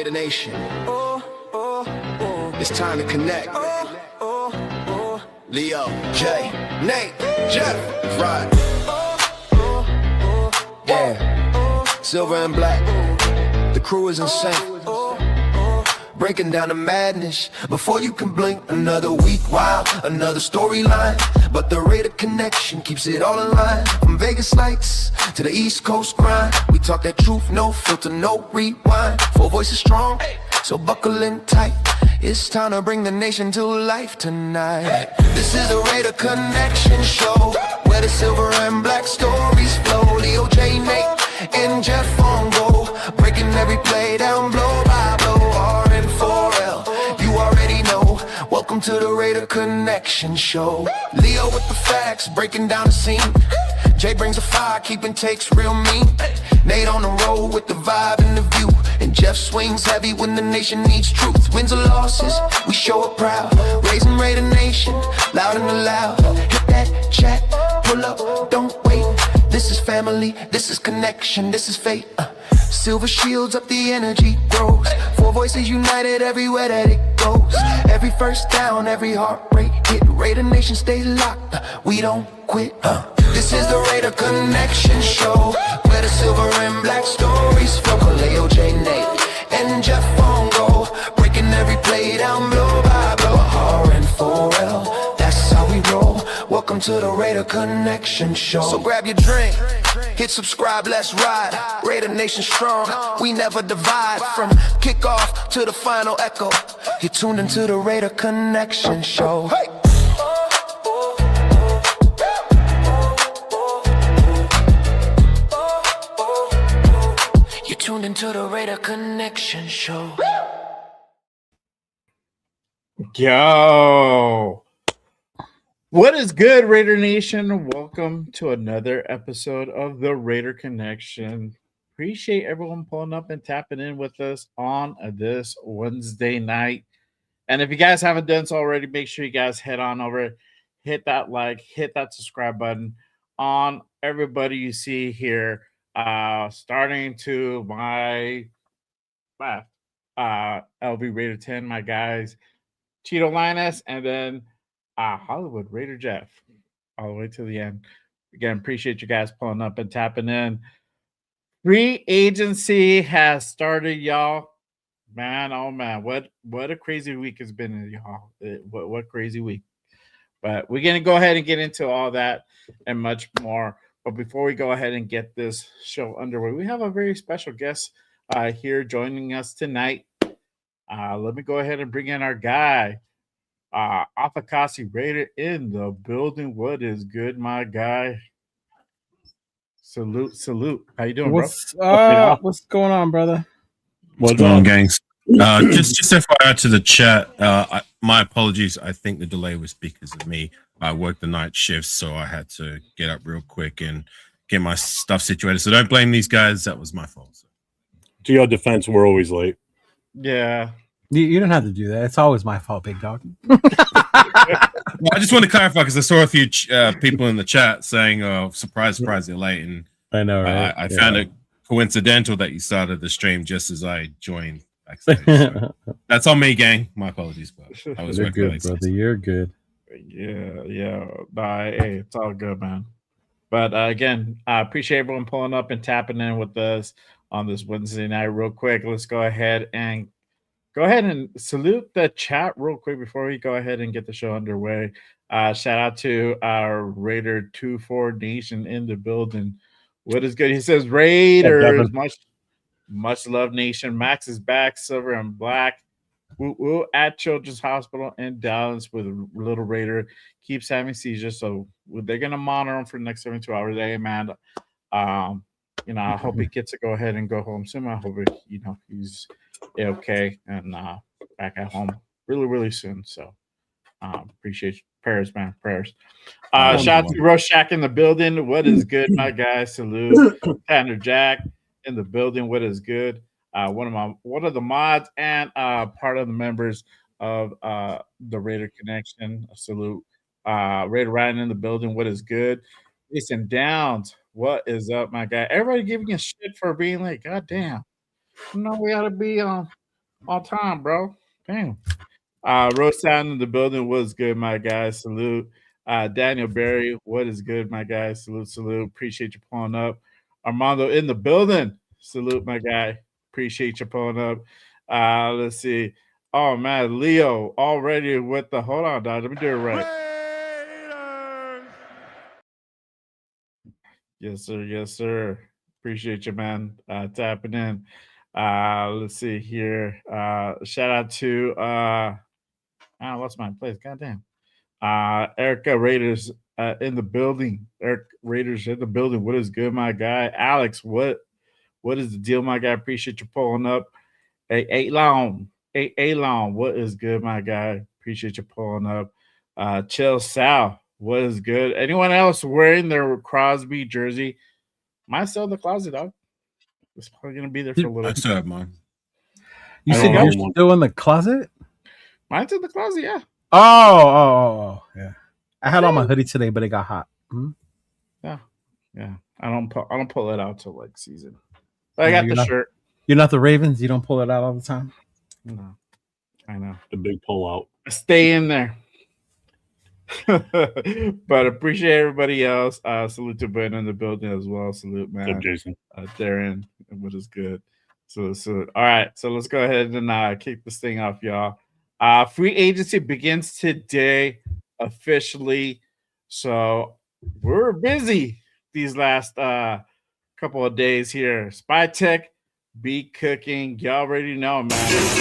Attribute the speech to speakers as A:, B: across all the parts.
A: Raider Nation. It's time to connect. Leo, Jay, Nate, Jeff, Rod. Yeah, silver and black. The crew is insane. Breaking down the madness before you can blink. Another week, wow, another storyline. But the Raider connection keeps it all in line. From Vegas lights to the East Coast grind, we talk that truth, no filter, no rewind. Four voices strong, so buckle in tight. It's time to bring the nation to life tonight. This is the Raider Connection Show, where the silver and black stories flow. Leo, J, Nate, and Jeff on go, breaking every play down blow by blow. R-N-4-L, you already know. Welcome to the Raider Connection Show. Leo with the facts, breaking down the scene. Jay brings the fire, keeping takes real mean. Nate on the road with the vibe and the view. And Jeff swings heavy when the nation needs truth. Wins or losses, we show up proud. Raising Raider Nation, loud and loud. Hit that chat, pull up, don't wait. This is family, this is connection, this is fate. Silver shields up, the energy grows. Four voices united everywhere that it goes. Every first down, every heart rate hit. Raider Nation stays locked, we don't quit. This is the Raider Connection Show, where the silver and black stories flow. Leo, J, Nate, and Jeff on go, breaking every play down blow by blow. R-N-4-L, that's how we roll. Welcome to the Raider Connection Show. So grab your drink, hit subscribe, let's ride. Raider Nation strong, we never divide. From kickoff to the final echo, you're tuned into the Raider Connection Show. Hey! You're tuned into the Raider Connection Show.
B: Yo! What is good, Raider Nation? Welcome to another episode of the Raider Connection. Appreciate everyone pulling up and tapping in with us on this Wednesday night. And if you guys haven't done so already, make sure you guys head on over, hit that like, hit that subscribe button on everybody you see here. Starting to my left, LV Raider 10, my guys, Cheeto Linus, and then Hollywood Raider Jeff, all the way to the end. Again, appreciate you guys pulling up and tapping in. Free agency has started, y'all. Man, oh man, what a crazy week has been, y'all. What crazy week. But we're going to go ahead and get into all that and much more. But before we go ahead and get this show underway, we have a very special guest here joining us tonight. Let me go ahead and bring in our guy, Afakasi Raider in the building. What is good, my guy? Salute. How you doing, bro?
C: What's going on, brother?
D: What's going on, gangs? Just FYI to the chat, my apologies. I think the delay was because of me. I worked the night shifts, so I had to get up real quick and get my stuff situated. So don't blame these guys. That was my fault. So.
E: To your defense, we're always late.
B: Yeah.
C: You don't have to do that. It's always my fault, big dog.
D: Well, I just want to clarify because I saw a few people in the chat saying, surprise, you're late. And
E: I know, right?
D: I found it coincidental that you started the stream just as I joined backstage. So that's on me, gang. My apologies, but I was
C: You're good, brother. You're good.
B: Yeah. Hey, it's all good, man. But again, I appreciate everyone pulling up and tapping in with us on this Wednesday night. Real quick, let's go ahead and salute the chat real quick before we go ahead and get the show underway. Shout out to our Raider 24 Nation in the building. What is good? He says Raiders, much love, Nation. Max is back, silver and black. Woo at Children's Hospital in Dallas with a little Raider. Keeps having seizures, so they're gonna monitor him for the next 72 hours. Hey, man, I hope he gets to go ahead and go home soon. I hope he's okay and back at home really soon. So appreciate prayers, man. Prayers. Shout out to Rorschach in the building. What is good, my guys? Salute. Tanner Jack in the building. What is good? One of the mods and part of the members of the Raider Connection. Salute. Raider Ryan in the building. What is good? Jason Downs. What is up, my guy? Everybody giving you shit for being late. God damn. We ought to be All time, bro. Damn. Rose Sound in the building. Was good, my guy. Salute. Daniel Berry, what is good, my guy? Salute, salute. Appreciate you pulling up. Armando in the building. Salute, my guy. Appreciate you pulling up. Let's see. Oh man, Leo already with the hold on, dog. Let me do it right. Yes, sir. Yes, sir. Appreciate you, man. Tapping in. Let's see here. Shout out to what's my place? Goddamn. Erica Raiders in the building. Eric Raiders in the building. What is good, my guy? Alex, what is the deal, my guy? Appreciate you pulling up. Hey, long. What is good, my guy? Appreciate you pulling up. Chill Sal, what is good? Anyone else wearing their Crosby jersey? Mine's still in the closet, dog. It's probably gonna be there for a little.
D: I still have mine.
C: You
E: I
C: said
E: don't
C: you're
E: own one.
C: still in the closet?
B: Mine's in the closet, yeah.
C: Oh, yeah. I had on my hoodie today, but it got hot.
B: Yeah. I don't pull it out till like season. But I got
C: you're
B: the
C: not-
B: shirt.
C: You're not the Ravens. You don't pull it out all the time.
B: No, I know.
E: The big pullout.
B: Stay in there. But appreciate everybody else. Salute to Ben in the building as well. Salute,
E: What's
B: man.
E: up, Jason?
B: Darren, what is good. So all right. So let's go ahead and kick this thing off, y'all. Free agency begins today officially. So we're busy these last couple of days here. Spy Tech, be cooking. Y'all already know, man.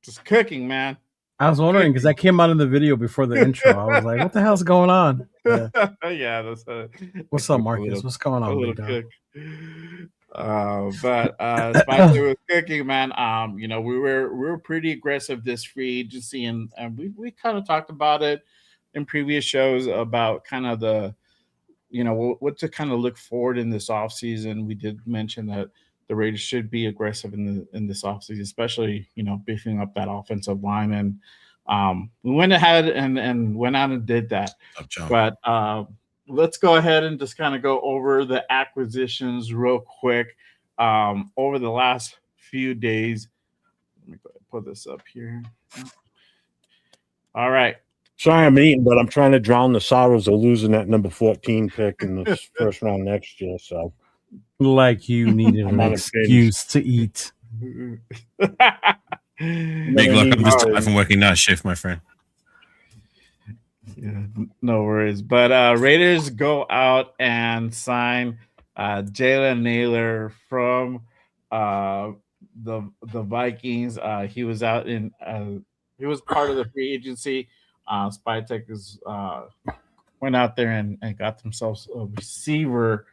B: Just cooking, man.
C: I was wondering because that came out in the video before the intro. I was like, what the hell's going on? Yeah.
B: Yeah, that's
C: What's up, Marcus? What's going
B: a
C: on,
B: little
C: big dog?
B: cook. But Spicy was cooking, man. We were pretty aggressive this free agency, and we kind of talked about it in previous shows about kind of the what to kind of look forward in this offseason. We did mention that the Raiders should be aggressive in this offseason, especially beefing up that offensive line, and we went ahead and went out and did that. But let's go ahead and just kind of go over the acquisitions real quick over the last few days. Let me go ahead and put this up here. All right.
E: Sorry, I'm eating, but I'm trying to drown the sorrows of losing that number 14 pick in the first round next year. So,
C: Like you needed
E: I'm
C: an
E: on a
C: excuse to eat.
D: Big luck. I'm just tired from working night shift, my friend.
B: Yeah, no worries. But Raiders go out and sign Jalen Naylor from the Vikings. He was out in he was part of the free agency. Spytech is went out there and got themselves a receiver.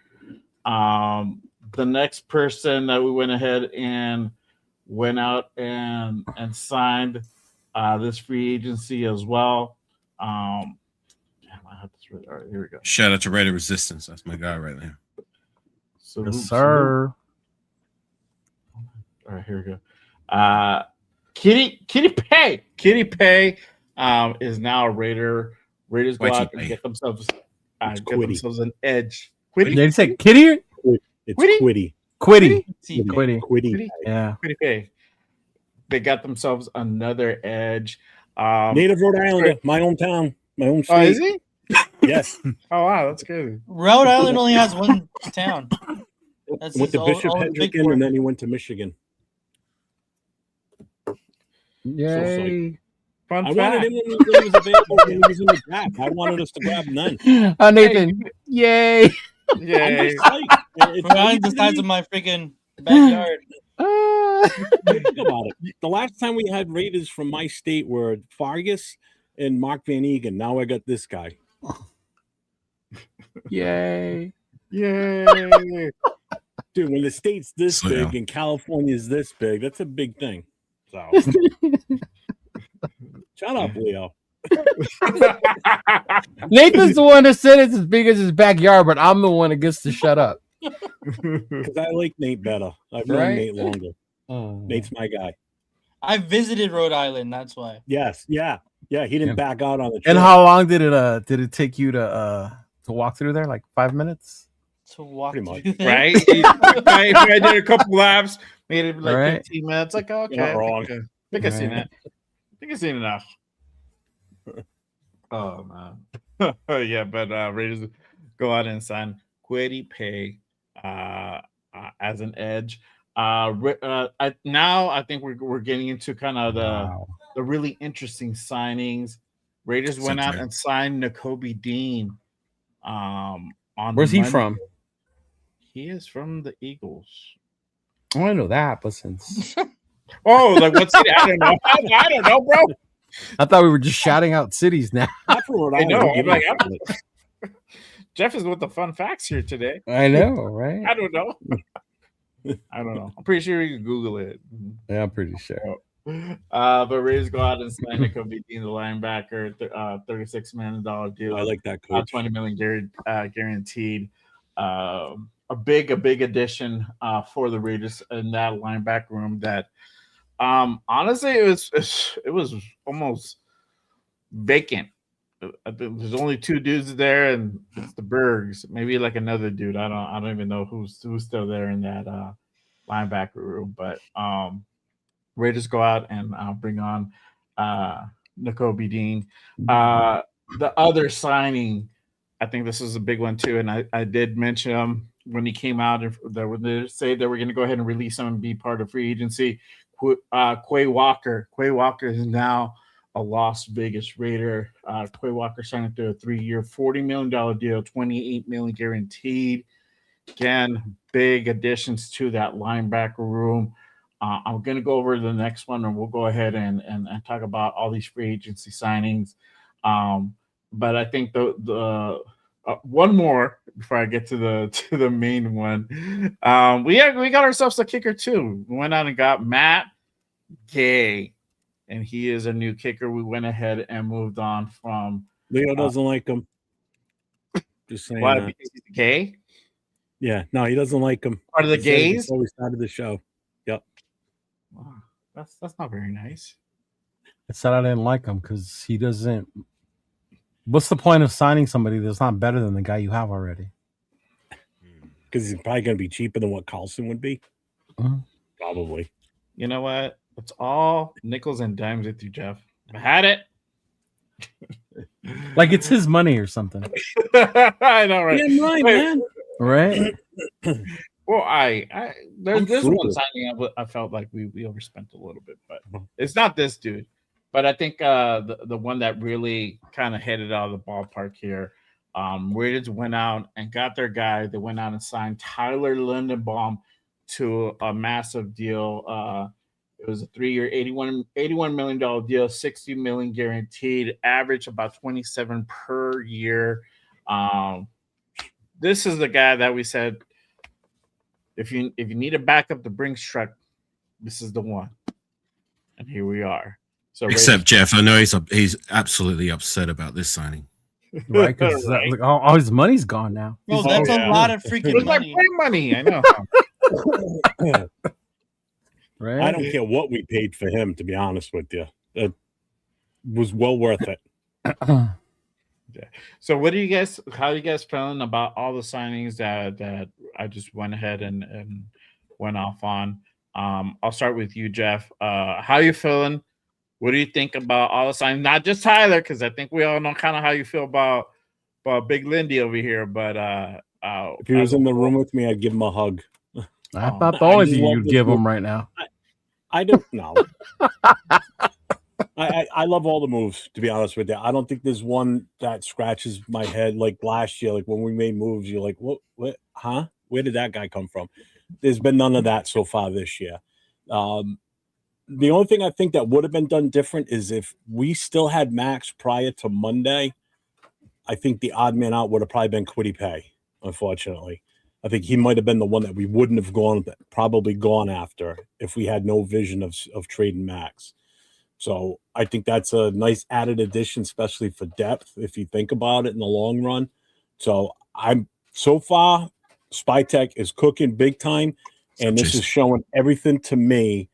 B: The next person that we went ahead and went out and signed this free agency as well. I have this right. All right, here we go.
D: Shout out to Raider Resistance. That's my guy right there.
B: Salute,
C: Yes, sir.
B: All right, here we go. Kitty Pay is now a Raider. Raiders go out and get themselves an edge.
C: Did you say Kitty?
E: it's
B: Quiddy?
E: Quiddy.
C: Quiddy. Yeah.
B: Kitty Pay. They got themselves another edge.
E: Native Rhode Islander, my hometown, my home state.
B: Oh, is he?
E: Yes.
B: Oh, wow, that's good.
F: Rhode Island only has one town. That's
E: Went to Bishop Hendricken, and then he went to Michigan.
C: Yay.
B: Fun
E: I
B: fact.
E: wanted him when he was available, when he was in the draft. I wanted us to grab him then.
C: Nathan. Yay.
E: I'm
B: Yeah.
E: just like, it's
F: Rhode Island's the
E: easy.
F: size of my freaking backyard.
E: Think about it. The last time we had Raiders from my state were Fargus and Mark Van Egan. Now I got this guy.
C: Yay.
B: Yay.
E: Dude, when the state's this
D: Slim.
E: big and California's this big, that's a big thing. So shut up, Leo.
C: Nathan's the one that said it's as big as his backyard, but I'm the one that gets to shut up.
E: Because I like Nate better. I've known
C: Right?
E: Nate longer. Nate's my guy.
F: I visited Rhode Island, that's why.
E: Yes, yeah. He didn't back out on the trip.
C: And how long did it take you to to walk through there, like 5 minutes.
F: To walk
E: Pretty much.
F: through there.
B: Right? if I did a couple laps, made it like
C: Right.
B: 15 minutes. Like, okay,
E: You're not wrong.
B: I think I've seen
C: Right.
B: it. I think I've seen enough. Oh man. Yeah, but Raiders go out and sign Kwity Paye as an edge. Now I think we're getting into kind of
C: Wow.
B: the really interesting signings. Raiders went out and signed Nakobe Dean. On
C: Where's he
B: Monday.
C: from?
B: He is from the Eagles.
C: Oh, I know that, but since
B: Oh, like what's it? I don't know. I don't know, bro.
C: I thought we were just shouting out cities now.
E: Not for Rhode
B: I know.
E: Island.
B: I'm like, Jeff is with the fun facts here today.
C: I know, right?
B: I don't know. I don't know. I'm pretty sure you can Google it.
C: Yeah, I'm pretty sure.
B: But Raiders go out and sign Nakobe Dean, the linebacker, $36 million deal.
E: I like that coach.
B: $20 million guaranteed. A big addition for the Raiders in that linebacker room. That honestly, it was almost vacant. There's only two dudes there, and it's the Bergs. Maybe like another dude. I don't even know who's still there in that linebacker room. But Raiders go out and bring on Nakobe Dean. The other signing, I think this is a big one too, and I did mention him when he came out. When they say that we're going to go ahead and release him and be part of free agency. Quay Walker. Quay Walker is now a Las Vegas Raider. Quay Walker signed through a 3-year, $40 million deal, $28 million guaranteed. Again, big additions to that linebacker room. I'm going to go over to the next one, and we'll go ahead and talk about all these free agency signings. But I think the one more before I get to the main one. We got ourselves a kicker too. We went out and got Matt Gay, and he is a new kicker. We went ahead and moved on from.
E: Leo doesn't like him. Just saying.
B: Why?
E: That.
B: Because he's gay?
E: Yeah, no, he doesn't like him.
B: Part of the
E: He said it
B: gays?
E: before we started the show. Yep.
B: Wow, that's not very nice.
C: I said I didn't like him because he doesn't. What's the point of signing somebody that's not better than the guy you have already?
E: Because he's probably going to be cheaper than what Carlson would be.
C: Mhm.
E: Probably.
B: You know what? It's all nickels and dimes with you, Jeff. I had it.
C: Like it's his money or something,
B: I know, right?
E: Yeah, right,
B: Wait,
E: man.
C: right?
B: Well, there's one
E: frugal.
B: signing I felt like we overspent a little bit, but it's not this dude. But I think the one that really kind of hit it out of the ballpark here, Raiders went out and got their guy. They went out and signed Tyler Lindenbaum to a massive deal. It was a 3-year, $81 million deal, $60 million guaranteed, average about 27 per year. This is the guy that we said, if you need a backup to Brinks truck, this is the one. And here we are. So
D: Except Jeff, I know he's absolutely upset about this signing.
C: Right? Because
B: Right.
C: like, all his money's gone now.
F: Well, that's
B: yeah.
F: a lot of freaking
B: Where's my
F: money.
B: money? I know.
C: Right?
E: I don't care what we paid for him, to be honest with you. It was well worth it.
B: So how are you guys feeling about all the signings that I just went ahead and went off on? I'll start with you, Jeff. How are you feeling? What do you think about all the signings? Not just Tyler, because I think we all know kind of how you feel about Big Lindy over here. But
E: If he was in the room with me, I'd give him a hug.
C: I thought the only
E: just
C: thing
E: love
C: you'd
E: this
C: give
E: move.
C: him right now.
E: I don't know. I love all the moves, to be honest with you. I don't think there's one that scratches my head like last year. Like when we made moves, you're like, what, huh? Where did that guy come from? There's been none of that so far this year. The only thing I think that would have been done different is if we still had Maxx prior to Monday, I think the odd man out would have probably been Kwity Paye, unfortunately. I think he might have been the one that we wouldn't have probably gone after if we had no vision of trading Maxx. So I think that's a nice added addition, especially for depth, if you think about it in the long run. So so far, Spytech is cooking big time, and this is showing everything to me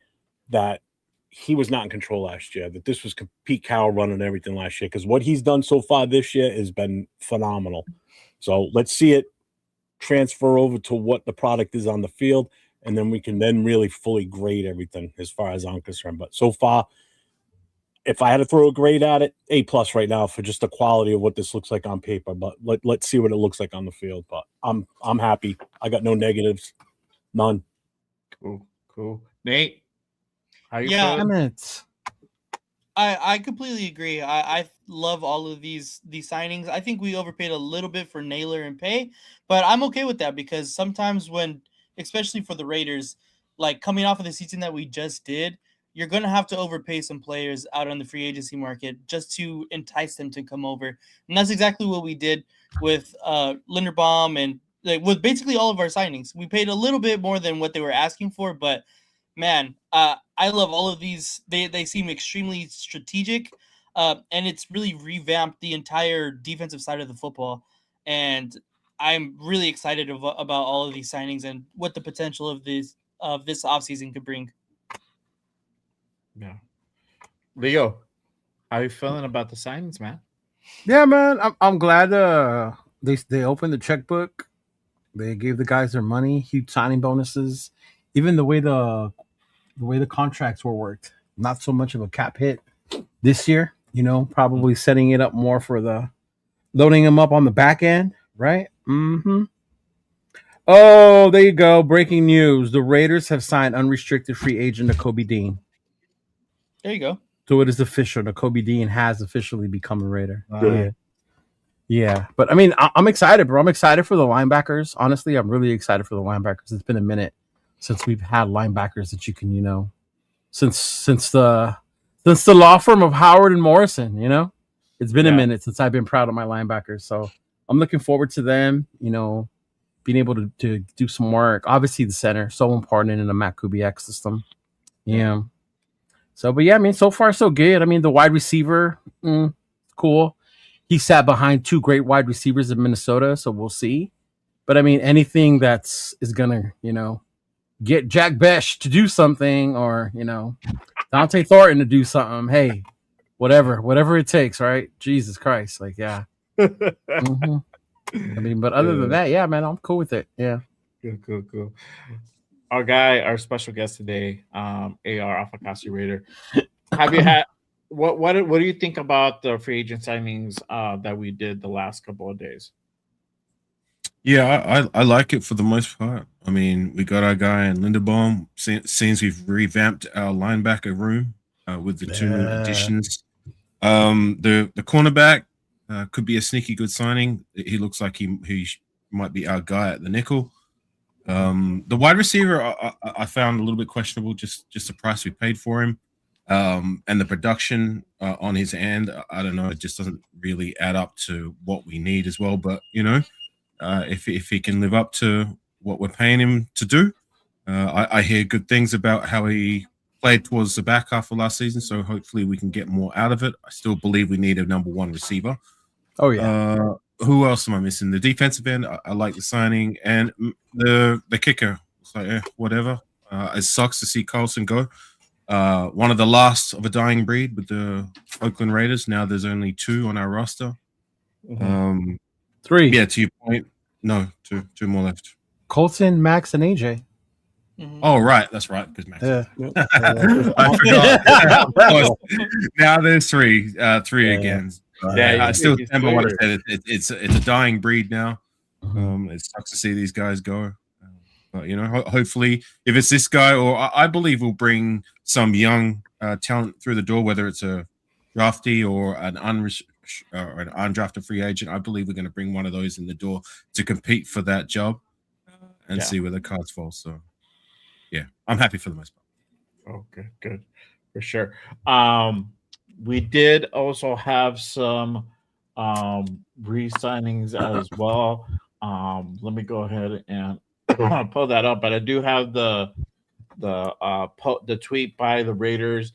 E: that he was not in control last year, that this was Pete Carroll running everything last year, because what he's done so far this year has been phenomenal. So let's see it transfer over to what the product is on the field, and then we can then really fully grade everything as far as I'm concerned. But so far, if I had to throw a grade at it, A+ right now for just the quality of what this looks like on paper. But let's see what it looks like on the field. But I'm happy. I got no negatives, none.
B: Cool. Nate, how you
F: Yeah.
B: feeling?
C: Damn it.
F: I completely agree. I love all of these signings. I think we overpaid a little bit for Naylor and Pay, but I'm okay with that because sometimes when, especially for the Raiders, like coming off of the season that we just did, you're gonna have to overpay some players out on the free agency market just to entice them to come over, and that's exactly what we did with Linderbaum and like with basically all of our signings. We paid a little bit more than what they were asking for, but man, I love all of these. They seem extremely strategic, and it's really revamped the entire defensive side of the football. And I'm really excited about all of these signings and what the potential of this offseason could bring.
B: Yeah. Leo, how you feeling about the signings, man?
C: Yeah, man. I'm glad they opened the checkbook. They gave the guys their money, huge signing bonuses. Even the way the contracts were worked, not so much of a cap hit this year. Probably setting it up more for the loading them up on the back end, right? Mm-hmm. Oh, there you go. Breaking news: the Raiders have signed unrestricted free agent Nakobe Dean.
F: There you go.
C: So it is official. Nakobe Dean has officially become a Raider.
B: Good.
C: Yeah. But I mean, I'm excited, bro. I'm excited for the linebackers. Honestly, I'm really excited for the linebackers. It's been a minute since we've had linebackers that you can, since the law firm of Howard and Morrison. It's been a minute since I've been proud of my linebackers. So I'm looking forward to them. Being able to do some work. Obviously, the center so important in the Matt Kubiak system. Yeah. So, but yeah, I mean, so far so good. I mean, the wide receiver, cool. He sat behind two great wide receivers in Minnesota, so we'll see. But I mean, anything is gonna, get Jack Besh to do something, or Dante Thornton to do something. Hey, whatever it takes, right? Jesus Christ, like yeah. Mm-hmm. I mean, but other than that, yeah, man, I'm cool with it. Yeah.
B: Cool. Our special guest today, AR Afakasi Raider. Have you had what do you think about the free agent signings that we did the last couple of days?
D: Yeah, I like it for the most part. I mean, we got our guy in Linderbaum. Seems we've revamped our linebacker room with the two additions. The cornerback could be a sneaky good signing. He looks like he might be our guy at the nickel. The wide receiver I found a little bit questionable, just the price we paid for him, and the production on his end. I don't know, it just doesn't really add up to what we need as well. But if he can live up to what we're paying him to do, I hear good things about how he played towards the back half of last season. So hopefully we can get more out of it. I still believe we need a number one receiver.
C: Oh yeah.
D: Who else am I missing? The defensive end, I like the signing, and the kicker. It's like, whatever. It sucks to see Carlson go. One of the last of a dying breed with the Oakland Raiders. Now there's only two on our roster.
B: Mm-hmm.
C: Three.
D: Yeah, to your point. No, two more left.
C: Colton, Max, and AJ.
F: Mm-hmm.
D: Oh, right. That's right. Because Max.
C: Yeah.
D: I forgot. Now there's three again. I still remember what I said. It's a dying breed now. It sucks to see these guys go. But hopefully, if it's this guy, or I believe we'll bring some young talent through the door, whether it's a draftee or an undrafted free agent. I believe we're going to bring one of those in the door to compete for that job and see where the cards fall. So, yeah, I'm happy for the most part.
B: Oh, good, for sure. We did also have some re-signings as well. Let me go ahead and pull that up, but I do have the tweet by the Raiders.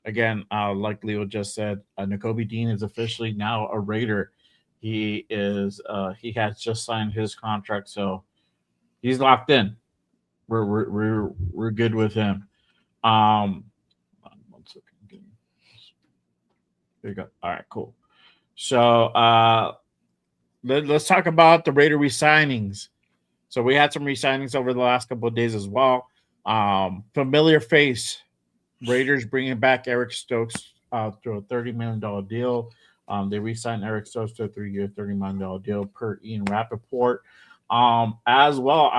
B: Again, like Leo just said, Nakobe Dean is officially now a Raider. He has just signed his contract, so he's locked in. We're good with him. 1 second. There you go. All right, cool. So let's talk about the Raider re-signings. So we had some re-signings over the last couple of days as well. Familiar face, Raiders bringing back Eric Stokes through a $30 million deal. They re-signed Eric Stokes to a 3-year, $30 million deal per Ian Rappaport. As well,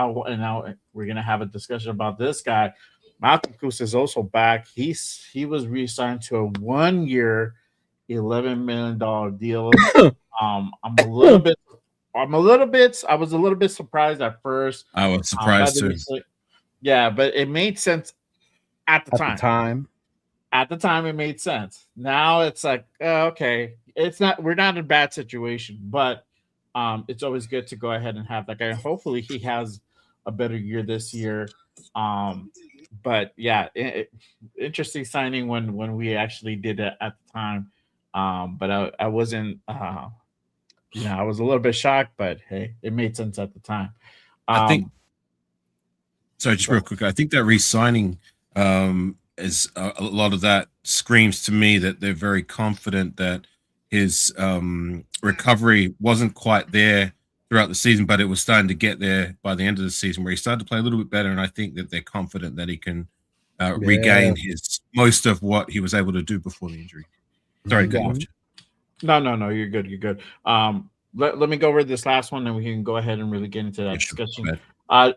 B: we're gonna have a discussion about this guy. Malcolm Koos is also back. He was re-signed to a 1-year, $11 million deal. I was a little bit surprised at first.
D: I was surprised too.
B: Yeah, but it made sense at the
C: At
B: time. At the time, it made sense. Now it's like, okay, we're not in a bad situation, but it's always good to go ahead and have that guy. Hopefully, he has a better year this year. But yeah, interesting signing when we actually did it at the time. But I wasn't, I was a little bit shocked, but hey, it made sense at the time.
D: I think. Sorry, just real quick. I think that re-signing is a lot of that screams to me that they're very confident that his recovery wasn't quite there throughout the season, but it was starting to get there by the end of the season where he started to play a little bit better. And I think that they're confident that he can regain his most of what he was able to do before the injury. Sorry, cut you off.
B: No, you're good. You're good. Let me go over this last one, and we can go ahead and really get into that discussion.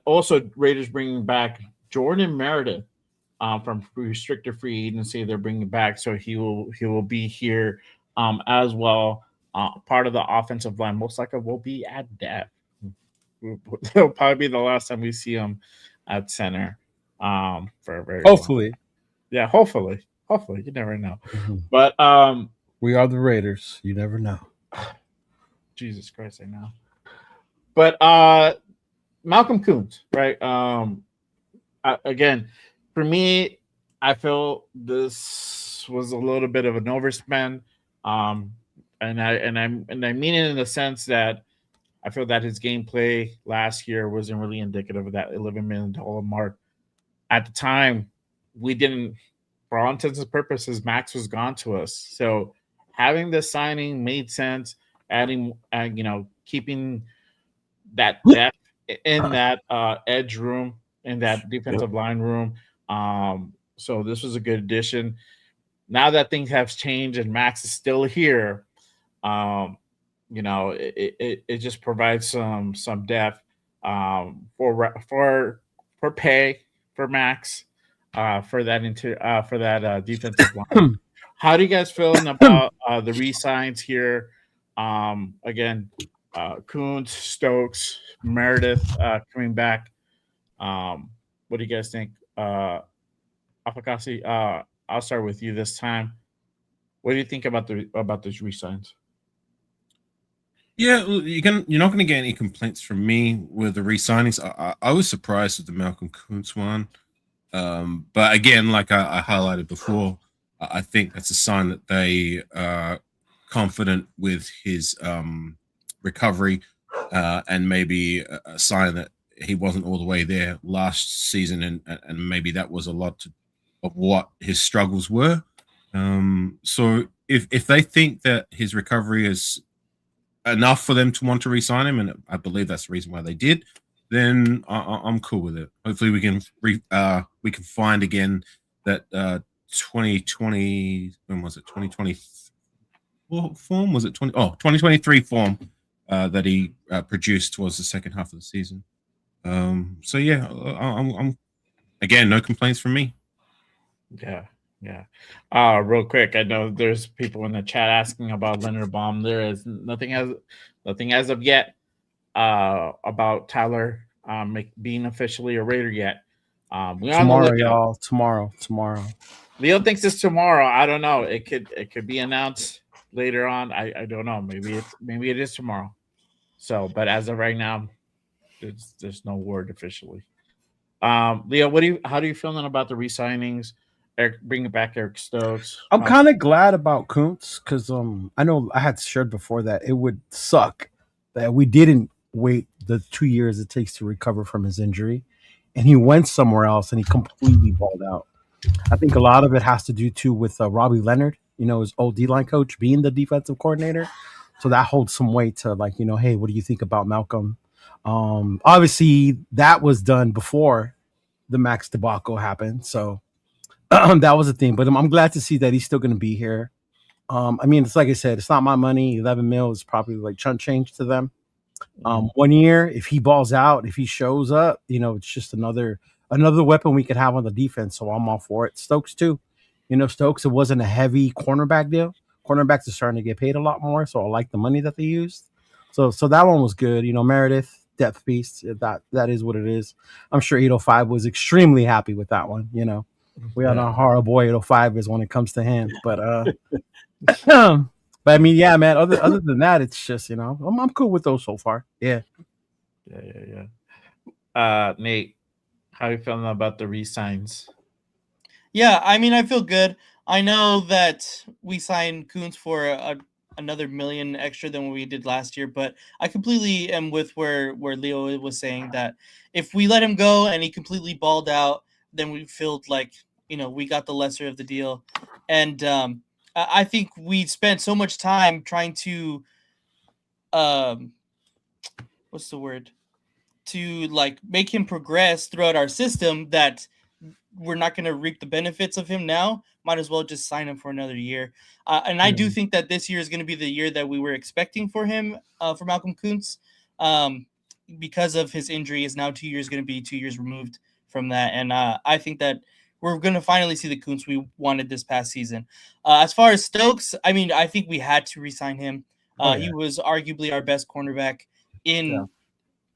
B: Also, Raiders bringing back Jordan Meredith from restricted free agency. They're bringing back, so he will be here as well. Part of the offensive line, most likely will be at depth. It'll probably be the last time we see him at center. For a very
C: hopefully,
B: long. Yeah, hopefully, you never know.
C: Mm-hmm.
B: But
C: we are the Raiders. You never know.
B: Jesus Christ, I know. But Malcolm Koonce, right? Again, for me, I feel this was a little bit of an overspend. And I mean it in the sense that I feel that his gameplay last year wasn't really indicative of that $11 million mark. At the time, we didn't, for all intents and purposes, Max was gone to us. So having this signing made sense. Adding, keeping that depth in that edge room, in that defensive line room. So this was a good addition. Now that things have changed and Max is still here, it just provides some depth for pay for Max for that defensive line. How do you guys feeling about the re-signs here? Again, Koonce, Stokes, Meredith coming back. What do you guys think? Afakasi, I'll start with you this time. What do you think about those re-signs?
D: Yeah, you're not going to get any complaints from me with the re-signings. I was surprised with the Malcolm Koonce one, but again, like I highlighted before, I think that's a sign that they are confident with his recovery, and maybe a sign that he wasn't all the way there last season, and maybe that was a lot of what his struggles were. So if they think that his recovery is enough for them to want to re-sign him, and I believe that's the reason why they did, then I'm cool with it. Hopefully we can find again that 2020, when was it, 2020 form, was it 2023 form that he produced towards the second half of the season. So yeah, I'm again, no complaints from me.
B: Yeah. Real quick, I know there's people in the chat asking about Leonard Baum. There is nothing as of yet about Tyler being officially a Raider yet.
C: Tomorrow, y'all. Tomorrow.
B: Leo thinks it's tomorrow. I don't know. It could be announced later on. I don't know. Maybe it is tomorrow. So, but as of right now, there's no word officially. Leo, how do you feeling about the re-signings? Bringing back Eric Stokes.
C: I'm kind of glad about Koonce because I know I had shared before that it would suck that we didn't wait the 2 years it takes to recover from his injury, and he went somewhere else and he completely balled out. I think a lot of it has to do too with Robbie Leonard, his old D-line coach being the defensive coordinator. So that holds some weight to like, hey, what do you think about Malcolm? Obviously that was done before the Max debacle happened. So that was a thing, but I'm glad to see that he's still going to be here. I mean, it's like I said, it's not my money. 11 mil is probably like chunk change to them. 1 year, if he balls out, if he shows up, it's just another weapon we could have on the defense. So I'm all for it. Stokes too. Stokes, it wasn't a heavy cornerback deal. Cornerbacks are starting to get paid a lot more, so I like the money that they used. So that one was good. Meredith, depth piece. That is what it is. I'm sure 805 was extremely happy with that one. We all know how hard a boy 805 is when it comes to him. But but I mean, yeah, man. Other than that, it's just I'm cool with those so far. Yeah.
B: Nate, how are you feeling about the re-signs?
F: Yeah, I mean, I feel good. I know that we signed Kuntz for another $1 million extra than what we did last year, but I completely am with where Leo was saying that if we let him go and he completely balled out, then we feel like we got the lesser of the deal. And I think we spent so much time trying to what's the word, to like make him progress throughout our system that we're not going to reap the benefits of him now. Might as well just sign him for another year. And I do think that this year is going to be the year that we were expecting for him, for Malcolm Kuntz, because of his injury. Is now 2 years going to be 2 years removed from that. And I think that we're going to finally see the Kuntz we wanted this past season. As far as Stokes, I mean, I think we had to re-sign him. He was arguably our best cornerback in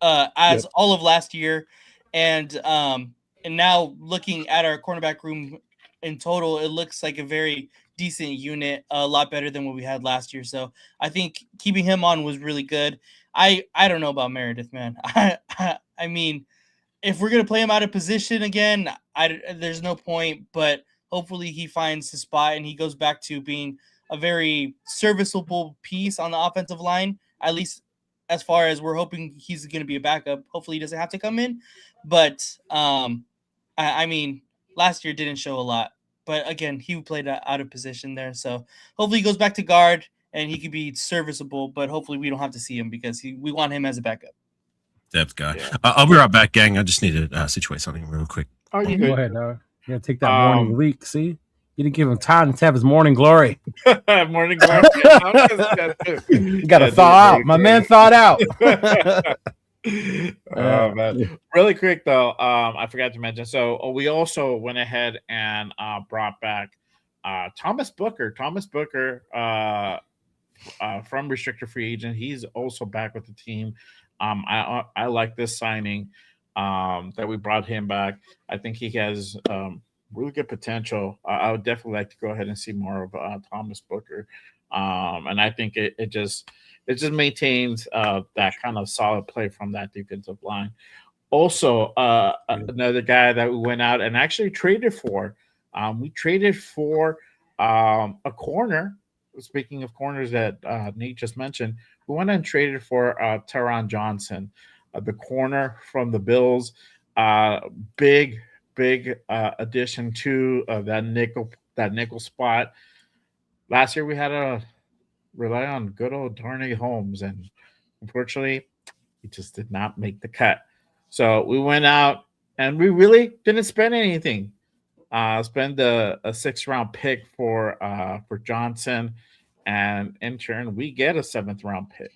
F: all of last year. And now looking at our cornerback room in total, it looks like a very decent unit, a lot better than what we had last year. So I think keeping him on was really good. I don't know about Meredith, man. I mean, if we're going to play him out of position again, there's no point, but hopefully he finds his spot and he goes back to being a very serviceable piece on the offensive line, at least as far as we're hoping he's going to be a backup. Hopefully he doesn't have to come in, but I mean, last year didn't show a lot, but again, he played out of position there. So hopefully he goes back to guard and he could be serviceable, but hopefully we don't have to see him because we want him as a backup.
D: Depth guy. I'll be right back, gang. I just need to situate something real quick.
B: Oh, you
C: Go ahead, dog. You gotta take that morning leak. See, you didn't give him time to have his morning glory.
B: Morning glory.
C: You gotta thaw out. My man thawed out.
B: Man. Really quick though, I forgot to mention. So we also went ahead and brought back Thomas Booker. Thomas Booker from restricted free agent. He's also back with the team. I like this signing that we brought him back. I think he has really good potential. I would definitely like to go ahead and see more of Thomas Booker, and I think it just maintains that kind of solid play from that defensive line. Also, another guy that we went out and actually traded for. We traded for a corner. Speaking of corners that Nate just mentioned, we went and traded for Teron Johnson, the corner from the Bills. Big addition to that nickel spot. Last year we had to rely on good old Darnay Holmes, and unfortunately, he just did not make the cut. So we went out and we really didn't spend anything. Spend a 6th round pick for Johnson, and in turn we get a 7th round pick.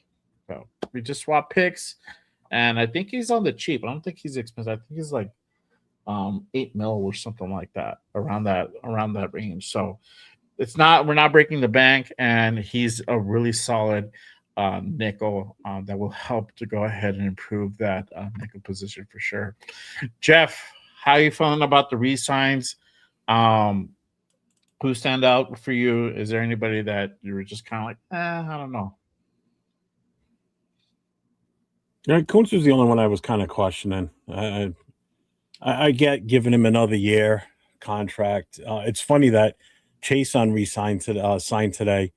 B: So we just swap picks, and I think he's on the cheap. I don't think he's expensive. I think he's like $8 million or something like that, around that range. So we're not breaking the bank, and he's a really solid nickel that will help to go ahead and improve that nickel position for sure. Jeff, how are you feeling about the re-signs? Who stand out for you? Is there anybody that you were just kind of like, I don't know?
E: Yeah, Kuntz was the only one I was kind of questioning. I get giving him another year contract. It's funny that Chase signed today. I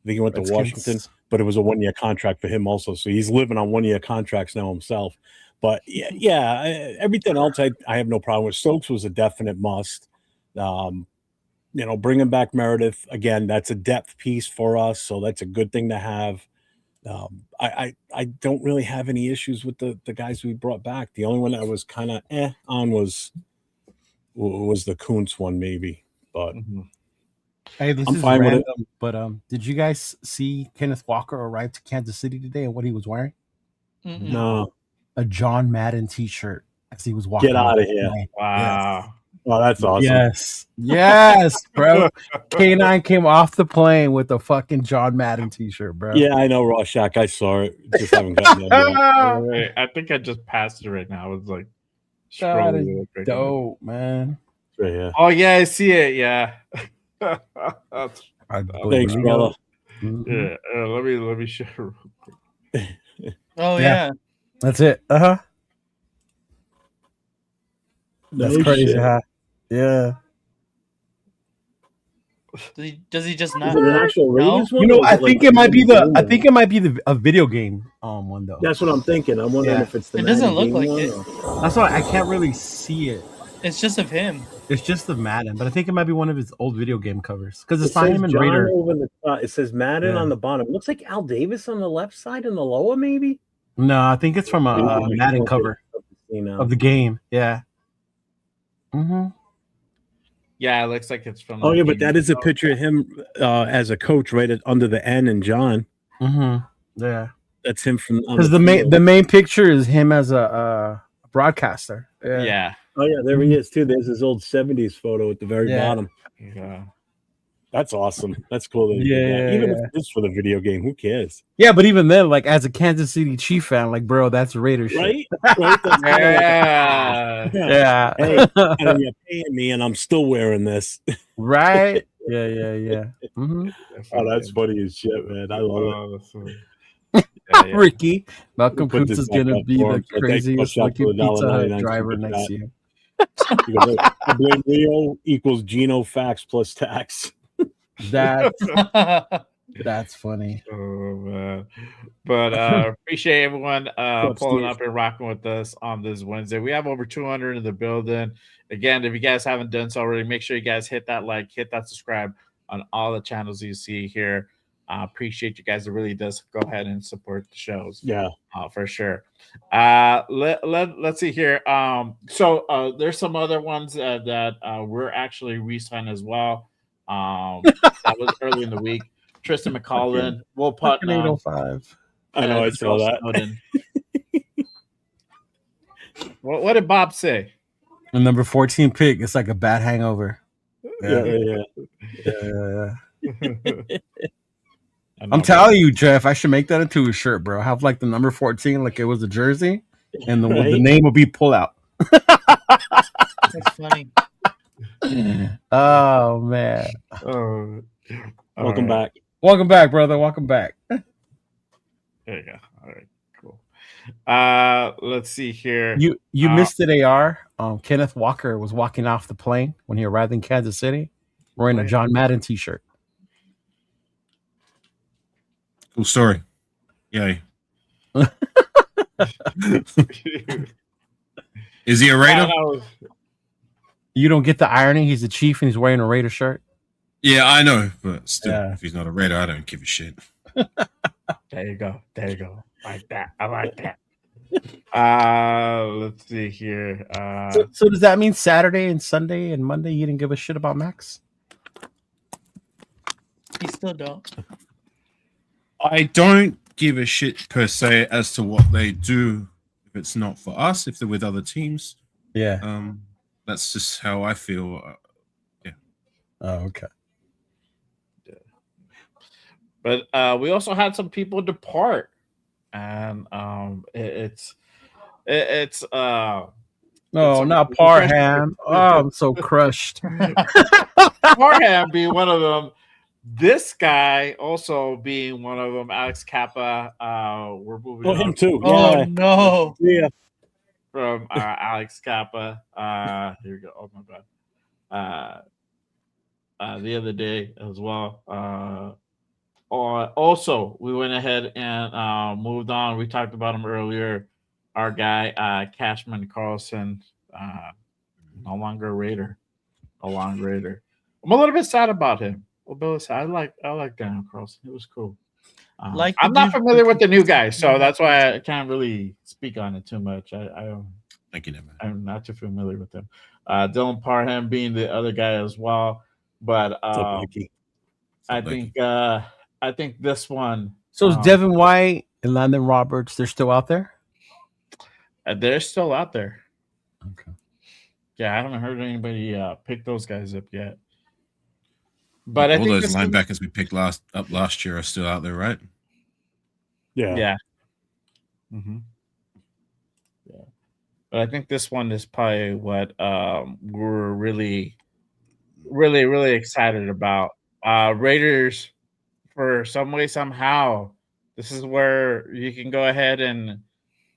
E: think he went to Washington, but it was a 1-year contract for him also. So he's living on 1-year contracts now himself. But yeah, everything else I have no problem with. Stokes was a definite must. Bringing back Meredith again, that's a depth piece for us, so that's a good thing to have. I don't really have any issues with the guys we brought back. The only one that was kind of on was the Kuntz one, maybe. But
B: Mhm.
C: Hey, this
E: I'm
C: is
E: fine with it.
C: random, but did you guys see Kenneth Walker arrive to Kansas City today and what he was wearing?
F: Mm-mm.
E: No,
C: A John Madden T-shirt as he was walking.
E: get out of here.
B: Wow.
E: Oh, that's awesome.
C: Yes, bro. K9 came off the plane with a fucking John Madden T-shirt, bro.
E: Yeah, I know, Rorschach. I saw it. Just haven't gotten it yet.
B: Wait, I think I just passed it right now. I was like
C: That
B: scrolling
C: is
B: real quick.
C: dope, man.
E: It's right here.
B: Oh yeah, I see it. Yeah. That's,
C: I
E: Thanks,
C: believe
E: brother.
C: it. Mhm.
B: yeah. Let me show real quick.
F: Oh
C: Yeah.
F: yeah.
C: That's it. Uh-huh. That's
E: No
C: crazy,
E: shit.
C: huh? Yeah.
F: Does he just
E: Is
F: not?
E: it an actual
F: No?
E: Raiders one?
C: You know,
E: or is
C: I
E: it
C: think
E: like
C: it might be
E: a
C: the
E: game
C: I
E: one?
C: think it might be a video game one though.
E: That's what I'm thinking. I'm wondering
C: Yeah.
E: if it's the
F: It doesn't
E: Madden
F: look
E: game
F: like
E: one.
F: it.
E: or-
C: That's why I can't really see it.
F: It's just of him.
C: It's just the Madden, but I think it might be one of his old video game covers because
E: It
C: it's not
E: says
C: him and
E: John
C: Raider.
E: over the it says Madden
C: Yeah.
E: on the bottom. It looks like Al Davis on the left side and the lower, maybe.
C: No, I think it's from a Madden
E: Okay.
C: cover
E: See now.
C: of the game. Yeah. Mm-hmm.
B: Yeah, it looks like it's from.
E: Oh
B: the
E: yeah, but
B: game.
E: that is a picture of him as a coach right under the N and John.
C: Mm-hmm. Yeah.
E: That's him from
C: Because the main picture is him as a broadcaster.
B: Yeah.
E: Oh yeah, there he is too. There's his old '70s photo at the very
C: Yeah.
E: bottom.
B: Yeah.
E: That's awesome. That's cool. That he did
C: Yeah,
E: that. Even
C: yeah.
E: if it's for the video game, who cares?
C: Yeah, but even then, like as a Kansas City Chief fan, like bro, that's Raiders shit.
E: Right? Right? That's kinda
B: Yeah.
C: Yeah.
E: Hey, and you're paying me, and I'm still wearing this.
C: Right? Yeah. Mm-hmm.
E: Oh, that's funny as shit, man. I love it.
B: Yeah.
C: Ricky, Malcolm
E: Put
C: Kuntz
E: this
C: is
E: back
C: gonna
E: up
C: be
E: for
C: the
E: him. So thanks
C: craziest
E: much out
C: looking
E: for the
C: Pizza Hut
E: $1.99
C: driver
E: super
C: next
E: chat.
C: to you.
E: He goes, I blame Rio equals Gino facts plus tax.
C: That's funny.
B: Oh man. But appreciate everyone
E: up,
B: pulling
E: Steve?
B: up and rocking with us on this Wednesday. We have over 200 in the building. Again, if you guys haven't done so already, make sure you guys hit that like, hit that subscribe on all the channels you see here. Appreciate you guys. It really does go ahead and support the shows.
E: Yeah.
B: For sure. Let's see here. So there's some other ones that we're actually re-signed as well. That was early in the week. Tristan McCollin, Will
C: Fucking
B: Putnam.
C: 805.
E: I know, I saw
B: Charles
E: that.
B: Snowden. What did Bob say?
C: The number 14 pick. It's like a bad hangover.
E: Yeah.
C: I'm telling you, Jeff, I should make that into a shirt, bro. Have like the number 14, like it was a jersey, and the
E: Right?
C: name will be pull out.
F: That's funny.
C: Oh man.
B: Oh, all
E: Welcome
B: right.
E: back.
C: Welcome back, brother. Welcome back.
B: There you go. All right, cool. Let's see here.
C: You missed it, AR. Kenneth Walker was walking off the plane when he arrived in Kansas City wearing a John Madden t-shirt.
D: Cool story. Yay. Is he a Raider?
C: You don't get the irony. He's a Chief and he's wearing a Raider shirt.
D: Yeah, I know, but still,
C: Yeah.
D: if he's not a Raider, I don't give a shit.
B: There you go. Like that. I like that. Let's see here.
C: So does that mean Saturday and Sunday and Monday you didn't give a shit about Maxx?
F: He still don't.
D: I don't give a shit per se as to what they do if it's not for us, if they're with other teams.
C: Yeah.
D: That's just how I feel.
C: Oh, okay.
B: But we also had some people depart, and it's
C: No,
B: It's
C: not
B: a-
C: Parham. Oh, I'm so crushed.
B: Parham being one of them. This guy also being one of them. Alex Kappa. We're moving.
E: Oh,
B: on
E: him too.
F: Oh
E: Yeah.
F: no.
E: Yeah.
B: from Alex Kappa. Here we go. Oh my bad. The other day as well. Also, we went ahead and moved on. We talked about him earlier. Our guy, Cashman Carlson, no longer a Raider. No longer Raider. I'm a little bit sad about him. I like Daniel Carlson. It was cool.
F: Like the
B: I'm not
F: dude-
B: familiar with the new guy, so that's why I can't really speak on it too much.
D: Thank you, man.
B: I'm not too familiar with him. Dylan Parham being the other guy as well, but
E: What's up, Mikey?
B: I
D: What's up,
B: think I think this one.
C: So is Devin White and Landon Roberts, they're still out there?
B: They're still out there.
C: Okay.
B: Yeah, I haven't heard anybody pick those guys up yet. But I
D: all
B: think
D: those
B: this one-
D: linebackers we picked last year are still out there, right?
E: Yeah.
B: Yeah. Mm-hmm. Yeah. But I think this one is probably what we're really excited about. Raiders, for some way, somehow, this is where you can go ahead and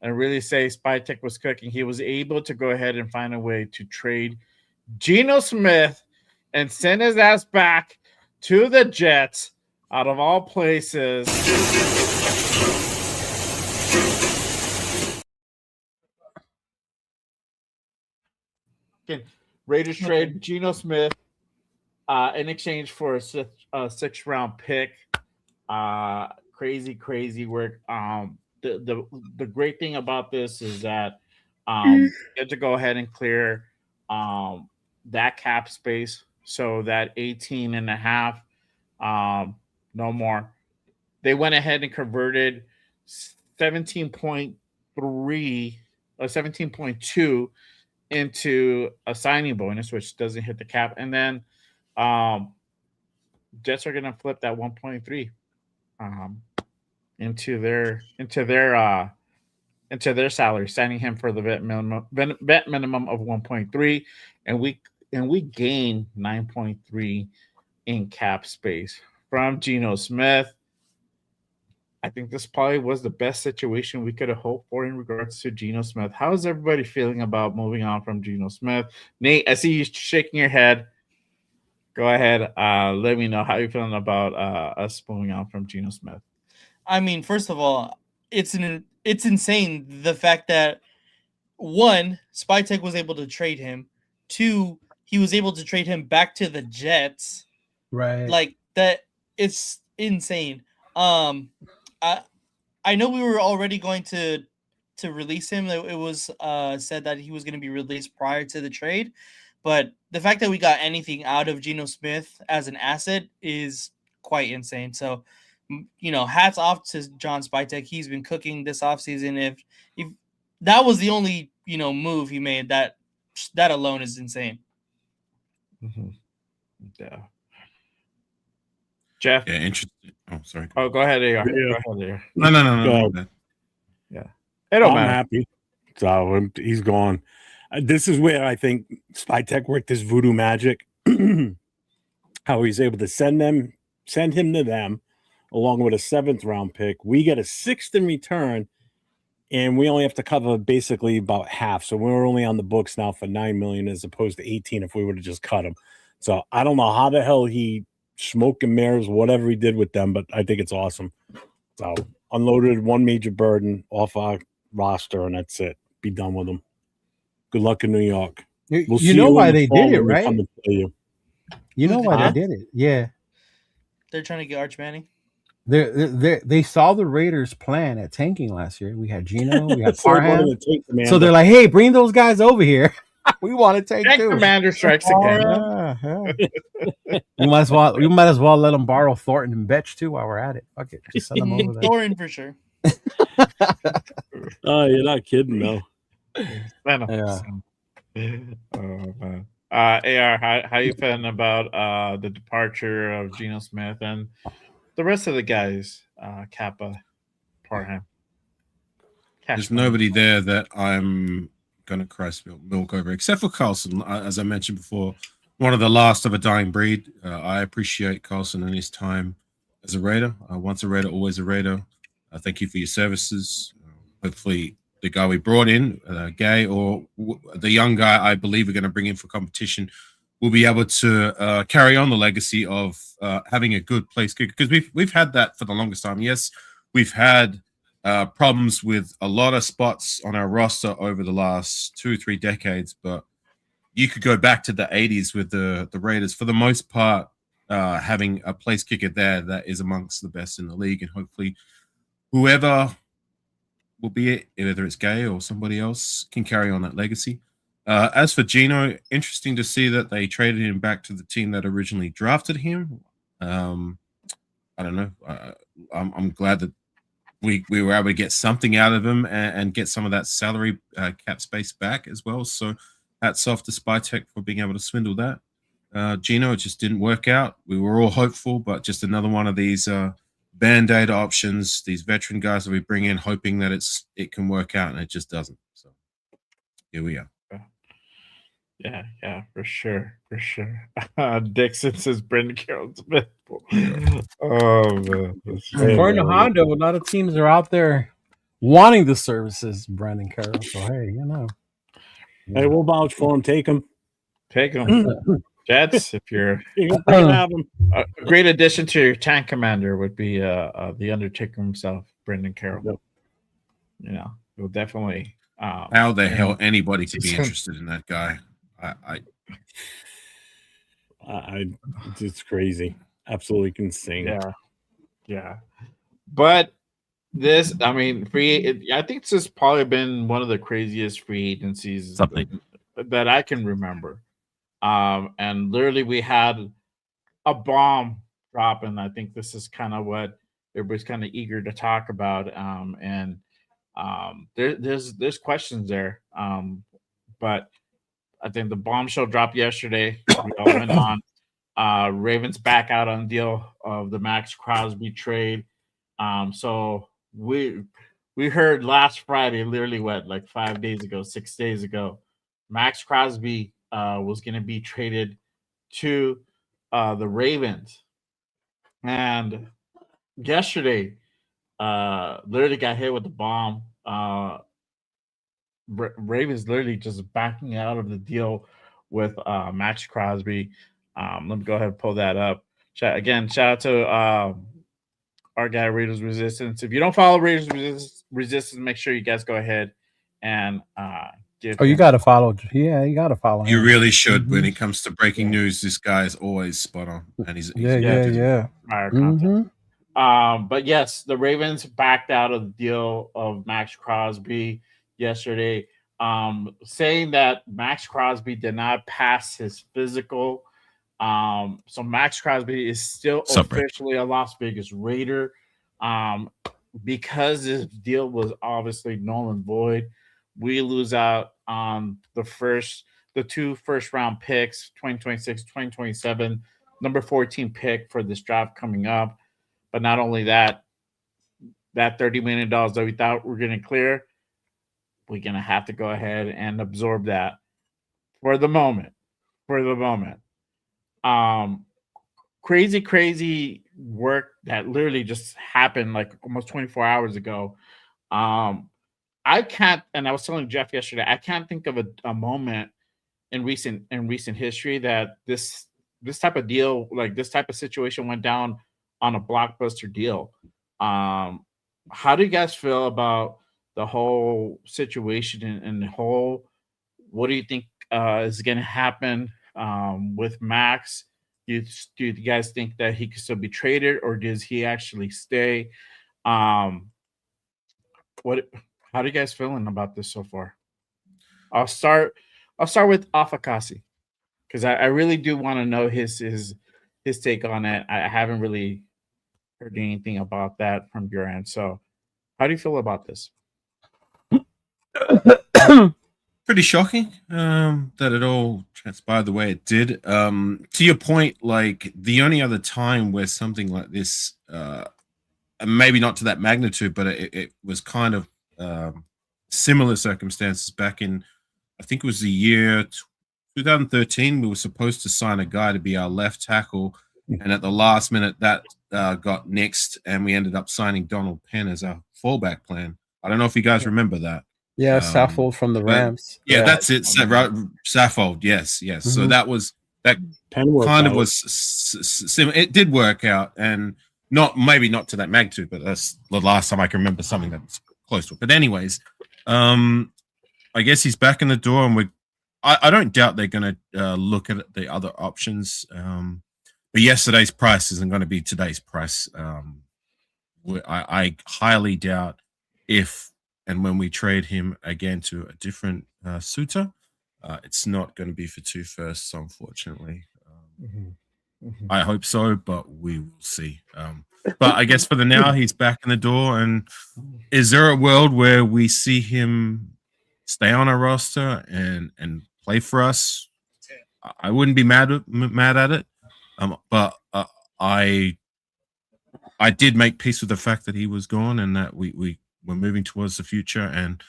B: really say Spytek was cooking. He was able to go ahead and find a way to trade Geno Smith and send his ass back to the Jets out of all places. Raiders trade Geno Smith in exchange for a sixth round pick. Crazy work. The great thing about this is that you get to go ahead and clear that cap space, so that 18 and a half, no more. They went ahead and converted 17.3 or 17.2 into a signing bonus, which doesn't hit the cap, and then Jets are gonna flip that 1.3 into their salary, signing him for the vet minimum of 1.3, and we gain 9.3 in cap space from Geno Smith. I think this probably was the best situation we could have hoped for in regards to Geno Smith. How is everybody feeling about moving on from Geno Smith? Nate, I see you shaking your head. Go ahead. Let me know how you're feeling about us moving on from Geno Smith.
F: I mean, first of all, it's insane the fact that one, Spytek was able to trade him. Two, he was able to trade him back to the Jets.
C: Right.
F: Like that, it's insane. I know we were already going to release him. It was said that he was going to be released prior to the trade, but the fact that we got anything out of Geno Smith as an asset is quite insane. So, hats off to John Spytek. He's been cooking this offseason. If that was the only move he made, that alone is insane.
B: Mm-hmm. Yeah. Jeff?
D: Yeah, interesting. Oh, sorry.
B: Oh, go ahead, AR.
E: Yeah.
B: Go ahead, AR.
D: No.
B: Yeah. It don't
E: I'm
B: matter.
E: happy. So he's gone. This is where I think Spytek worked his voodoo magic. How he's able to send him to them, along with a 7th round pick. We get a 6th in return, and we only have to cover basically about half. So we're only on the books now for $9 million as opposed to 18 if we would have just cut him. So I don't know how the hell he smoke and mirrors, whatever he did with them, but I think it's awesome. So unloaded one major burden off our roster, and that's it. Be done with them. Good luck in New York. We'll
C: you
E: see
C: know
E: in
C: why
E: the
C: they
E: fall
C: did it,
E: when we
C: right?
E: come to play you.
C: You know why
F: Huh?
C: they did it. Yeah.
F: They're trying to get Arch Manning.
C: They saw the Raiders' plan at tanking last year. We had Geno, we had
E: So they wanted
C: Parham.
E: to take Commander.
C: So they're like, hey, bring those guys over here. We want to take
B: And
C: too.
B: Commander strikes again.
C: Yeah. We might as well let them borrow Thornton and Betch too while we're at it. Fuck it. Just send them over there.
F: Thorin for sure.
E: Oh, you're not kidding, though.
C: Yeah.
B: Oh man. AR, how you feeling about the departure of Geno Smith and the rest of the guys? Kappa, Parham.
D: There's nobody there that I'm going to cry spilt milk over, except for Carlson. As I mentioned before, one of the last of a dying breed. I appreciate Carlson and his time as a Raider. Once a Raider, always a Raider. Thank you for your services. Hopefully, the guy we brought in, Gay, or the young guy I believe we're going to bring in for competition, will be able to carry on the legacy of having a good place kicker, because we've had that for the longest time. Yes, we've had problems with a lot of spots on our roster over the last 2-3 decades, but you could go back to the 80s with the Raiders. For the most part, having a place kicker there that is amongst the best in the league, and hopefully whoever will be it, whether it's Gay or somebody else, can carry on that legacy. As for Gino, interesting to see that they traded him back to the team that originally drafted him. I don't know. I'm glad that we were able to get something out of him and get some of that salary cap space back as well. So hats off to SpyTech for being able to swindle that. Gino, it just didn't work out. We were all hopeful, but just another one of these band-aid options, these veteran guys that we bring in hoping that it can work out, and it just doesn't. So here we are.
B: Yeah, for sure. Dixon says Brendan Carroll Smith. Oh man.
C: According to Honda, a lot of teams are out there wanting the services, Brandon Carroll. So hey,
E: Hey, we'll vouch for him. Take him.
B: Jets, if you're
E: You can have him.
B: a great addition to your tank commander would be the Undertaker himself, Brendan Carroll.
E: Yep.
B: You know, he'll definitely
D: How the hell anybody could be interested in that guy?
E: It's crazy. Absolutely insane.
B: Yeah. But this, I mean, I think this has probably been one of the craziest free agencies that I can remember. And literally we had a bomb drop, and I think this is kind of what everybody's kind of eager to talk about. There's questions there. But I think the bombshell dropped yesterday. We all went on. Ravens back out on the deal of the Maxx Crosby trade. So we heard last Friday, literally like 5 days ago, 6 days ago, Maxx Crosby was going to be traded to the Ravens. And yesterday, literally got hit with the bomb. Ravens literally just backing out of the deal with Maxx Crosby. Let me go ahead and pull that up. Shout out to our guy Raiders Resistance. If you don't follow Raiders Resistance, make sure you guys go ahead and give.
C: you got to follow. Yeah, you got to follow.
D: You
C: him.
D: really should. When it comes to breaking news, this guy is always spot on, and he's
C: yeah.
B: But yes, the Ravens backed out of the deal of Maxx Crosby yesterday, saying that Maxx Crosby did not pass his physical. So Maxx Crosby is still officially a Las Vegas Raider. Because this deal was obviously null and void, we lose out on the 2 first-round picks, 2026, 2027, number 14 pick for this draft coming up. But not only that $30 million that we thought we were going to clear, we're going to have to go ahead and absorb that for the moment. Crazy work that literally just happened like almost 24 hours ago. I can't, and I was telling Jeff yesterday, I can't think of a moment in recent history that this type of deal, like this type of situation, went down on a blockbuster deal. How do you guys feel about the whole situation and the whole? What do you think is going to happen with Max? Do you guys think that he could still be traded, or does he actually stay? How do you guys feeling about this so far? I'll start with Afakasi, because I really do want to know his take on it. I haven't really heard anything about that from your end. So how do you feel about this?
D: Pretty shocking that it all transpired the way it did. To your point, like the only other time where something like this, maybe not to that magnitude, but it was kind of similar circumstances back in, I think it was the year 2013. We were supposed to sign a guy to be our left tackle, and at the last minute that got nixed, and we ended up signing Donald Penn as our fallback plan. I don't know if you guys remember that.
C: Yeah, Saffold from the Rams.
D: Yeah, that's it. Saffold, yes. Mm-hmm. So that
E: Penn
D: kind of was similar. It did work out, and maybe not to that magnitude, but that's the last time I can remember something that's close to it. But anyways, I guess he's back in the door, and I don't doubt they're going to look at the other options. but yesterday's price isn't going to be today's price. I highly doubt if and when we trade him again to a different suitor, it's not going to be for 2 firsts, unfortunately. I hope so, but we will see. But I guess for the now, he's back in the door. And is there a world where we see him stay on our roster and play for us? I wouldn't be mad at it. But I did make peace with the fact that he was gone and that we were moving towards the future. And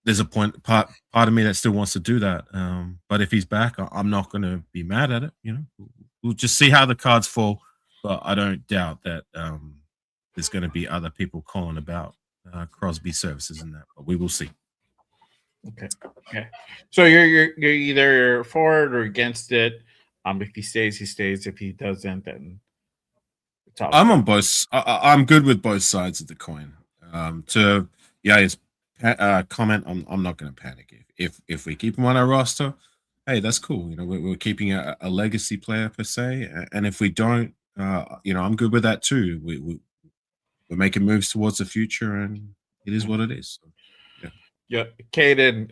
D: there's a part of me that still wants to do that. But if he's back, I'm not going to be mad at it. You know, we'll just see how the cards fall. But I don't doubt that there's going to be other people calling about Crosby services and that. But we will see.
B: Okay. So you're either for it or against it. If he stays, he stays. If he doesn't, then it's all
D: I'm on both. I'm good with both sides of the coin. His comment, I'm not going to panic. If we keep him on our roster, hey, that's cool. You know, we're keeping a legacy player per se, and if we don't, I'm good with that too. We're making moves towards the future, and it is what it is. So,
B: yeah, Caden,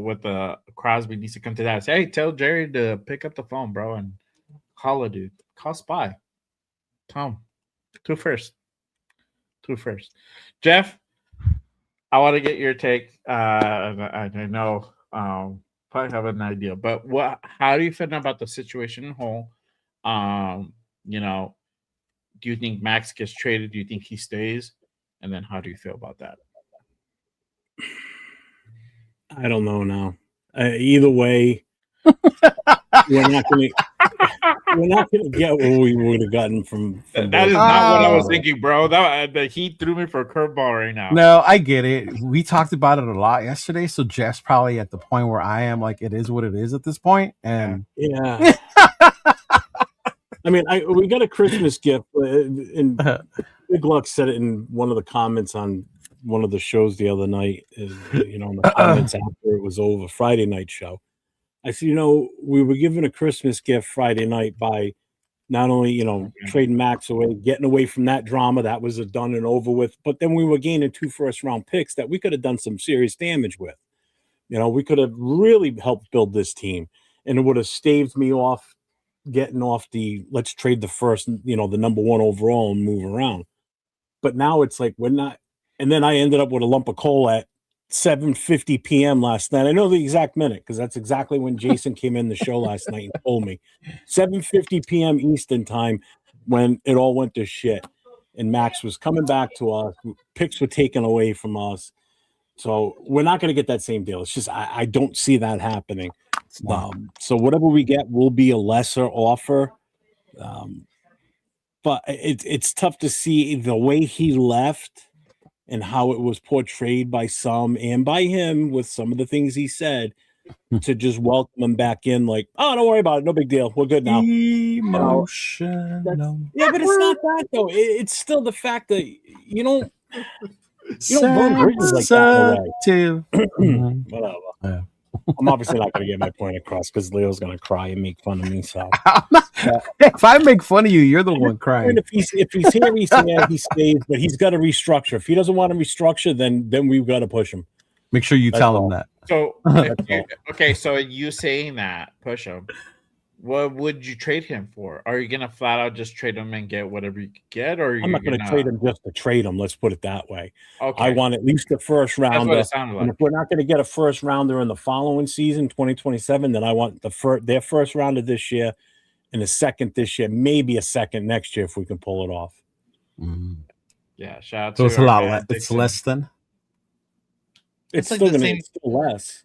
B: with the Crosby needs to come to that. Say, hey, tell Jerry to pick up the phone, bro, and call a dude. Call Spy. Tom, 2 first. Jeff, I want to get your take. I know probably have an idea, but how do you feel about the situation in whole? Do you think Max gets traded? Do you think he stays? And then how do you feel about that?
E: I don't know now. Either way, we're not going to get what we would have gotten from
B: that is not what I was thinking, bro. The Heat threw me for a curveball right now.
C: No, I get it. We talked about it a lot yesterday, so Jeff's probably at the point where I am. Like, it is what it is at this point, and
E: yeah. I mean, we got a Christmas gift, and Big Luck said it in one of the comments on one of the shows the other night. In the comments after it was over, Friday night show. I said, we were given a Christmas gift Friday night by not only, trading Max away, getting away from that drama that was done and over with, but then we were gaining 2 first-round picks that we could have done some serious damage with. We could have really helped build this team, and it would have staved me off getting off the let's trade the first, the number 1 overall and move around. But now it's like we're not. And then I ended up with a lump of coal at 7:50 p.m. last night. I know the exact minute because that's exactly when Jason came in the show last night and told me 7:50 p.m. Eastern time when it all went to shit. And Max was coming back to us. Picks were taken away from us. So we're not going to get that same deal. It's just I don't see that happening. So whatever we get will be a lesser offer. But it's tough to see the way he left and how it was portrayed by some and by him with some of the things he said to just welcome him back in like, oh, don't worry about it. No big deal. We're good now.
C: Emotional.
E: Yeah, but it's not that, though. It's still the fact that you don't burn bridges like that away. Whatever. Yeah. I'm obviously not going to get my point across because Leo's going to cry and make fun of me. So
C: if I make fun of you, you're the one crying.
E: If he's here, he stays, but he's got to restructure. If he doesn't want to restructure, then we've got to push him.
C: Make sure you tell him that.
B: So okay, so you saying that, push him. What would you trade him for? Are you gonna flat out just trade him and get whatever you could get, or
E: I'm not going to trade him just to trade him? Let's put it that way.
B: Okay.
E: I want at least a first rounder.
B: That's what it sounded like.
E: And if we're not going to get a first rounder in the following season, 2027, then I want their first rounder this year and a second this year, maybe a second next year if we can pull it off.
C: Mm-hmm.
B: Yeah, shout out
C: so
B: to
C: it's a lot less. It's less than.
E: It's like still still less.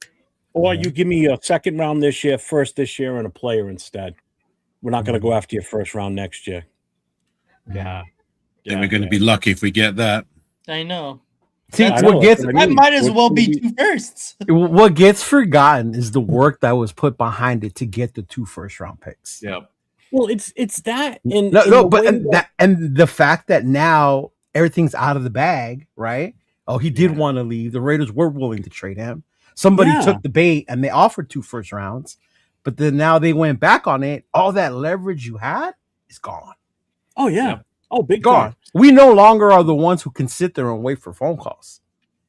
E: Or you give me a second round this year, first this year, and a player instead. We're not going to go after your first round next year.
B: Yeah.
D: And we're going to be lucky if we get that.
F: I know.
C: See,
F: that might as well be 2 firsts.
C: What gets forgotten is the work that was put behind it to get the 2 first-round picks.
B: Yep.
E: Well, it's that.
C: And the fact that now everything's out of the bag, right? Oh, he did want to leave. The Raiders were willing to trade him. Somebody took the bait and they offered 2 first rounds, But then now they went back on it. All that leverage you had is gone.
E: Oh yeah.
B: Yep.
E: Oh, big
C: Gone.
E: time.
C: We no longer are the ones who can sit there and wait for phone calls.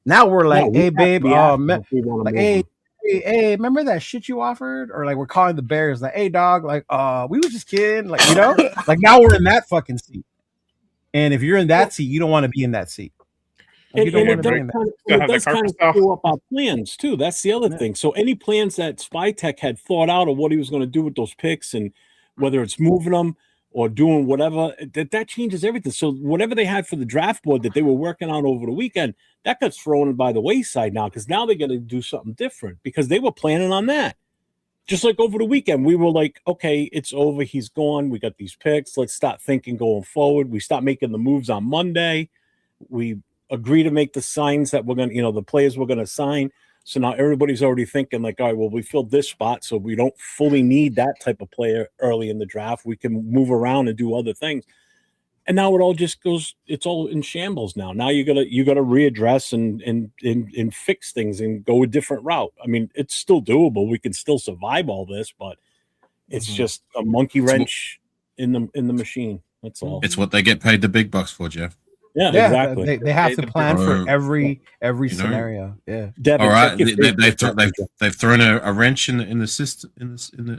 C: Now we're like,
E: No, we
C: hey
E: have to
C: babe,
E: be asking if we wanna
C: like
E: move
C: hey,
E: them.
C: hey, remember that shit you offered? Or like we're calling the Bears, like, hey dog, like we was just kidding, like like now we're in that fucking seat. And if you're in that seat, you don't want to be in that seat. Like, you don't
E: And
C: want
E: it
C: to be
E: does
C: in that.
E: kind of,
B: Still
E: it
B: have the
E: does kind
B: carpet
E: of
B: stuff.
E: screw up our plans too. That's the other
C: Yeah.
E: thing. So any plans that Spytech had thought out of what he was going to do with those picks, and whether it's moving them or doing whatever, that changes everything. So whatever they had for the draft board that they were working on over the weekend, that got thrown by the wayside now, because now they got to do something different, because they were planning on that. Just like over the weekend, we were like, okay, it's over. He's gone. We got these picks. Let's start thinking going forward. We start making the moves on Monday. We agree to make the signs that we're going to, the players we're going to sign. So now everybody's already thinking like, all right, well, we filled this spot, so we don't fully need that type of player early in the draft. We can move around and do other things. And now it all just goes, it's all in shambles now. Now you gotta readdress and fix things and go a different route. I mean, it's still doable. We can still survive all this, but it's just a monkey wrench in the machine. That's all.
D: It's what they get paid the big bucks for, Jeff.
E: Yeah,
C: Yeah,
E: exactly.
C: they have to plan for
D: Or,
C: every
D: know.
C: scenario. Yeah.
E: Devin,
D: All right,
E: check your Facebook.
D: they've thrown a wrench in the system in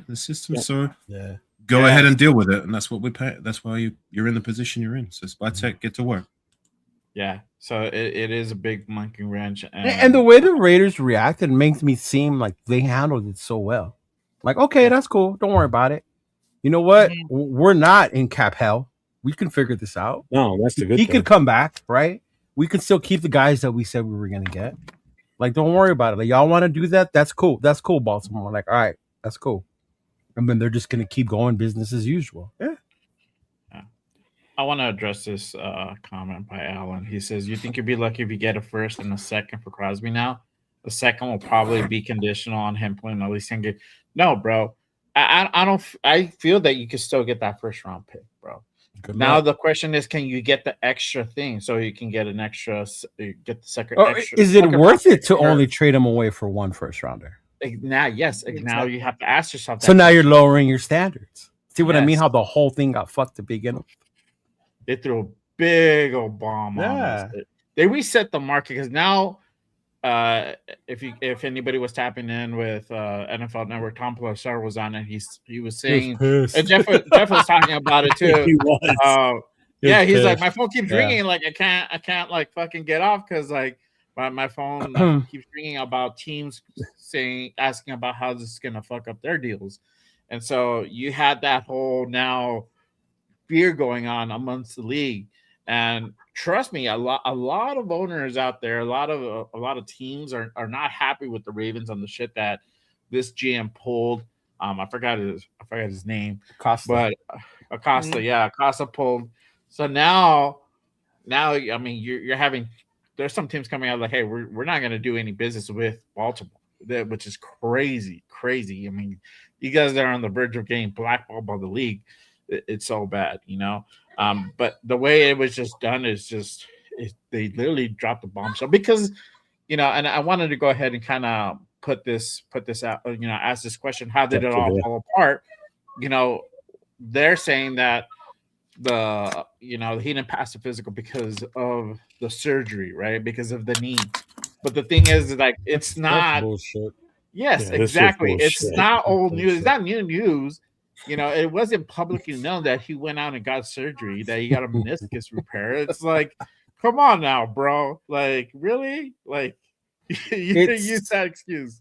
D: the system.
E: Yep.
D: So
C: Yeah.
D: go ahead and deal with it, and that's what we pay. That's why you're in the position you're in. So Spytech, get to work.
B: Yeah, so it is a big monkey wrench,
C: And the way the Raiders reacted makes me seem like they handled it so well. Like, okay, that's cool. Don't worry about it. You know what? We're not in cap hell. We can figure this out.
E: No, that's the good
C: He
E: thing.
C: could come back, right? We can still keep the guys that we said we were gonna get. Like, don't worry about it. Like, y'all want to do that? That's cool. That's cool, Baltimore. Like, all right, that's cool. And then they're just gonna keep going business as usual. Yeah.
B: I want to address this comment by Alan. He says, "You think you'd be lucky if you get a first and a second for Crosby now? The second will probably be conditional on him playing at least 10 games." No, bro. I don't. I feel that you can still get that first round pick, bro. Now the question is, can you get the extra thing so you can get an extra, get the second?
C: Or
B: extra,
C: is it
B: second
C: worth
B: round
C: it to
B: pick?
C: only trade him away for one first rounder?
B: Now, yes. Now you have to ask yourself.
C: So now you're lowering your standards. See what I mean?
B: Yes.
C: How the whole thing got fucked to begin with.
B: They threw a big old bomb on us. They reset the market because now, if anybody was tapping in with NFL Network, Tom Pelissero was on it. He was saying, and Jeff was talking about it too.
E: He was.
B: Yeah, he's like,
E: pissed.
B: my phone keeps ringing, like I can't like fucking get off because like my phone keeps ringing about teams asking about how this is gonna fuck up their deals, and so you had that whole now fear going on amongst the league. And trust me, a lot of owners out there, a lot of teams are not happy with the Ravens on the shit that this GM pulled. I forgot his name,
C: Costa.
B: but Acosta, Acosta pulled. So now, I mean, you're having. There's some teams coming out like, hey, we're not going to do any business with Baltimore, which is crazy. I mean, you guys are on the verge of getting blackballed by the league. It's so bad, but the way it was just done is just they literally dropped the bombshell because, and I wanted to go ahead and kind of put this out, ask this question: how did it all fall apart? They're saying that he didn't pass the physical because of the surgery, right? Because of the knee. But the thing is, like, it's not
E: bullshit.
B: Yes,
E: Yeah,
B: exactly. It's
E: bullshit.
B: not old news. It's not new news. It wasn't publicly known that he went out and got surgery, that he got a meniscus repair. It's like, come on now, bro. Like, really? Like, you use that excuse.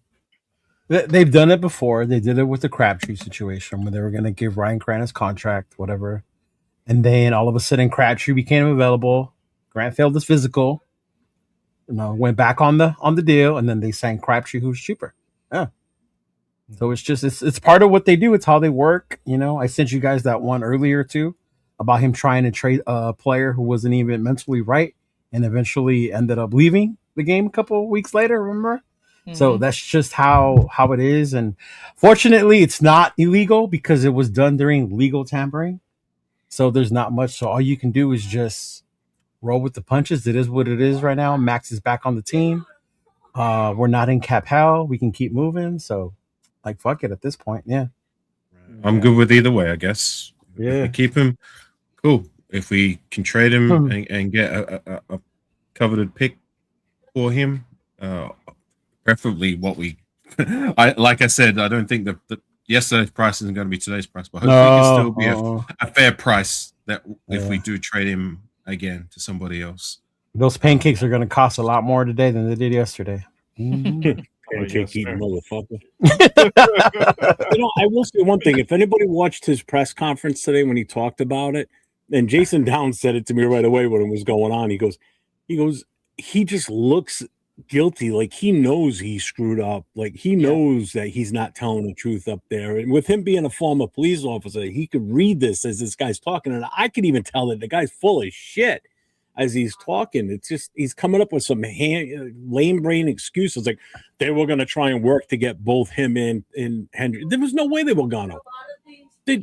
C: They've done it before. They did it with the Crabtree situation where they were going to give Ryan Grant his contract, whatever. And then all of a sudden, Crabtree became available. Grant failed his physical. Went back on the deal, and then they signed Crabtree, who's cheaper. Yeah. So it's part of what they do. It's how they work. I sent you guys that one earlier too about him trying to trade a player who wasn't even mentally right and eventually ended up leaving the game a couple of weeks later. Remember? Mm-hmm. So that's just how it is. And fortunately, it's not illegal because it was done during legal tampering. So there's not much. So all you can do is just roll with the punches. It is what it is right now. Max is back on the team. We're not in cap hell. We can keep moving. So Like, fuck it at this point. Yeah.
D: I'm good with either way, I guess. If
C: Yeah.
D: we keep him, cool. If we can trade him
C: Hmm.
D: and get a coveted pick for him, preferably what we. Like I said, I don't think that yesterday's price isn't going to be today's price, but hopefully it can still be a fair price that if we do trade him again to somebody else.
C: Those pancakes are going to cost a lot more today than they did yesterday. Mhm.
E: Pancake eating motherfucker.
C: Mm-hmm.
E: You know, I will say one thing. If anybody watched his press conference today when he talked about it, and Jason Downs said it to me right away when it was going on, he goes, he just looks guilty. Like he knows he screwed up. Like he knows that he's not telling the truth up there. And with him being a former police officer, he could read this as this guy's talking. And I could even tell that the guy's full of shit as he's talking. It's just, he's coming up with some lame brain excuses. Like they were going to try and work to get both him and Henry. There was no way they were going to. They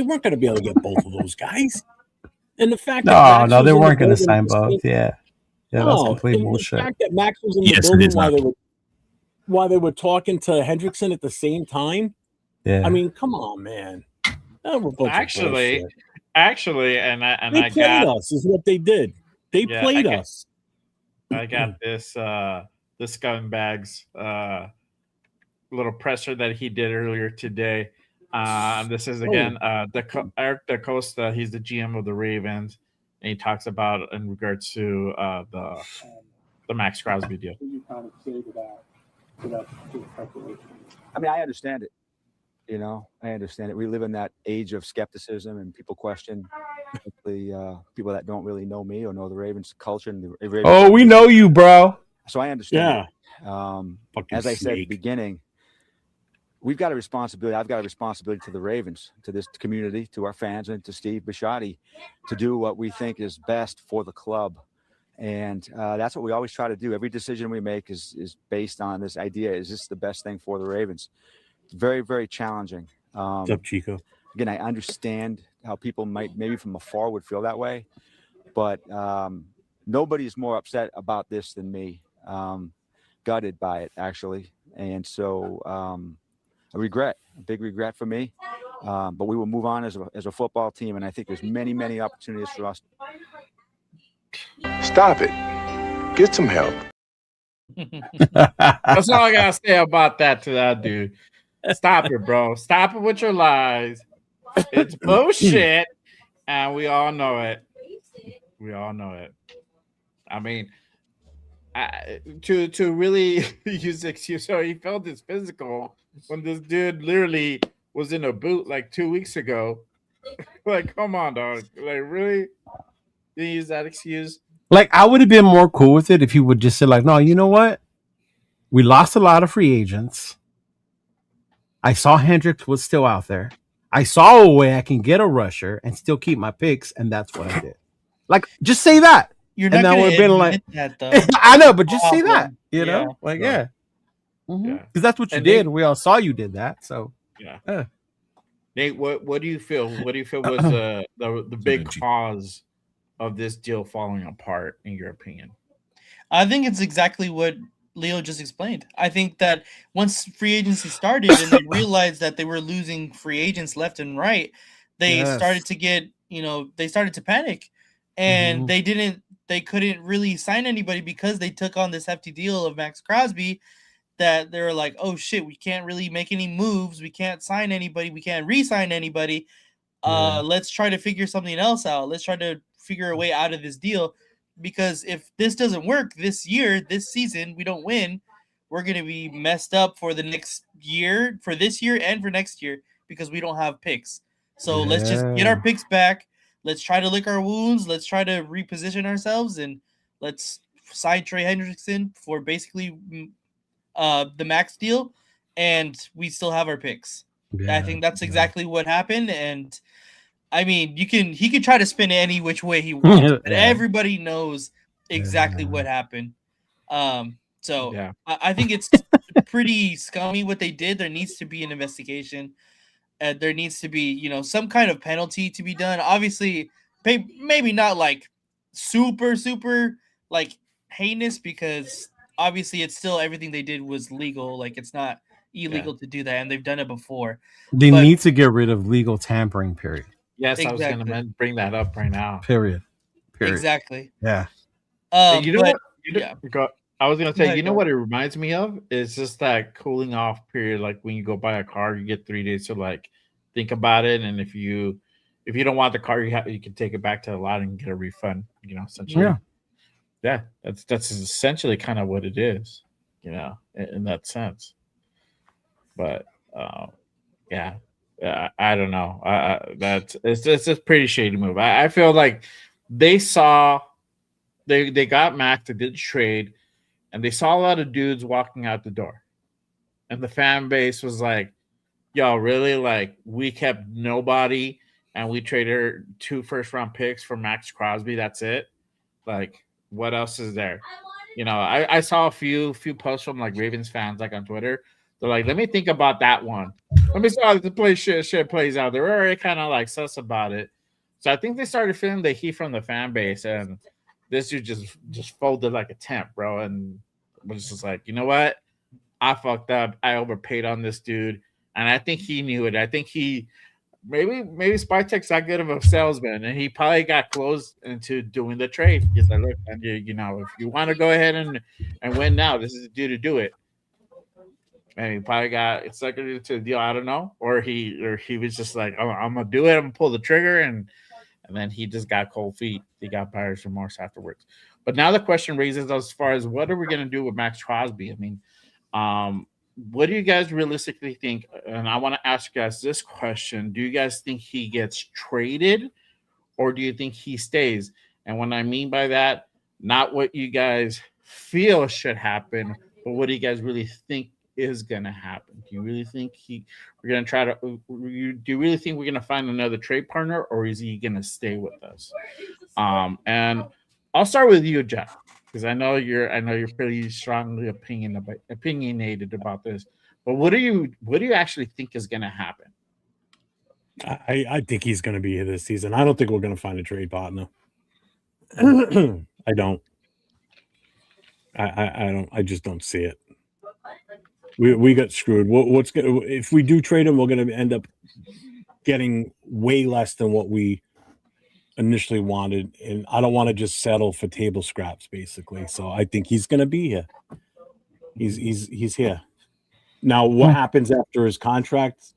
E: weren't going to be able to get both of those guys. And the fact that
C: No, they weren't going to sign both. Yeah, that's complete bullshit.
E: The fact that Max was in the building while they were talking to Hendrickson at the same time.
C: Yeah,
E: I mean, come on, man.
B: Actually, and
E: they
B: I
E: played
B: got
E: us. Is what they did. They played us.
B: I got this scumbags little presser that he did earlier today. This is again Eric DaCosta. He's the GM of the Ravens, and he talks about in regards to the Maxx Crosby deal.
G: I mean, I understand it. You know, I understand it. We live in that age of skepticism, and people question the people that don't really know me or know the Ravens culture. And the Ravens
C: we know you, bro.
G: So I understand.
E: Yeah.
G: As I said at the beginning, we've got a responsibility. I've got a responsibility to the Ravens, to this community, to our fans, and to Steve Bisciotti to do what we think is best for the club. And that's what we always try to do. Every decision we make is based on this idea. Is this the best thing for the Ravens? It's very, very challenging.
E: What's up, Chico?
G: Again, I understand how people might maybe from afar would feel that way, but nobody's more upset about this than me. Gutted by it, actually. And so a big regret for me. But we will move on as a football team, and I think there's many, many opportunities for us.
H: Stop it. Get some help.
B: That's all I gotta say about that to that dude. Stop it, bro. Stop it with your lies. It's bullshit, and we all know it. We all know it. I mean, to really use the excuse, so he felt his physical when this dude literally was in a boot like 2 weeks ago. Like, come on, dog. Like, really? You use that excuse?
C: Like, I would have been more cool with it if he would just say, like, no, you know what? We lost a lot of free agents. I saw Hendricks was still out there. I saw a way I can get a rusher and still keep my picks, and that's what I did. Like, just say that.
F: You're not going to admit that, though.
C: I know, but just say that. You know? Like, yeah. Because that's what you did.
B: Nate,
C: we all saw you did that. So,
B: yeah. Nate, what do you feel? What do you feel was the big cause of this deal falling apart, in your opinion?
F: I think it's exactly what Leo just explained. I think that once free agency started and they realized that they were losing free agents left and right, they started to get, they started to panic, and they couldn't really sign anybody because they took on this hefty deal of Maxx Crosby, that they were like, oh shit, we can't really make any moves. We can't sign anybody. We can't re-sign anybody. Let's try to figure something else out. Let's try to figure a way out of this deal, because if this doesn't work this season, we don't win, we're going to be messed up for the next year, for this year and for next year, because we don't have picks. So let's just get our picks back. Let's try to lick our wounds. Let's try to reposition ourselves, and let's sign Trey Hendrickson for basically the max deal, and we still have our picks. I think that's exactly what happened. And I mean, he could try to spin it any which way he wants, but everybody knows exactly what happened. So I think it's pretty scummy what they did. There needs to be an investigation. There needs to be, some kind of penalty to be done. Obviously, maybe not like super like heinous, because obviously it's still, everything they did was legal. Like, it's not illegal to do that, and they've done it before.
C: They
F: But-
C: need to get rid of legal tampering. Period.
B: Yes, I was
F: Exactly.
B: going to bring that up right now.
C: Period.
F: Exactly.
C: Yeah.
B: You know
F: But-
B: what?
F: yeah.
B: I was gonna
F: Go
B: say,
F: ahead,
B: you know
F: go
B: what it reminds me of? It's just that cooling off period. Like when you go buy a car, you get 3 days to like think about it, and if you don't want the car, you can take it back to the lot and get a refund. You know, essentially. Yeah, that's essentially kind of what it is. You know, in that sense. But yeah, I don't know. It's just a pretty shady move. I feel like they saw they got Max, they did trade, and they saw a lot of dudes walking out the door, and the fan base was like, "Yo, really? Like we kept nobody, and we traded 2 first-round picks for Maxx Crosby. That's it. Like what else is there?" You know, I saw a few posts from like Ravens fans like on Twitter. They're like, "Let me think about that one. Let me see how the shit plays out." They're already kind of like sus about it. So I think they started feeling the heat from the fan base, and this dude just folded like a temp, bro, and was just like, you know what? I fucked up. I overpaid on this dude, and I think he knew it. I think he maybe Spytek's not good of a salesman, and he probably got closed into doing the trade. He's like, look, man, you know, if you want to go ahead and win now, this is the dude to do it. And he probably got suckered into the deal. I don't know, or he was just like, oh, I'm gonna do it. I'm gonna pull the trigger, and then he just got cold feet. He got buyer's remorse afterwards. But now the question raises as far as what are we gonna do with Maxx Crosby? I mean, what do you guys realistically think? And I want to ask you guys this question: do you guys think he gets traded, or do you think he stays? And what I mean by that, not what you guys feel should happen, but what do you guys really think is going to happen? Do you really think we're going to try to? Do you really think we're going to find another trade partner, or is he going to stay with us? And I'll start with you, Jeff, because I know you're pretty strongly opinionated about this. But what do you actually think is going to happen?
E: I think he's going to be here this season. I don't think we're going to find a trade partner. I don't. I don't. I just don't see it. We got screwed. What's going if we do trade him? We're going to end up getting way less than what we initially wanted, and I don't want to just settle for table scraps, basically. So I think he's going to be here. He's here. Now, what happens after his contract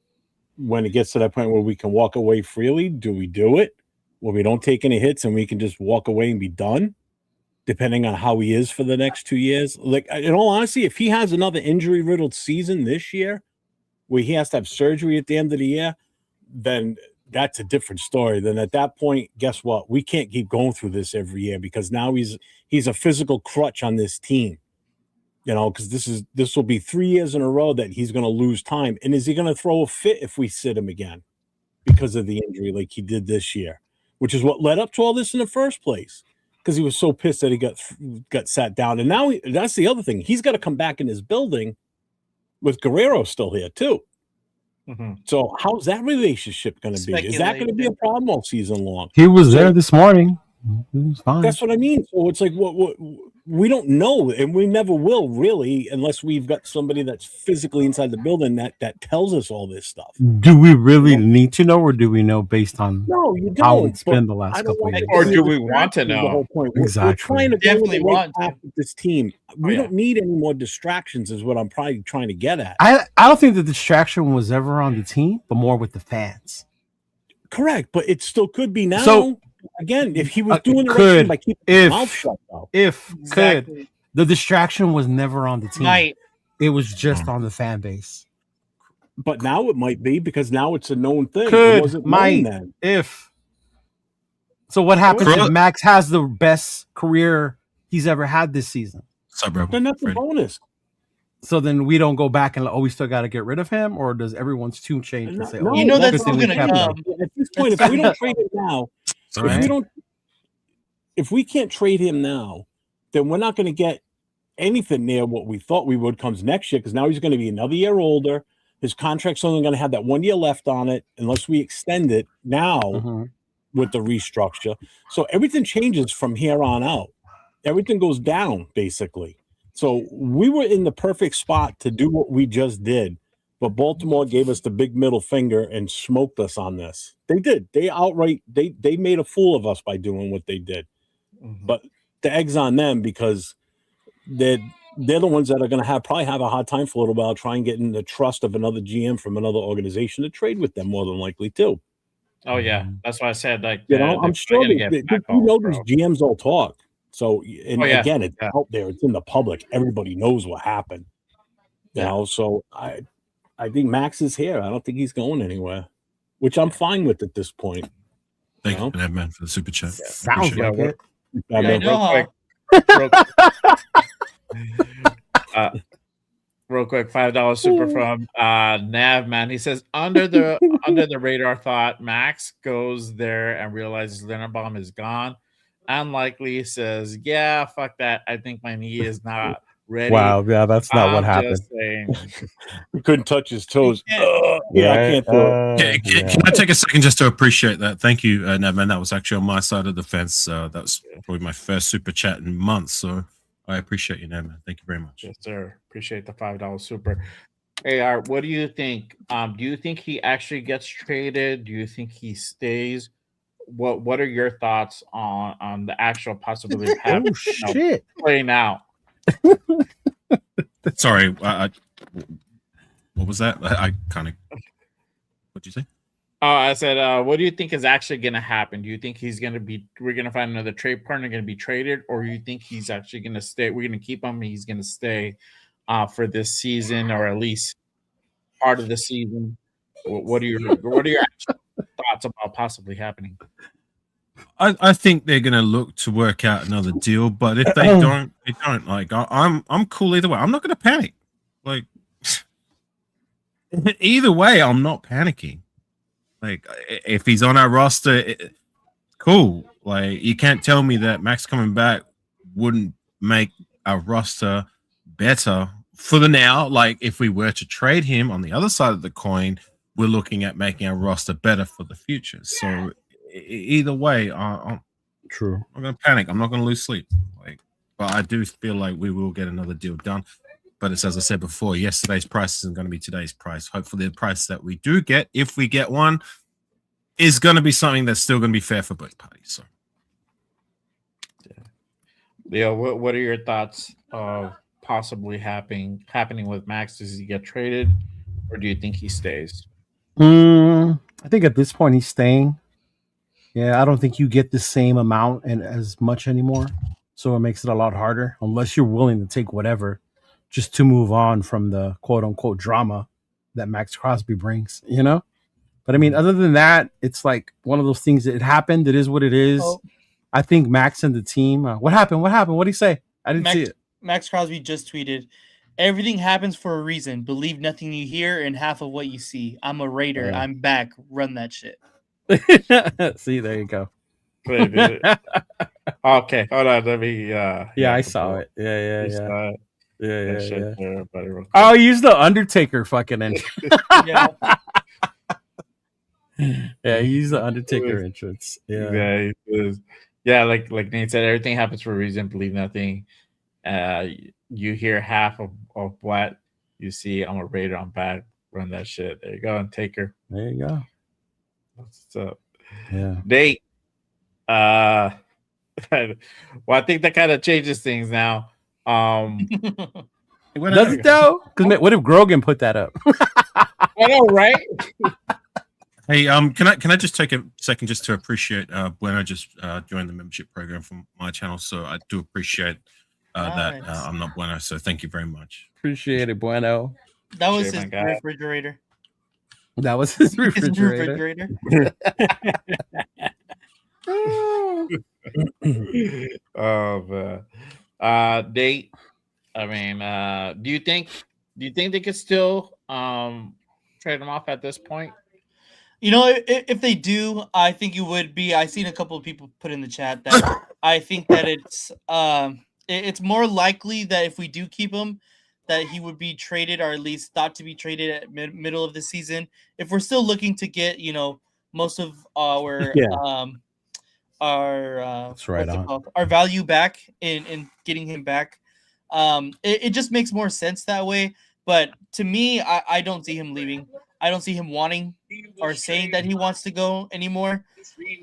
E: when it gets to that point where we can walk away freely? Do we do it where we don't take any hits and we can just walk away and be done? Depending on how he is for the next 2 years. Like, in all honesty, if he has another injury-riddled season this year where he has to have surgery at the end of the year, then that's a different story. Then at that point, guess what? We can't keep going through this every year because now he's a physical crutch on this team. You know, because this will be 3 years in a row that he's going to lose time. And is he going to throw a fit if we sit him again because of the injury like he did this year, which is what led up to all this in the first place? Because he was so pissed that he got sat down. And now that's the other thing. He's got to come back in his building with Guerrero still here too.
B: Mm-hmm.
E: So how's that relationship going to be? Is that going to be a problem all season long?
C: He was there this morning. It was fine.
E: That's what I mean. So it's like what we don't know, and we never will really, unless we've got somebody that's physically inside the building that tells us all this stuff.
C: Do we really need to know, or do we know based on
E: No, you don't.
C: how it's been the
E: I
C: last
E: don't
C: couple of
E: want
C: years?
B: Or do we want to
E: The
B: know?
E: whole point.
C: Exactly.
E: We're trying to
F: Definitely
E: go
F: want to.
E: with this team. We don't need any more distractions, is what I'm probably trying to get at.
C: I don't think the distraction was ever on the team, but more with the fans.
E: Correct, but it still could be now.
C: So,
E: again, if he was doing the right
C: could,
E: thing by keeping his mouth shut, though.
C: Could the distraction was never on the team.
F: Might.
C: It was just on the fan base.
E: But now it might be because now it's a known thing. It
C: Could,
E: wasn't
C: might,
E: known then.
C: if. So what happens
D: Cro-
C: if Max has the best career he's ever had this season?
D: Sorry, bro.
E: Then that's a
D: Fred.
E: bonus.
C: So then we don't go back and we still got to get rid of him, or does everyone's tune change and say,
E: No,
F: You know
C: good
F: that's
C: thing
F: still
C: we
F: going to
C: kept him?
F: come.
E: At this point, if we don't trade him now,
D: Sorry.
E: if we can't trade him now, then we're not going to get anything near what we thought we would comes next year, because now he's going to be another year older. His contract's only going to have that 1 year left on it unless we extend it now with the restructure. So everything changes from here on out. Everything goes down, basically. So we were in the perfect spot to do what we just did But Baltimore gave us the big middle finger and smoked us on this. They did. They outright they made a fool of us by doing what they did. But the egg's on them because they're the ones that are going to probably have a hard time for a little while trying getting the trust of another GM from another organization to trade with them more than likely too.
B: Oh yeah, that's why I said like
E: I'm sure these GMs all talk. So again, it's out there, it's in the public. Everybody knows what happened. You know, so I think Max is here. I don't think he's going anywhere, which I'm fine with at this point.
D: Thank you, man, for the super chat.
C: Sounds like it.
B: Real quick, $5 super from Nav, man. He says under the radar thought, Max goes there and realizes Linderbaum is gone. Unlikely, says, yeah, fuck that. I think my knee is not ready.
C: Wow, yeah, that's not what happened.
E: He couldn't touch his toes. I can't do it.
D: Can I take a second just to appreciate that? Thank you, Nav, man. That was actually on my side of the fence. That was probably my first super chat in months. So I appreciate you, Nav, man. Thank you very much.
B: Yes, sir. Appreciate the $5 super. AR, what do you think? Do you think he actually gets traded? Do you think he stays? What are your thoughts on the actual possibility of having playing out?
D: Sorry, what was that? I kind of. What'd you say?
B: Oh, I said, what do you think is actually going to happen? Do you think we're going to find another trade partner going to be traded, or you think he's actually going to stay? We're going to keep him. He's going to stay for this season, or at least part of the season. What are your actual thoughts about possibly happening?
D: I think they're going to look to work out another deal, but if they don't, they don't. Like I'm cool either way. I'm not going to panic. Like either way, I'm not panicking. Like if he's on our roster, cool. Like you can't tell me that Max coming back wouldn't make our roster better for the now. Like if we were to trade him on the other side of the coin, we're looking at making our roster better for the future. So either way, I'm
C: true.
D: I'm gonna panic. I'm not gonna lose sleep. But I do feel like we will get another deal done. But it's as I said before, yesterday's price isn't going to be today's price. Hopefully, the price that we do get, if we get one, is going to be something that's still going to be fair for both parties. So,
B: Leo, what are your thoughts of possibly happening with Max? Does he get traded, or do you think he stays?
C: I think at this point he's staying. Yeah, I don't think you get the same amount and as much anymore. So it makes it a lot harder unless you're willing to take whatever just to move on from the quote unquote drama that Maxx Crosby brings, you know? But I mean, other than that, it's like one of those things that it happened. It is what it is. I think Max and the team. What happened? What happened? What did he say? I didn't see it.
F: Maxx Crosby just tweeted, "Everything happens for a reason. Believe nothing you hear and half of what you see. I'm a Raider.
C: Yeah.
F: I'm back. Run that shit."
C: See, there you go.
B: Okay, hold on. Let me.
C: Yeah, I saw it. Yeah.
B: Saw it.
C: Yeah. Oh, use the Undertaker fucking entrance.
F: Yeah.
C: Yeah, use the Undertaker entrance. Yeah.
B: Yeah, like Nate said, everything happens for a reason. Believe nothing. You hear half of what you see. I'm a Raider. I'm back. Run that shit. There you go, Undertaker.
C: There you go.
B: What's up?
C: Yeah.
B: Nate. Well, I think that kind of changes things now.
C: Does it though? Because what if Grogan put that up?
B: I know, right?
D: Hey, can I just take a second just to appreciate Bueno just joined the membership program from my channel, so I do appreciate that. I'm not Bueno, so thank you very much.
C: Appreciate it, Bueno.
F: That was his refrigerator.
C: That was his refrigerator.
B: Oh man. Nate, I mean, do you think they could still trade him off at this point?
F: You know, if they do, I think you would be. I've seen a couple of people put in the chat that I think that it's more likely that if we do keep him, that he would be traded, or at least thought to be traded at middle of the season. If we're still looking to get, most of our
C: that's right on.
F: Our value back in getting him back, it just makes more sense that way But to me, I don't see him leaving. I don't see him wanting or saying that he wants to go anymore.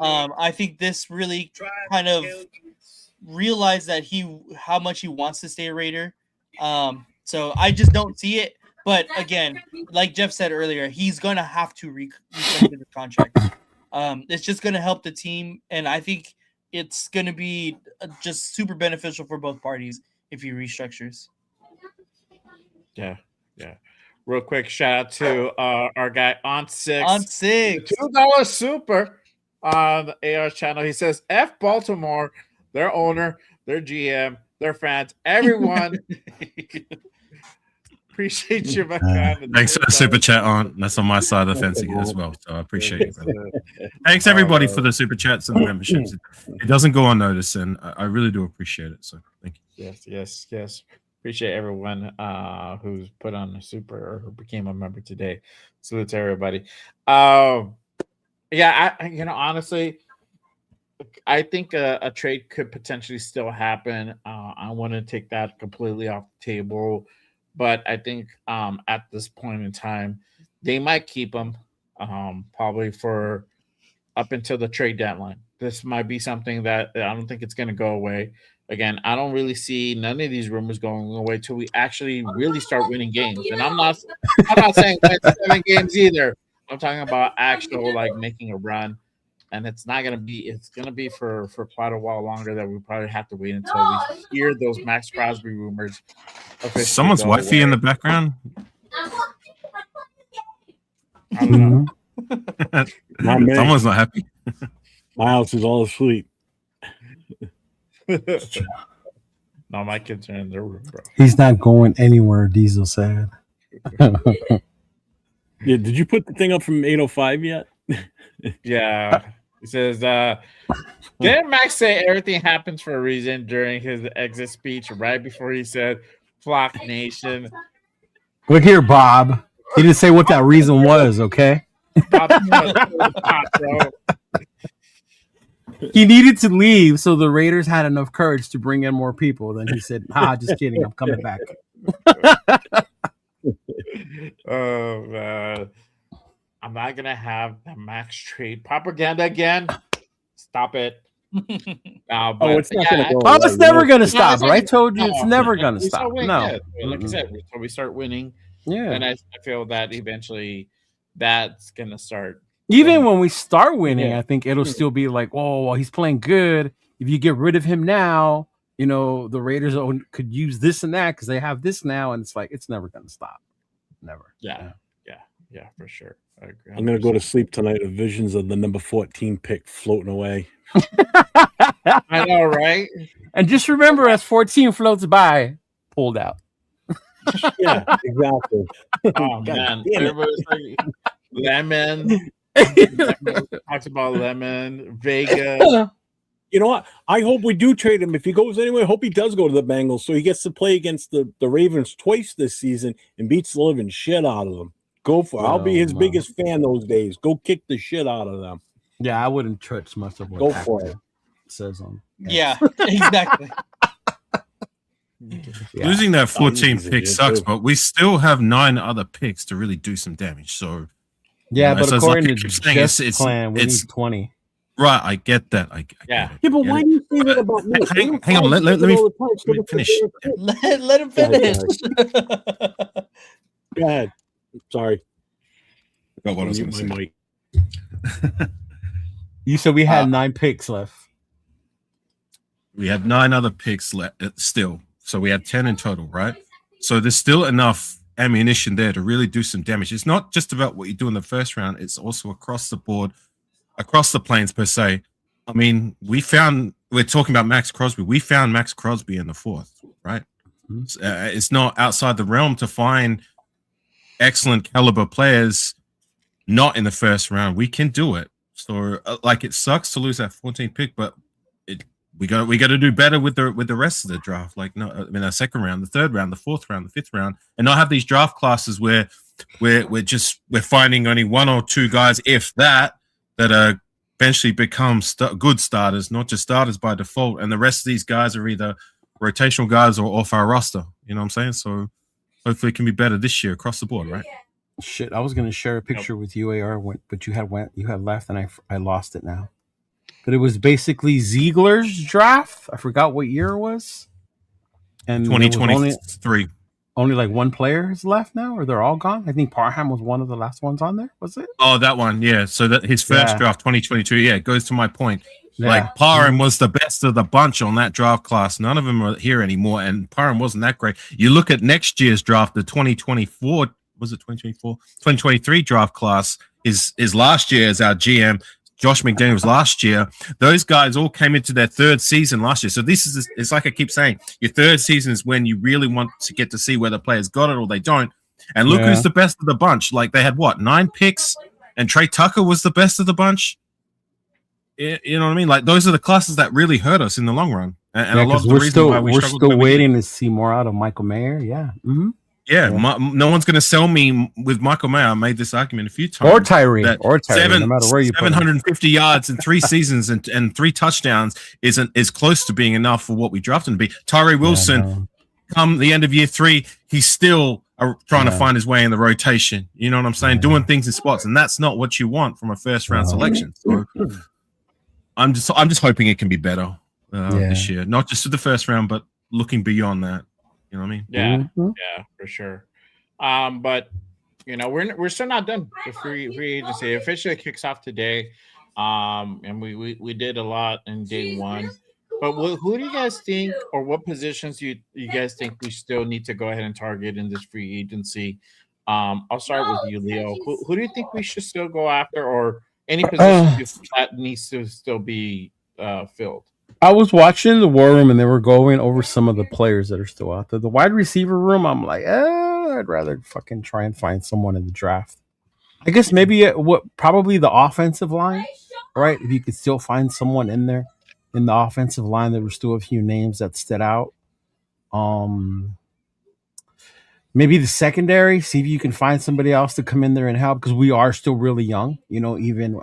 F: I think this really kind of realized that how much he wants to stay a Raider. So I just don't see it. But again, like Jeff said earlier, he's gonna have to reconsider the contract. It's just gonna help the team, and I think it's gonna be just super beneficial for both parties if he restructures.
B: Yeah. Real quick, shout out to our guy on six.
F: On six.
B: $2 super on the AR channel. He says, F Baltimore, their owner, their GM, their fans, everyone. Appreciate you, my friend.
D: Thanks for the super chat, on. That's on my side of the fence as well. So I appreciate it, brother. Thanks everybody for the super chats and the memberships. It doesn't go unnoticed, and I really do appreciate it. So thank you.
B: Yes. Appreciate everyone who's put on a super or who became a member today. Salute to everybody. I honestly, I think a trade could potentially still happen. I want to take that completely off the table, but I think at this point in time, they might keep him probably for up until the trade deadline. This might be something that I don't think it's going to go away. Again, I don't really see none of these rumors going away till we actually really start winning games. And I'm not saying win 7 games either. I'm talking about actual making a run. And it's going to be for quite a while longer that we probably have to wait until we hear those Maxx Crosby rumors.
D: Someone's wifey in the background.
B: I don't know.
D: Someone's not happy.
E: My house is all asleep.
B: No, my kids are in their room, bro.
C: He's not going anywhere, Diesel said.
E: Yeah, did you put the thing up from 805 yet?
B: Yeah. He says, didn't Max say everything happens for a reason during his exit speech right before he said Flock Nation?
C: Look here, Bob. He didn't say what that reason was, okay? He needed to leave, so the Raiders had enough courage to bring in more people. Then he said, just kidding. I'm coming back.
B: Oh, man. I'm not going to have the Max trade propaganda again. Stop it.
E: It's not going to go.
C: It's never going to stop. I told you it's never going to stop. No.
B: Like I said, until we start winning.
C: Yeah.
B: And I feel that eventually that's going to start.
C: Even when we start winning, I think it'll still be like, well, he's playing good. If you get rid of him now, the Raiders could use this and that because they have this now. And it's like, it's never going to stop. Never.
B: Yeah, for sure. I agree.
E: I'm going to go to sleep tonight with visions of the number 14 pick floating away.
B: I know, right?
C: And just remember, as 14 floats by, pulled out.
E: Yeah, exactly.
B: Oh, man. Everybody's like, Lemon. Talks about Lemon, Vega.
E: You know what? I hope we do trade him. If he goes anywhere, I hope he does go to the Bengals so he gets to play against the Ravens twice this season and beats the living shit out of them. Go for it. I'll be his biggest fan those days. Go kick the shit out of them.
C: Yeah, I wouldn't touch much of what
E: Go for it.
C: Says on.
F: Yeah, exactly.
D: Losing that 14 pick sucks, but we still have 9 other picks to really do some damage. So
C: yeah, but according to
D: Jeff's
C: plan, we need 20.
D: Right, I get that. I
E: yeah, but why do you say that about me?
D: Hang on, let me finish.
F: Let him finish.
E: Go ahead. Sorry.
D: Got what I was going to say.
C: You said we had 9 picks left.
D: We have 9 other picks left still. So we had 10 in total, right? So there's still enough ammunition there to really do some damage. It's not just about what you do in the first round. It's also across the board, across the plains per se. I mean, we're talking about Maxx Crosby. We found Maxx Crosby in the 4th, right? Mm-hmm. It's not outside the realm to find excellent caliber players not in the first round. We can do it. So it sucks to lose that 14th pick, but we got to do better with the rest of the draft. The second round, the third round, the 4th round, the 5th round, and not have these draft classes where we're finding only 1 or 2 guys, if that are eventually become good starters, not just starters by default, and the rest of these guys are either rotational guys or off our roster. You know what I'm saying? So hopefully it can be better this year across the board, right?
C: Shit, I was gonna share a picture with you, AR, but you had left, and I lost it now. But it was basically Ziegler's draft. I forgot what year it was, and there was
D: 2023.
C: only like one player is left now, or they're all gone. I think Parham was one of the last ones on there. Was it?
D: Oh, that one, yeah. So that his first draft, 2022, yeah, it goes to my point.
C: Yeah.
D: Like Parham was the best of the bunch on that draft class. None of them are here anymore, and Parham wasn't that great. You look at next year's draft, the 2024, was it 2024? 2023 draft class is last year as our GM. Josh McDaniels last year. Those guys all came into their third season last year. So this is, it's like I keep saying, your third season is when you really want to get to see whether players got it or they don't. And look who's the best of the bunch. Like they had what, 9 picks, and Trey Tucker was the best of the bunch. You know what I mean? Like those are the classes that really hurt us in the long run. And a lot of the reason why we're
C: still waiting to see more out of Michael Mayer. Yeah. Mm-hmm.
D: Yeah, no one's going to sell me with Michael Mayer. I made this argument a few times.
C: Or Tyree, no matter where you put
D: 750 yards in 3 seasons and 3 touchdowns is close to being enough for what we drafted him to be. Tyree Wilson, come the end of year 3, he's still trying to find his way in the rotation. You know what I'm saying? Doing things in spots, and that's not what you want from a first round selection. So I'm just hoping it can be better this year, not just for the first round, but looking beyond that. You know what I mean?
B: Yeah, yeah, for sure. But you know, we're still not done with free agency. It officially kicks off today. And we did a lot in day 1. But who do you guys think, or what positions do you guys think we still need to go ahead and target in this free agency? I'll start with you, Leo. Who do you think we should still go after, or any position that needs to still be filled?
C: I was watching the War Room, and they were going over some of the players that are still out there. The wide receiver room, I'm like, I'd rather fucking try and find someone in the draft. I guess maybe probably the offensive line, right? If you could still find someone in there in the offensive line, there were still a few names that stood out. Maybe the secondary, see if you can find somebody else to come in there and help, because we are still really young, you know, even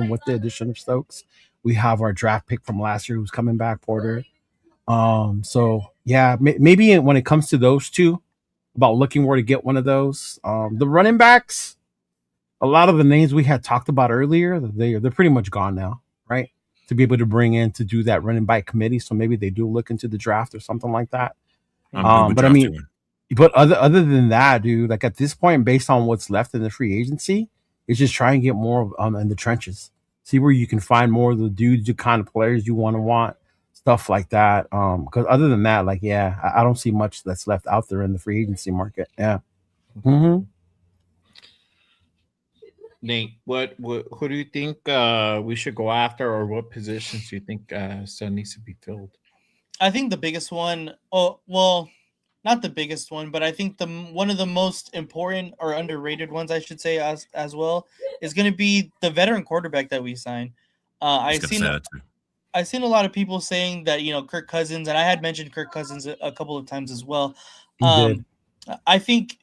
C: with the addition of Stokes. We have our draft pick from last year who's coming back, Porter. So yeah, maybe when it comes to those two, about looking where to get one of those. The running backs, a lot of the names we had talked about earlier, they're pretty much gone now, right? To be able to bring in to do that running back committee, so maybe they do look into the draft or something like that. But I mean, but other than that, dude, like at this point, based on what's left in the free agency, it's just try and get more in the trenches. See where you can find more of the dudes, the kind of players you want, stuff like that. Because other than that, like, I don't see much that's left out there in the free agency market. Yeah. Mm-hmm.
B: Nate, who do you think we should go after, or what positions do you think still needs to be filled?
F: I think the biggest one, not the biggest one, but I think one of the most important or underrated ones, I should say, as well, is going to be the veteran quarterback that we signed. I've seen a lot of people saying that, you know, Kirk Cousins, and I had mentioned Kirk Cousins a couple of times as well. I think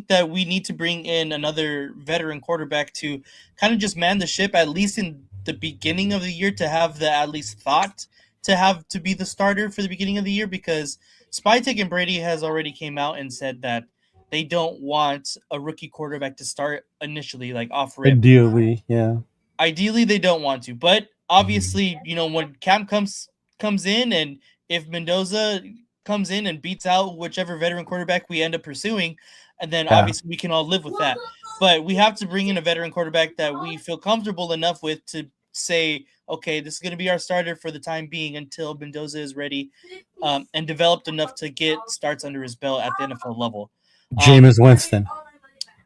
F: that we need to bring in another veteran quarterback to kind of just man the ship, at least in the beginning of the year, to have the at least thought to be the starter for the beginning of the year, because Spytek and Brady has already came out and said that they don't want a rookie quarterback to start initially, like off rip. Ideally, they don't want to, but obviously, you know, when Cam comes in, and if Mendoza comes in and beats out whichever veteran quarterback we end up pursuing, and then obviously we can all live with that. But we have to bring in a veteran quarterback that we feel comfortable enough with to say, okay, this is going to be our starter for the time being until Mendoza is ready, and developed enough to get starts under his belt at the NFL level.
C: Jameis Winston.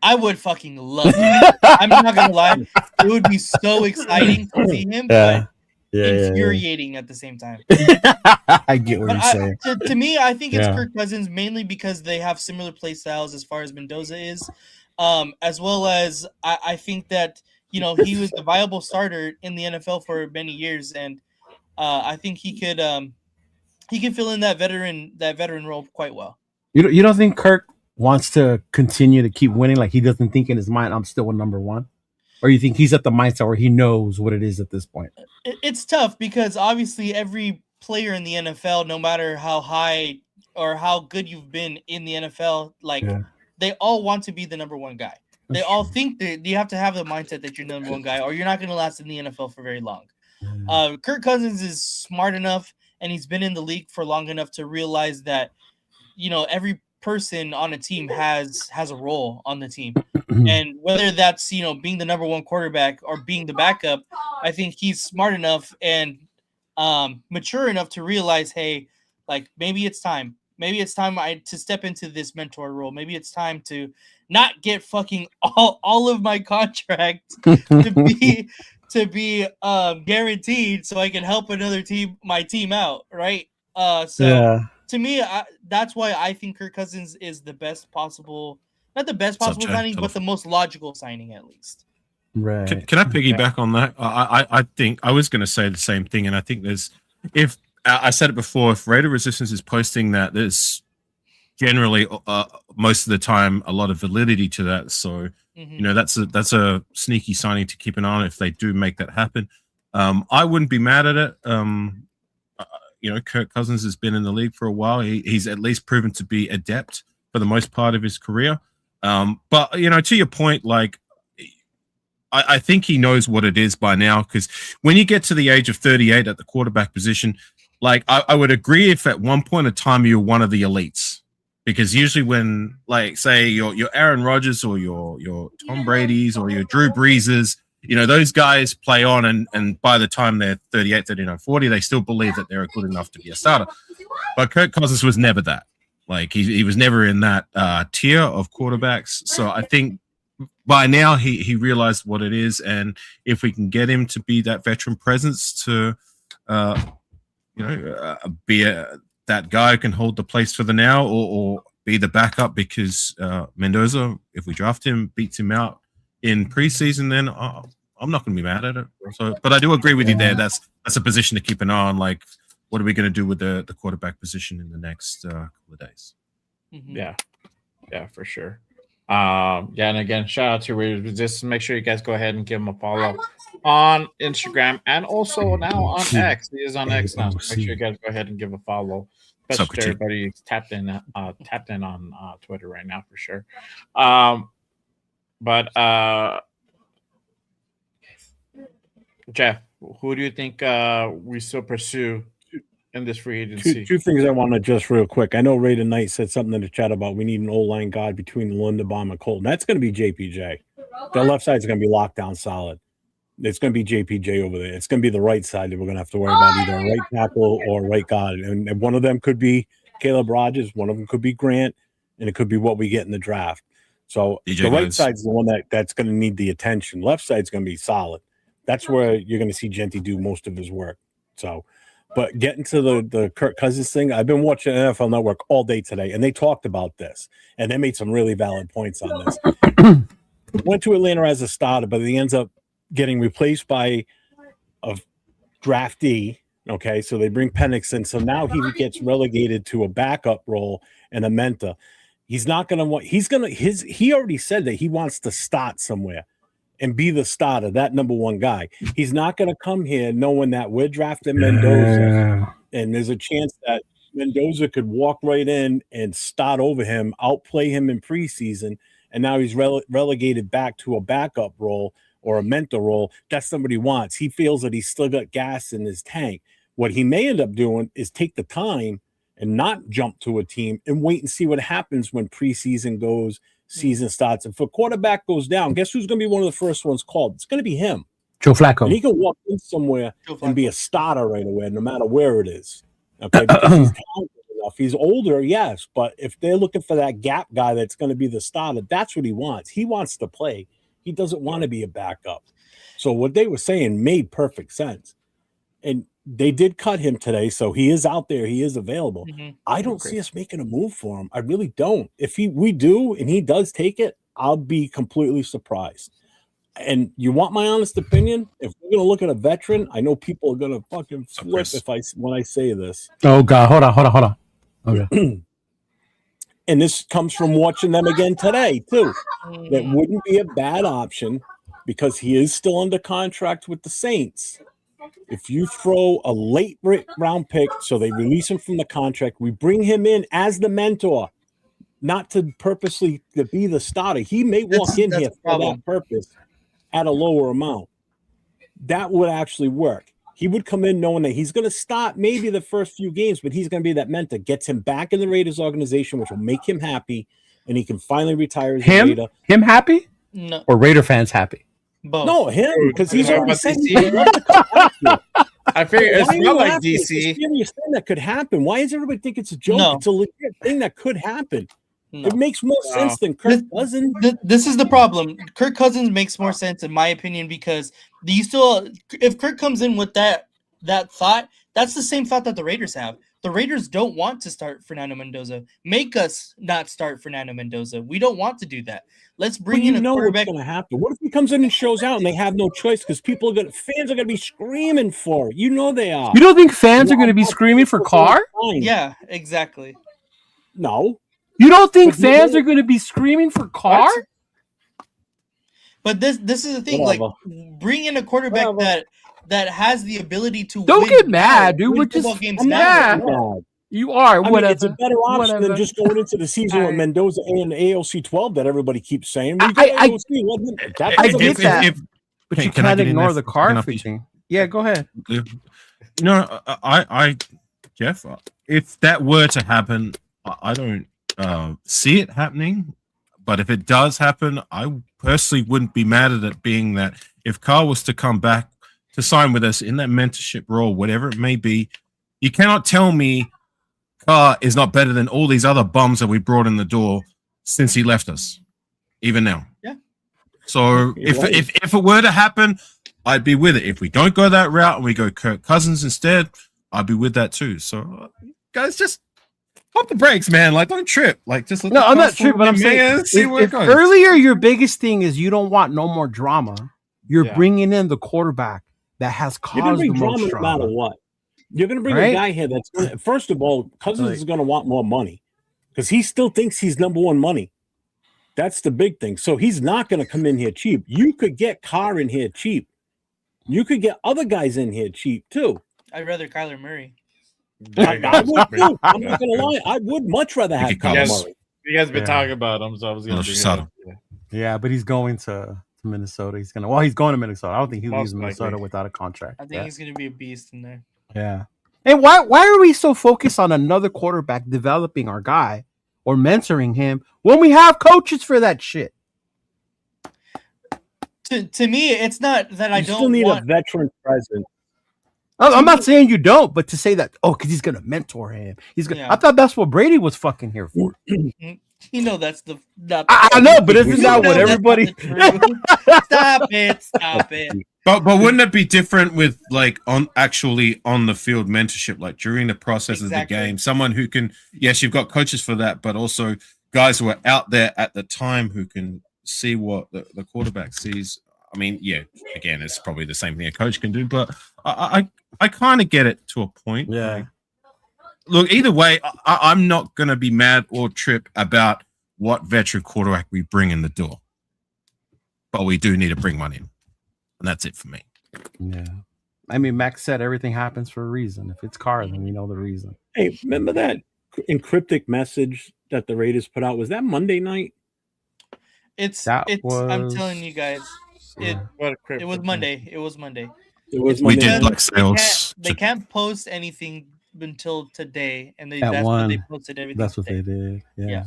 F: I would fucking love it. I'm not going to lie. It would be so exciting to see him, but infuriating at the same time.
C: I get what you're saying.
F: To me, I think it's Kirk Cousins, mainly because they have similar play styles as far as Mendoza is, as well as I think that, you know, he was a viable starter in the NFL for many years, and I think he can fill in that veteran role quite well.
C: You don't think Kirk wants to continue to keep winning? Like, he doesn't think in his mind, I'm still a number one? Or you think he's at the mindset where he knows what it is at this point?
F: It's tough, because obviously every player in the NFL, no matter how high or how good you've been in the NFL, like
C: Yeah.
F: they all want to be the number one guy. They all think that you have to have the mindset that you're the number one guy, or you're not going to last in the NFL for very long. Kirk Cousins is smart enough, and he's been in the league for long enough to realize that, you know, every person on a team has a role on the team. And whether that's, you know, being the number one quarterback or being the backup, I think he's smart enough and mature enough to realize, hey, like maybe it's time. Maybe it's time to step into this mentor role. Maybe it's time to not get fucking all of my contracts to be guaranteed so I can help my team out, right? To me, that's why I think Kirk Cousins is the best possible, not the best possible signing, but the most logical signing at least.
C: Right.
D: Can I piggyback on that? I think I was going to say the same thing, and I think if I said it before, if Raider Resistance is posting that, there's generally most of the time a lot of validity to that. So you know, that's a sneaky signing to keep an eye on if they do make that happen. I wouldn't be mad at it. You know, Kirk Cousins has been in the league for a while. He's at least proven to be adept for the most part of his career. But you know, to your point, like I think he knows what it is by now, because when you get to the age of 38 at the quarterback position, like I would agree if at one point in time you're one of the elites, because usually when, like, say your Aaron Rodgers or your Tom Brady's or your Drew Breeses, you know, those guys play on, and by the time they're 38, 39, 40, they still believe that they're good enough to be a starter. But Kirk Cousins was never that. Like he was never in that tier of quarterbacks. So I think by now he realized what it is, and if we can get him to be that veteran presence to, be that guy who can hold the place for the now, or be the backup, because Mendoza, if we draft him, beats him out in preseason, then I'm not going to be mad at it. So, but I do agree with you there. That's a position to keep an eye on. Like, what are we going to do with the quarterback position in the next couple of days?
B: Yeah, for sure. And again, shout out to Raider Resistance. Make sure you guys go ahead and give him a follow on Instagram, and also now on X. He is on X now. So make sure you guys go ahead and give a follow. Especially to everybody who's tapped in on Twitter right now for sure. But Jeff, who do you think we still pursue in this free agency?
E: Two things I want to just real quick. I know Raider Knight said something in the chat about we need an O-line guard between Linderbaum and Colton. That's going to be JPJ. The left side is going to be locked down solid. It's going to be JPJ over there. It's going to be the right side that we're going to have to worry about, either a right tackle or a right guard. And one of them could be Caleb Rogers. One of them could be Grant, and it could be what we get in the draft. So the right side is the one that's going to need the attention. Left side is going to be solid. That's where you're going to see Genty do most of his work. So, but getting to the Kirk Cousins thing, I've been watching NFL Network all day today, and they talked about this, and they made some really valid points on this. Went to Atlanta as a starter, but he ends up getting replaced by a draftee. Okay, so they bring Penix in, so now he gets relegated to a backup role and a mentor. He's not going to want. He already said that he wants to start somewhere and be the starter, that number one guy. He's not going to come here knowing that we're drafting Mendoza, and there's a chance that Mendoza could walk right in and start over him, outplay him in preseason, and now he's relegated back to a backup role or a mentor role. That's somebody he wants. He feels that he's still got gas in his tank. What he may end up doing is take the time and not jump to a team and wait and see what happens when preseason goes, season starts. And if a quarterback goes down, guess who's going to be one of the first ones called? It's going to be him.
C: Joe Flacco.
E: And he can walk in somewhere and be a starter right away, no matter where it is. Okay, because he's talented enough. He's older, yes, but if they're looking for that gap guy that's going to be the starter, that's what he wants. He wants to play. He doesn't want to be a backup. So what they were saying made perfect sense. And they did cut him today, so he is out there. He is available. I don't see us making a move for him. I really don't. If we do and he does take it, I'll be completely surprised. And you want my honest opinion? If we're going to look at a veteran, I know people are going to fucking flip when I say this.
C: Oh, God. Hold on. Okay.
E: And this comes from watching them again today, too. That wouldn't be a bad option because he is still under contract with the Saints. If you throw a late round pick, so they release him from the contract, we bring him in as the mentor, not to purposely to be the starter. He may walk in
F: That's
E: here
F: the
E: for
F: problem.
E: that purpose at a lower amount. That would actually work. He would come in knowing that he's going to start maybe the first few games, but he's going to be that mentor, gets him back in the Raiders organization, which will make him happy, and he can finally retire as a
C: Him?
E: Raider.
C: Him happy?
F: No,
C: Or Raider fans happy?
F: both.
E: No, him, because he's
B: What
E: already
B: about
E: said
B: DC?
E: he would love to come back here.
B: I figure
E: Why
B: it's
E: are you
B: not like
E: laughing? It's a
B: DC.
E: serious thing that could happen. Why does everybody think it's a joke?
F: No.
E: It's a legit thing that could happen.
F: No.
E: It makes more
B: No.
E: sense than Kirk Cousins.
F: This is the problem. Kirk Cousins makes more sense in my opinion because you still, if Kirk comes in with that thought, that's the same thought that the Raiders have. The Raiders don't want to start Fernando Mendoza. Make us not start Fernando Mendoza. We don't want to do that. Let's bring in a
E: what's
F: quarterback.
E: going to happen. What if he comes in and shows out and they have no choice because fans are going to be screaming for it. You know they are.
C: You don't think fans are going to be screaming for Carr?
F: Yeah, exactly.
E: No.
C: You don't think
E: But you
C: fans
E: know-
C: are going to be screaming for Carr?
F: But this is the thing.
E: Whatever.
F: Like, bring in a quarterback that has the ability to
C: Don't
F: win
C: get mad, dude.
F: win
C: We're
F: football
C: just
F: games
E: I'm
F: now.
E: not mad.
C: You are.
E: I mean,
C: Whatever.
E: it's a better option
C: Whatever.
E: than just going into the season with
C: Alright.
E: Mendoza and AOC 12 that everybody keeps saying. We
C: I-
E: got
C: I-
E: AOC, wasn't it? That
C: I
E: doesn't
C: get
E: make
C: that.
E: sense.
C: But
D: Can-
C: you
D: can I
C: can't
D: get in
C: ignore
D: there
C: the
D: for-
C: Carr
D: can I please-
C: thing. Yeah, go ahead.
D: No, I, Jeff, if that were to happen, I don't see it happening. But if it does happen, I personally wouldn't be mad at it, being that if Carl was to come back to sign with us in that mentorship role, whatever it may be, you cannot tell me Carr is not better than all these other bums that we brought in the door since he left us, even now.
F: Yeah.
D: So
E: You're right.
D: if it were to happen, I'd be with it. If we don't go that route and we go Kirk Cousins instead, I'd be with that too. So, guys, just pump the brakes, man. Like, don't trip. Like, just let
C: No,
D: the
C: I'm not
D: cars
C: tripping.
D: fall
C: I'm
D: in,
C: saying
D: man. See where it
C: if
D: goes.
C: earlier your biggest thing is you don't want no more drama, you're
B: Yeah.
C: bringing in the quarterback that has
E: You're going
C: caused
E: to
C: the
E: bring
C: most
E: drama no matter
C: drama.
E: what. You're going to bring
C: Right?
E: a guy here that's going to, first of all, Cousins
C: Like-
E: is going to want more money because he still thinks he's number one money. That's the big thing. So he's not going to come in here cheap. You could get Carr in here cheap. You could get other guys in here cheap too.
F: I'd rather Kyler Murray.
E: I would too. I'm not going to lie. I would much rather have
D: could
E: Kyler
B: Yes.
E: Murray.
B: You guys been
C: Yeah.
B: talking about him, so I was going
D: Oh,
B: to bring it
D: shut
B: up.
D: up.
B: Yeah.
C: Yeah, but he's going to Minnesota. He's he's going to Minnesota. I don't think he leaves
B: Most
C: Minnesota
B: likely.
C: without a contract.
F: I think
C: yeah.
F: he's going to be a beast in there.
C: Yeah. And why are we so focused on another quarterback developing our guy or mentoring him when we have coaches for that shit?
F: To me, it's not that I
E: You
F: don't
E: still need
F: want.
E: a veteran presence.
C: I'm not saying you don't, but to say that, because he's gonna mentor him. He's gonna.
F: Yeah.
C: I thought that's what Brady was fucking here for.
F: You know that's the. Not
C: I know, but isn't
F: You
C: that
F: know
C: what
F: that's
C: everybody?
F: not the truth. Stop it! Stop it!
D: But wouldn't it be different with like on the field mentorship, like during the process
F: Exactly.
D: of the game? Someone who can, yes, you've got coaches for that, but also guys who are out there at the time who can see what the quarterback sees. I mean, yeah, again, it's probably the same thing a coach can do, but I kind of get it to a point.
C: Yeah.
D: Like, look, either way, I'm not going to be mad or trip about what veteran quarterback we bring in the door, but we do need to bring one in. And that's it for me.
C: Yeah. I mean, Max said everything happens for a reason. If it's Carr, then we know the reason.
E: Hey, remember that encryptic message that the Raiders put out? Was that Monday night?
F: It's.
C: That
F: I'm
C: was-
F: telling you guys. It.
B: What a cryptic
F: It was
B: thing.
F: Monday. It was Monday.
E: It was
D: We
E: Monday
D: did
E: night.
D: like sales.
F: They can't post anything until today, and
C: At
F: that's when they
C: one.
F: posted everything.
C: That's what
F: today.
C: they did. Yeah.
F: Yeah.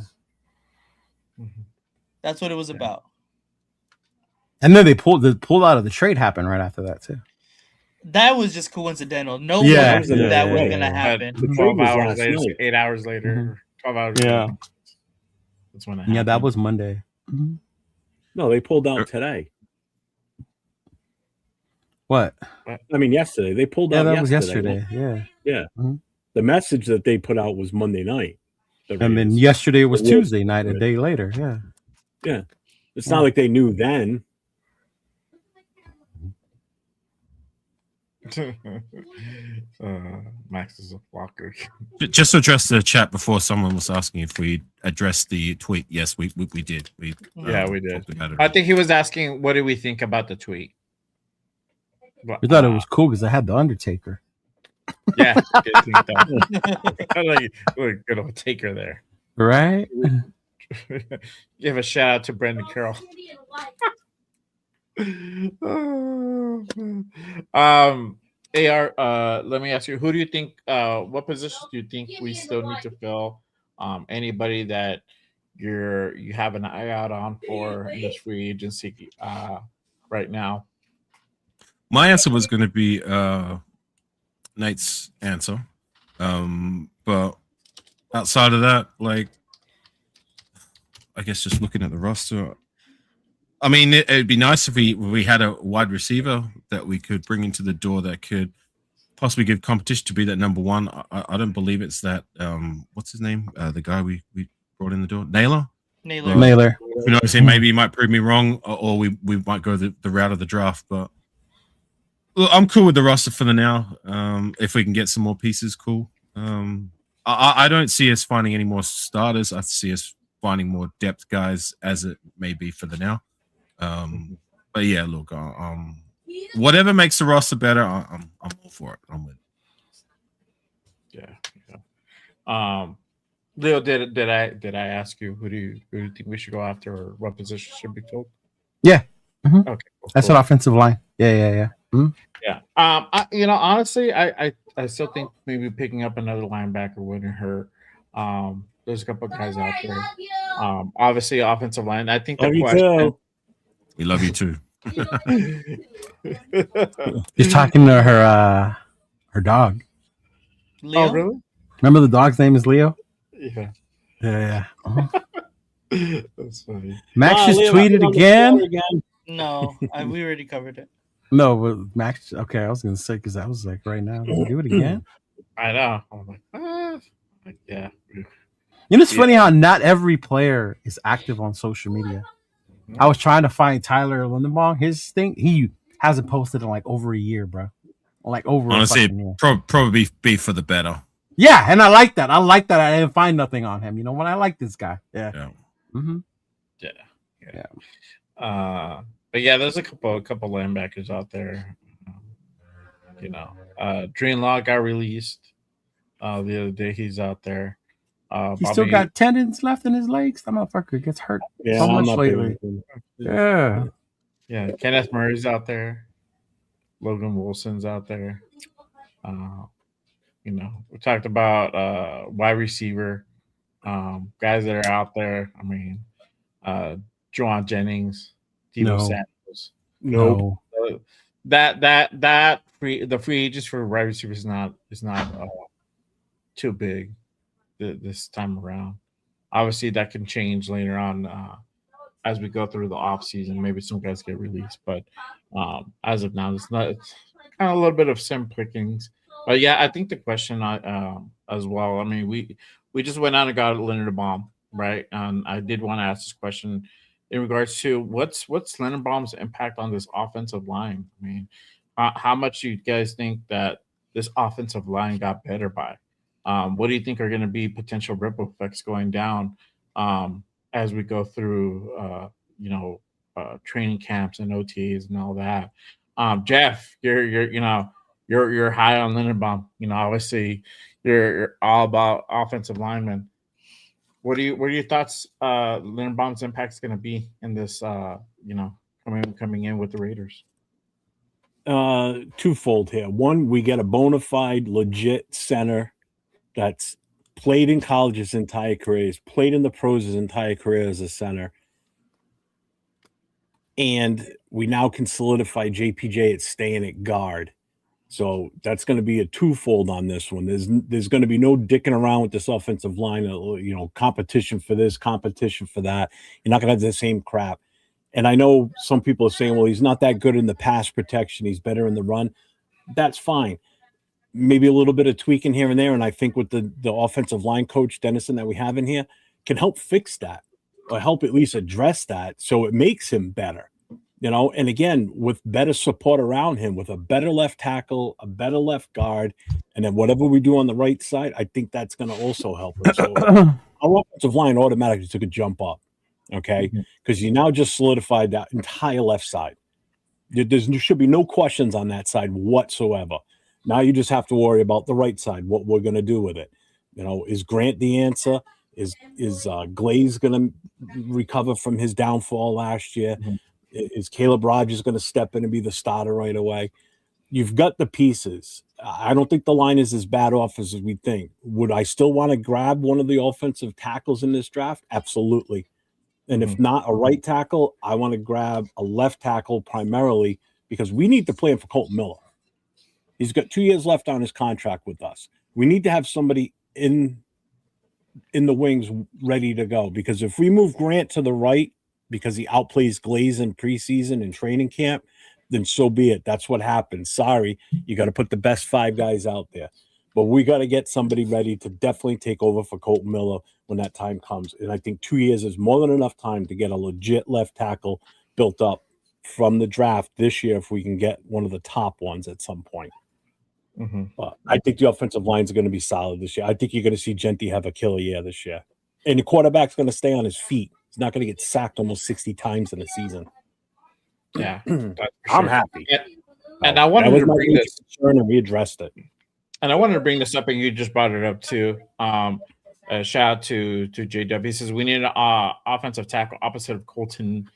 B: Mhm.
F: That's what it was about.
C: And then they pulled out of the trade happened right after that too.
F: That was just coincidental. No
C: Yeah,
F: one knew
E: yeah,
F: that was
E: yeah,
F: gonna
E: yeah.
F: happen.
B: But
E: The trade
B: 12
E: was
B: hours
E: last
B: later,
E: night.
B: 8 hours later,
C: Mhm.
B: 12 hours
C: Yeah.
B: later. That's when it
C: Yeah, that
B: happened.
C: was Monday. Mhm.
E: No, they pulled out today.
C: What?
E: I mean, yesterday. They pulled
C: Yeah,
E: out
C: that was yesterday. Yeah.
E: The message that they put out was Monday night. The
C: And then
E: Raiders.
C: yesterday was
E: It was
C: Tuesday night, a
E: Right.
C: day later. Yeah.
E: It's not like they knew then.
B: Max is a flocker.
D: Just to address the chat before someone was asking if we addressed the tweet. Yes, we did.
B: Yeah, we did.
D: talked about it.
B: I think he was asking, what do we think about the tweet?
C: We thought it was cool because I had the Undertaker.
B: Yeah. Like good old Taker there.
C: Right?
B: Give a shout out to Brendan Carroll. Oh, man. AR, let me ask you, who do you think what positions do you think we still need to fill? Anybody that you have an eye out on for in this free agency right now?
D: My answer was going to be Nate's answer, but outside of that, like, I guess just looking at the roster, I mean, it'd be nice if we had a wide receiver that we could bring into the door that could possibly give competition to be that number one. I don't believe it's that. What's his name? The guy we brought in the door, Naylor.
C: Naylor.
D: You know what I'm saying? Maybe he might prove me wrong, or we might go the route of the draft. But look, I'm cool with the roster for the now. If we can get some more pieces, cool. I don't see us finding any more starters. I see us finding more depth guys, as it may be for the now. But yeah, look, whatever makes the roster better, I'm all for it. I'm with it.
B: Yeah. Leo, did I ask you who do you think we should go after, or what position should be filled?
C: Yeah. Mm-hmm.
B: Okay. Cool,
C: That's an offensive line. Yeah. Mm-hmm.
B: Yeah. Honestly, I still think maybe picking up another linebacker wouldn't hurt. There's a couple of guys out there. Obviously, offensive line. I think the question.
D: We love you too.
C: She's talking to her dog.
F: Leo?
B: Oh, really?
C: Remember the dog's name is Leo?
B: Yeah.
C: Uh-huh.
B: That's funny.
C: Max just tweeted again.
F: No, we already covered it.
C: No, but Max. Okay, I was gonna say because I was like, right now, did he do it again?
B: I know. I'm like, yeah.
C: You know, it's funny how not every player is active on social media. I was trying to find Tyler Lindenbaum. His thing, he hasn't posted in like over a year, bro. Like over.
D: Honestly,
C: a year.
D: Probably be for the better.
C: Yeah, and I like that. I didn't find nothing on him. You know what? I like this guy. Yeah. Mm-hmm.
B: Yeah. But yeah, there's a couple linebackers out there. Dream Law got released the other day. He's out there.
C: He still got tendons left in his legs. That motherfucker gets hurt so much lately. Yeah.
B: Kenneth Murray's out there. Logan Wilson's out there. We talked about wide receiver guys that are out there. I mean, Juwan Jennings, Debo Samuels.
C: No.
B: The free agents for wide receivers is not too big this time around. Obviously, that can change later on as we go through the offseason. Maybe some guys get released, but as of now, it's kind of a little bit of sim pickings. But yeah, I think the question as well. I mean, we just went out and got Linderbaum, right? And I did want to ask this question in regards to what's Linderbaum's impact on this offensive line. I mean, how much do you guys think that this offensive line got better by? What do you think are going to be potential ripple effects going down as we go through, training camps and OTAs and all that? Jeff, you're high on Linderbaum. Obviously, you're all about offensive linemen. What are your thoughts? Linderbaum's impact is going to be in this, coming in with the Raiders.
E: Twofold here. One, we get a bona fide, legit center that's played in college his entire career, he's played in the pros his entire career as a center. And we now can solidify JPJ at staying at guard. So that's going to be a twofold on this one. There's going to be no dicking around with this offensive line, competition for this, competition for that. You're not going to have the same crap. And I know some people are saying, well, he's not that good in the pass protection. He's better in the run. That's fine. Maybe a little bit of tweaking here and there. And I think with the offensive line coach, Dennison, that we have in here, can help fix that or help at least address that so it makes him better. And again, with better support around him, with a better left tackle, a better left guard, and then whatever we do on the right side, I think that's going to also help him. So our offensive line automatically took a jump up, okay? Because you now just solidified that entire left side. There should be no questions on that side whatsoever. Now you just have to worry about the right side, what we're going to do with it. You know, is Grant the answer? Is Glaze going to recover from his downfall last year?
B: Mhm.
E: Is Caleb Rogers going to step in and be the starter right away? You've got the pieces. I don't think the line is as bad off as we think. Would I still want to grab one of the offensive tackles in this draft? Absolutely. And if not a right tackle, I want to grab a left tackle primarily because we need to plan for Colton Miller. He's got 2 years left on his contract with us. We need to have somebody in the wings ready to go, because if we move Grant to the right because he outplays Glaze in preseason and training camp, then so be it. That's what happens. Sorry, you got to put the best 5 guys out there. But we got to get somebody ready to definitely take over for Colton Miller when that time comes. And I think 2 years is more than enough time to get a legit left tackle built up from the draft this year if we can get one of the top ones at some point. But I think the offensive lines are going to be solid this year. I think you're going to see Genty have a killer year this year. And the quarterback's going to stay on his feet. He's not going to get sacked almost 60 times in a season.
B: Yeah,
E: I'm happy.
B: And I wanted to bring this,
E: and we addressed it.
B: and I wanted to bring this up, and you just brought it up too. Shout out to JW. He says we need an offensive tackle opposite of Colton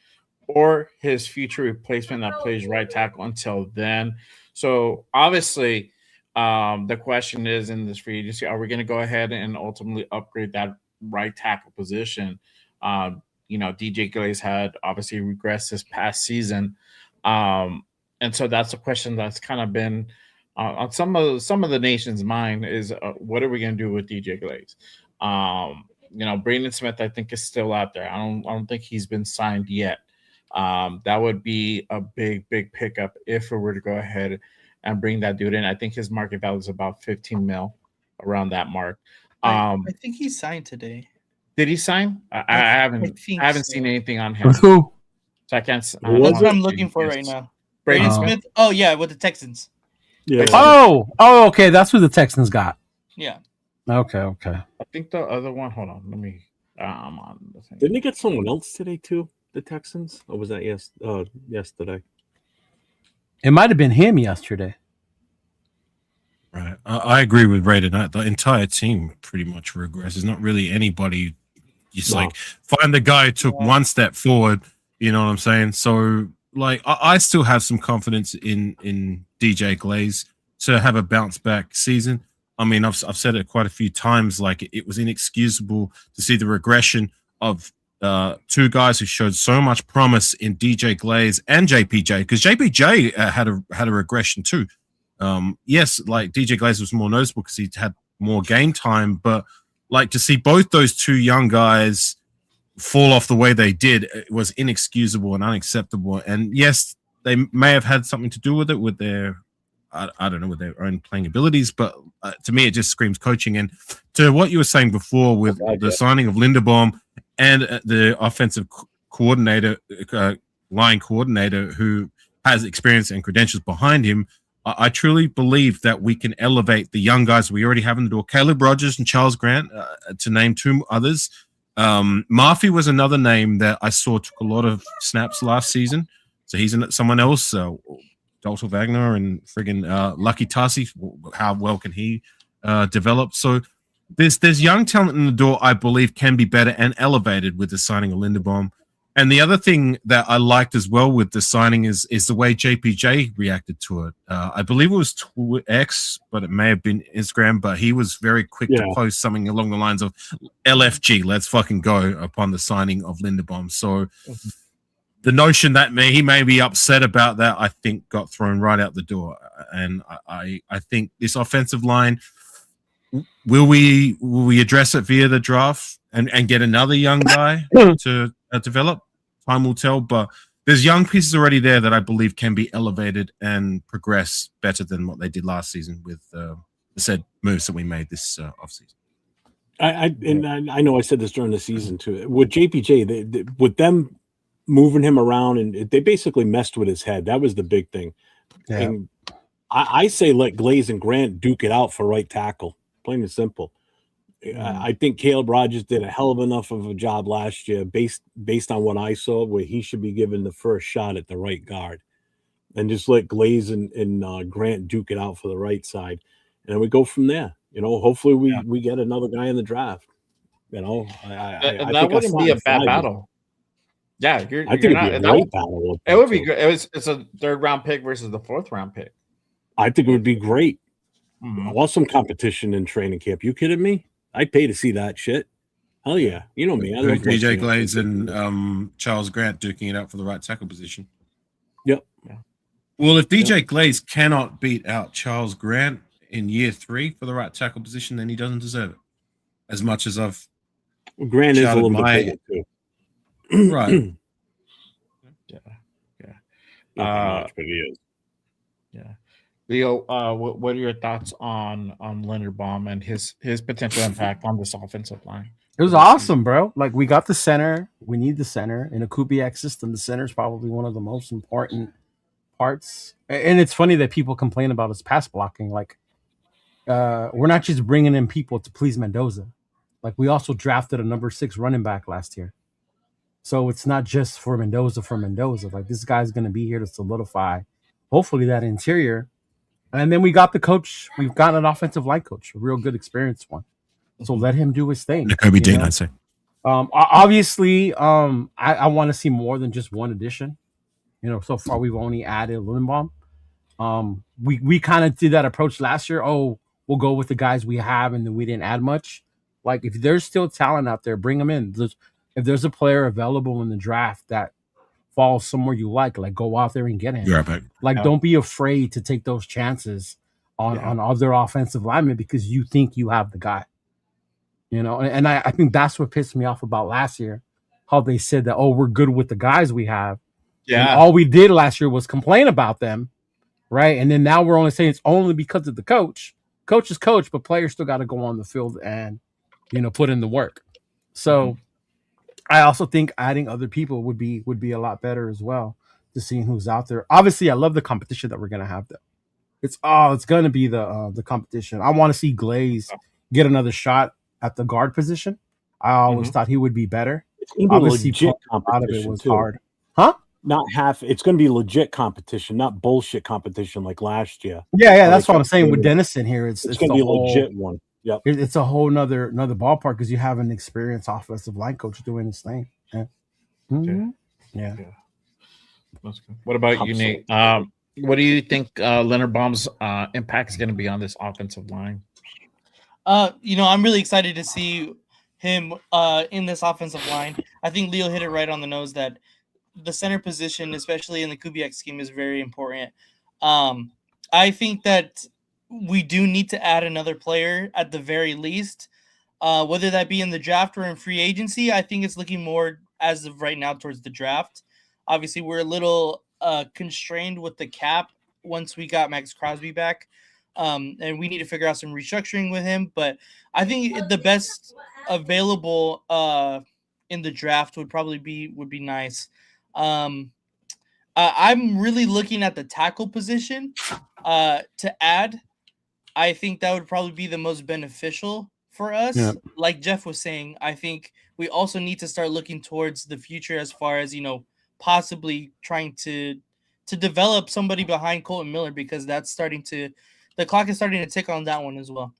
B: or his future replacement that plays right tackle until then. So obviously, the question is in this free agency, are we going to go ahead and ultimately upgrade that right tackle position? DJ Glaze had obviously regressed this past season. And so that's a question that's kind of been on some of the nation's mind is what are we going to do with DJ Glaze? Brandon Smith, I think, is still out there. I don't think he's been signed yet. That would be a big pickup if we were to go ahead and bring that dude in. I think his market value is about 15 mil, around that mark.
F: I think he signed today.
B: Did he sign? I haven't seen anything on him.
C: With who?
B: So I can't.
F: That's what I'm looking for right now. Braden Smith. Oh yeah, with the Texans.
E: Yeah.
C: Oh, okay. That's who the Texans got.
F: Yeah.
C: Okay.
B: I think the other one. Hold on. Let me. I'm on the thing.
E: Didn't they get someone else today too? The Texans, or was that yesterday?
C: It might have been him yesterday.
D: Right. I agree with Raiden. The entire team pretty much regresses. Not really anybody. Just like find the guy who took one step forward. You know what I'm saying? So like I still have some confidence in DJ Glaze to have a bounce back season. I mean, I've said it quite a few times. Like it was inexcusable to see the regression of 2 guys who showed so much promise in DJ Glaze and JPJ, because JPJ had a regression too. Yes, like DJ Glaze was more noticeable because he had more game time, but like to see both those 2 young guys fall off the way they did, it was inexcusable and unacceptable. And yes, they may have had something to do with it, with their I don't know, with their own playing abilities, but to me it just screams coaching. And to what you were saying before with the signing of Linderbaum and the offensive coordinator, line coordinator who has experience and credentials behind him, I truly believe that we can elevate the young guys we already have in the door. Caleb Rogers and Charles Grant, to name 2 others. Murphy was another name that I saw took a lot of snaps last season. So he's someone else. Dalton Wagner and friggin' Lucky Tassi. How well can he develop? So there's young talent in the door I believe can be better and elevated with the signing of Linderbaum. And the other thing that I liked as well with the signing is the way JPJ reacted to it. I believe it was X, but it may have been Instagram, but he was very quick to post something along the lines of LFG, let's fucking go, upon the signing of Linderbaum. So the notion that he may be upset about that, I think, got thrown right out the door. And I think this offensive line, will we address it via the draft and get another young guy to develop? Time will tell, but there's young pieces already there that I believe can be elevated and progress better than what they did last season with the said moves that we made this offseason.
E: I know I said this during the season too. With JPJ, with them moving him around, and they basically messed with his head. That was the big thing. Yeah. And I say let Glaze and Grant duke it out for right tackle, plain and simple. I think Caleb Rogers did a hell of enough of a job last year based on what I saw, where he should be given the first shot at the right guard. and just let Glaze and Grant duke it out for the right side, and then we go from there. Hopefully we get another guy in the draft. I
B: And that
E: think
B: wouldn't be a bad battle. Yeah,
E: I think it'd be a great battle.
B: It would be good. It's a 3rd round pick versus the 4th round pick.
E: I think it would be great.
B: Mm-hmm.
E: I want some competition in training camp. You kidding me? I'd pay to see that shit. Hell yeah. You know me. I love
D: DJ Glaze and Charles Grant duking it out for the right tackle position.
E: Yep.
B: Yeah.
D: Well, if DJ Glaze cannot beat out Charles Grant in year 3 for the right tackle position, then he doesn't deserve it. As much as I've
E: Grant is a little bit bigger too.
D: Right.
E: Not much, but he is.
B: Yeah. Leo, what are your thoughts on Leonard Baum and his potential impact on this offensive line?
C: It was awesome, bro. Like, we got the center. We need the center. In a Kubiak system, the center is probably one of the most important parts. And it's funny that people complain about his pass blocking. Like, we're not just bringing in people to please Mendoza. Like, we also drafted a number 6 running back last year. So it's not just for Mendoza. Like, this guy's going to be here to solidify, hopefully, that interior. And then we got the coach. We've got an offensive line coach, a real good experienced one. So let him do his thing.
D: Kobe Dean, I'd say.
C: Obviously, I want to see more than just one addition. So far we've only added Lindenbaum. We kind of did that approach last year. Oh, we'll go with the guys we have, and then we didn't add much. Like, if there's still talent out there, bring them in. If there's a player available in the draft that falls somewhere you like go out there and get him.
D: You're right,
C: like, don't be afraid to take those chances on other offensive linemen because you think you have the guy. And I think that's what pissed me off about last year, how they said that, oh, we're good with the guys we have. Yeah. And all we did last year was complain about them, right? And then now we're only saying it's only because of the coach. Coach is coach, but players still got to go on the field and, put in the work. So I also think adding other people would be a lot better as well, to seeing who's out there. Obviously, I love the competition that we're going to have, though. It's going to be the competition. I want to see Glaze get another shot at the guard position. I always thought he would be better.
E: Obviously, legit competition
C: out of it was
E: too.
C: hard. Huh?
E: It's going to be legit competition, not bullshit competition like last year.
C: Yeah, that's what I'm saying with Dennison here. It's
E: going to be a legit one. Yep.
C: It's a whole nother ballpark because you have an experienced offensive line coach doing his thing. Yeah. Mm-hmm. Yeah.
B: That's good. What about you, Nate? What do you think Leonard Baum's impact is going to be on this offensive line?
F: I'm really excited to see him in this offensive line. I think Leo hit it right on the nose that the center position, especially in the Kubiak scheme, is very important. I think that we do need to add another player at the very least, whether that be in the draft or in free agency. I think it's looking more as of right now towards the draft. Obviously, we're a little constrained with the cap once we got Maxx Crosby back. And we need to figure out some restructuring with him. But I think the best available in the draft would be nice. I'm really looking at the tackle position to add. I think that would probably be the most beneficial for us. Yeah. Like Jeff was saying, I think we also need to start looking towards the future as far as, possibly trying to develop somebody behind Colton Miller, because that's the clock is starting to tick on that one as well.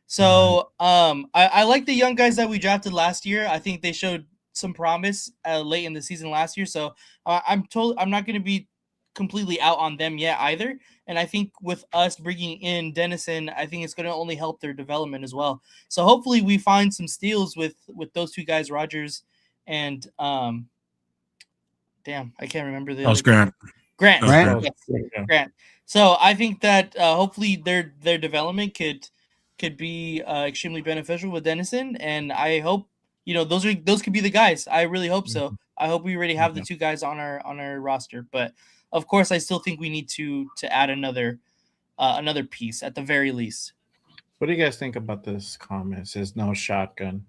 F: So I like the young guys that we drafted last year. I think they showed some promise late in the season last year. So I'm not going to be completely out on them yet either. And I think with us bringing in Dennison, I think it's going to only help their development as well. So hopefully we find some steals with those two guys, Rogers and I can't remember the other
D: Grant.
F: Grant. So I think that hopefully their development could be extremely beneficial with Dennison, and I hope those could be the guys. I really hope so. I hope we already have the two guys on our roster, but of course I still think we need to add another piece at the very least.
B: What do you guys think about this comment? It says no shotgun.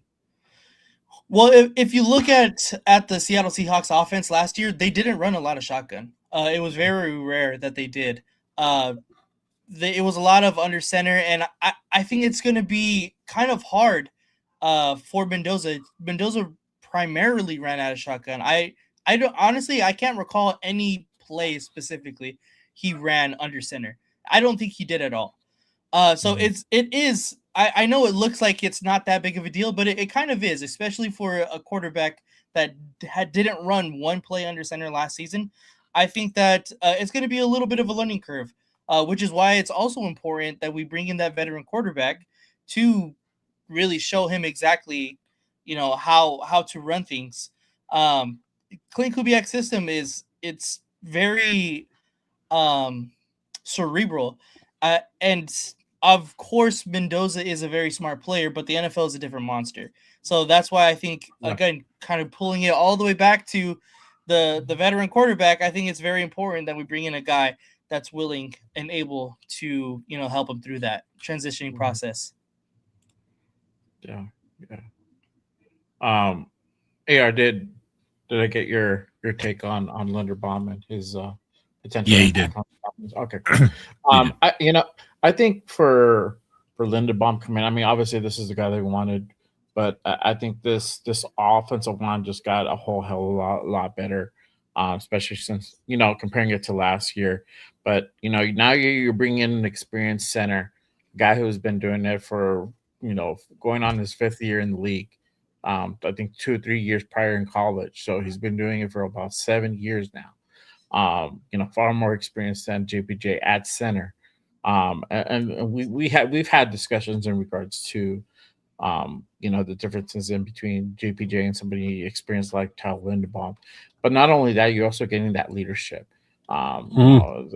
F: Well, if you look at the Seattle Seahawks offense last year, they didn't run a lot of shotgun. It was very rare that they did. It was a lot of under center, and I think it's going to be kind of hard for Mendoza. Mendoza primarily ran out of shotgun. I don't honestly, I can't recall any play specifically. he ran under center. I don't think he did at all. So it is. I know it looks like it's not that big of a deal, but it kind of is, especially for a quarterback that didn't run one play under center last season. I think that it's going to be a little bit of a learning curve, which is why it's also important that we bring in that veteran quarterback to really show him exactly, how to run things. Clint Kubiak's system it's very cerebral, and of course Mendoza is a very smart player, but the NFL is a different monster. So that's why I think, again, kind of pulling it all the way back to the veteran quarterback, I think it's very important that we bring in a guy that's willing and able to, help him through that transitioning process.
B: Yeah. AR, did I get your take on Linderbaum and his potential?
D: Yeah, you did.
B: Okay, cool. I think for Linderbaum coming, I mean, obviously this is the guy they wanted, but I think this offensive line just got a whole hell of a lot better, especially since, comparing it to last year. But, now you're bringing in an experienced center, guy who's been doing it for, going on his 5th year in the league. I think 2 or 3 years prior in college. So he's been doing it for about 7 years now. Far more experienced than JPJ at center. And we've had discussions in regards to, the differences in between JPJ and somebody experienced like Tyler Linderbaum. But not only that, you're also getting that leadership. A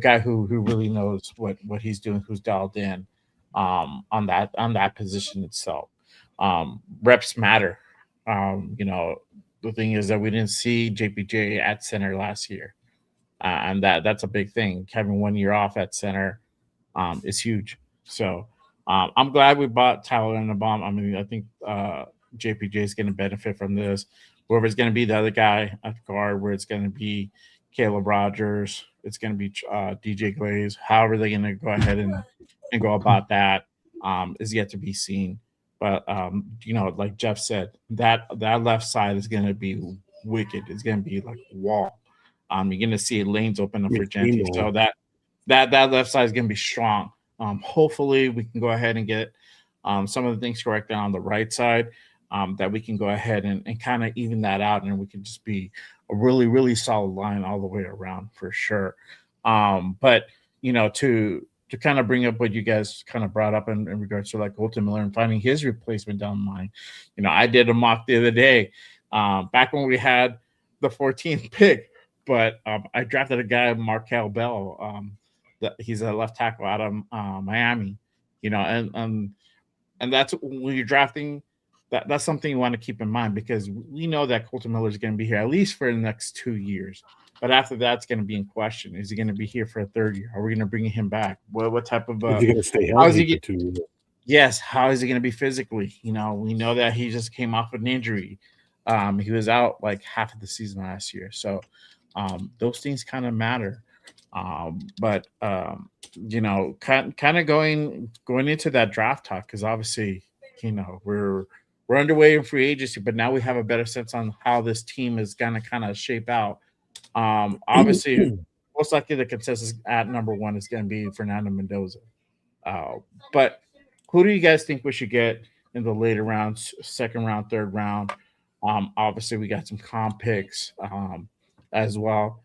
B: guy who really knows what he's doing, who's dialed in on that position itself. Reps matter. The thing is that we didn't see JPJ at center last year. And that's a big thing. Having 1 year off at center is huge. So I'm glad we bought Tyler Linderbaum. I mean, I think JPJ is going to benefit from this. Whoever's going to be the other guy at guard, where it's going to be Caleb Rogers, it's going to be DJ Glaze. However they're going to go ahead and go about that is yet to be seen. But like Jeff said, that left side is going to be wicked. It's going to be like a wall. You're going to see lanes open up for Genty. So that left side is going to be strong. Hopefully we can go ahead and get some of the things corrected on the right side, that we can go ahead and kind of even that out, and we can just be a really, really solid line all the way around for sure. But to kind of bring up what you guys kind of brought up in regards to like Colton Miller and finding his replacement down the line. I did a mock the other day, back when we had the 14th pick, but I drafted a guy, Markel Bell. He's a left tackle out of Miami, and that's when you're drafting. That's something you want to keep in mind, because we know that Colton Miller is going to be here at least for the next 2 years. But after that's going to be in question. Is he going to be here for a 3rd year? Are we going to bring him back? What type of?
E: Is he going to stay healthy for 2 years?
B: Yes. How is he going to be physically? We know that he just came off an injury. He was out like half of the season last year. So those things kind of matter. But kind of going into that draft talk, because obviously, we're underway in free agency, but now we have a better sense on how this team is going to kind of shape out. Obviously, most likely the consensus at number 1 is going to be Fernando Mendoza. But who do you guys think we should get in the later rounds, 2nd round, 3rd round? Obviously, we got some comp picks as well.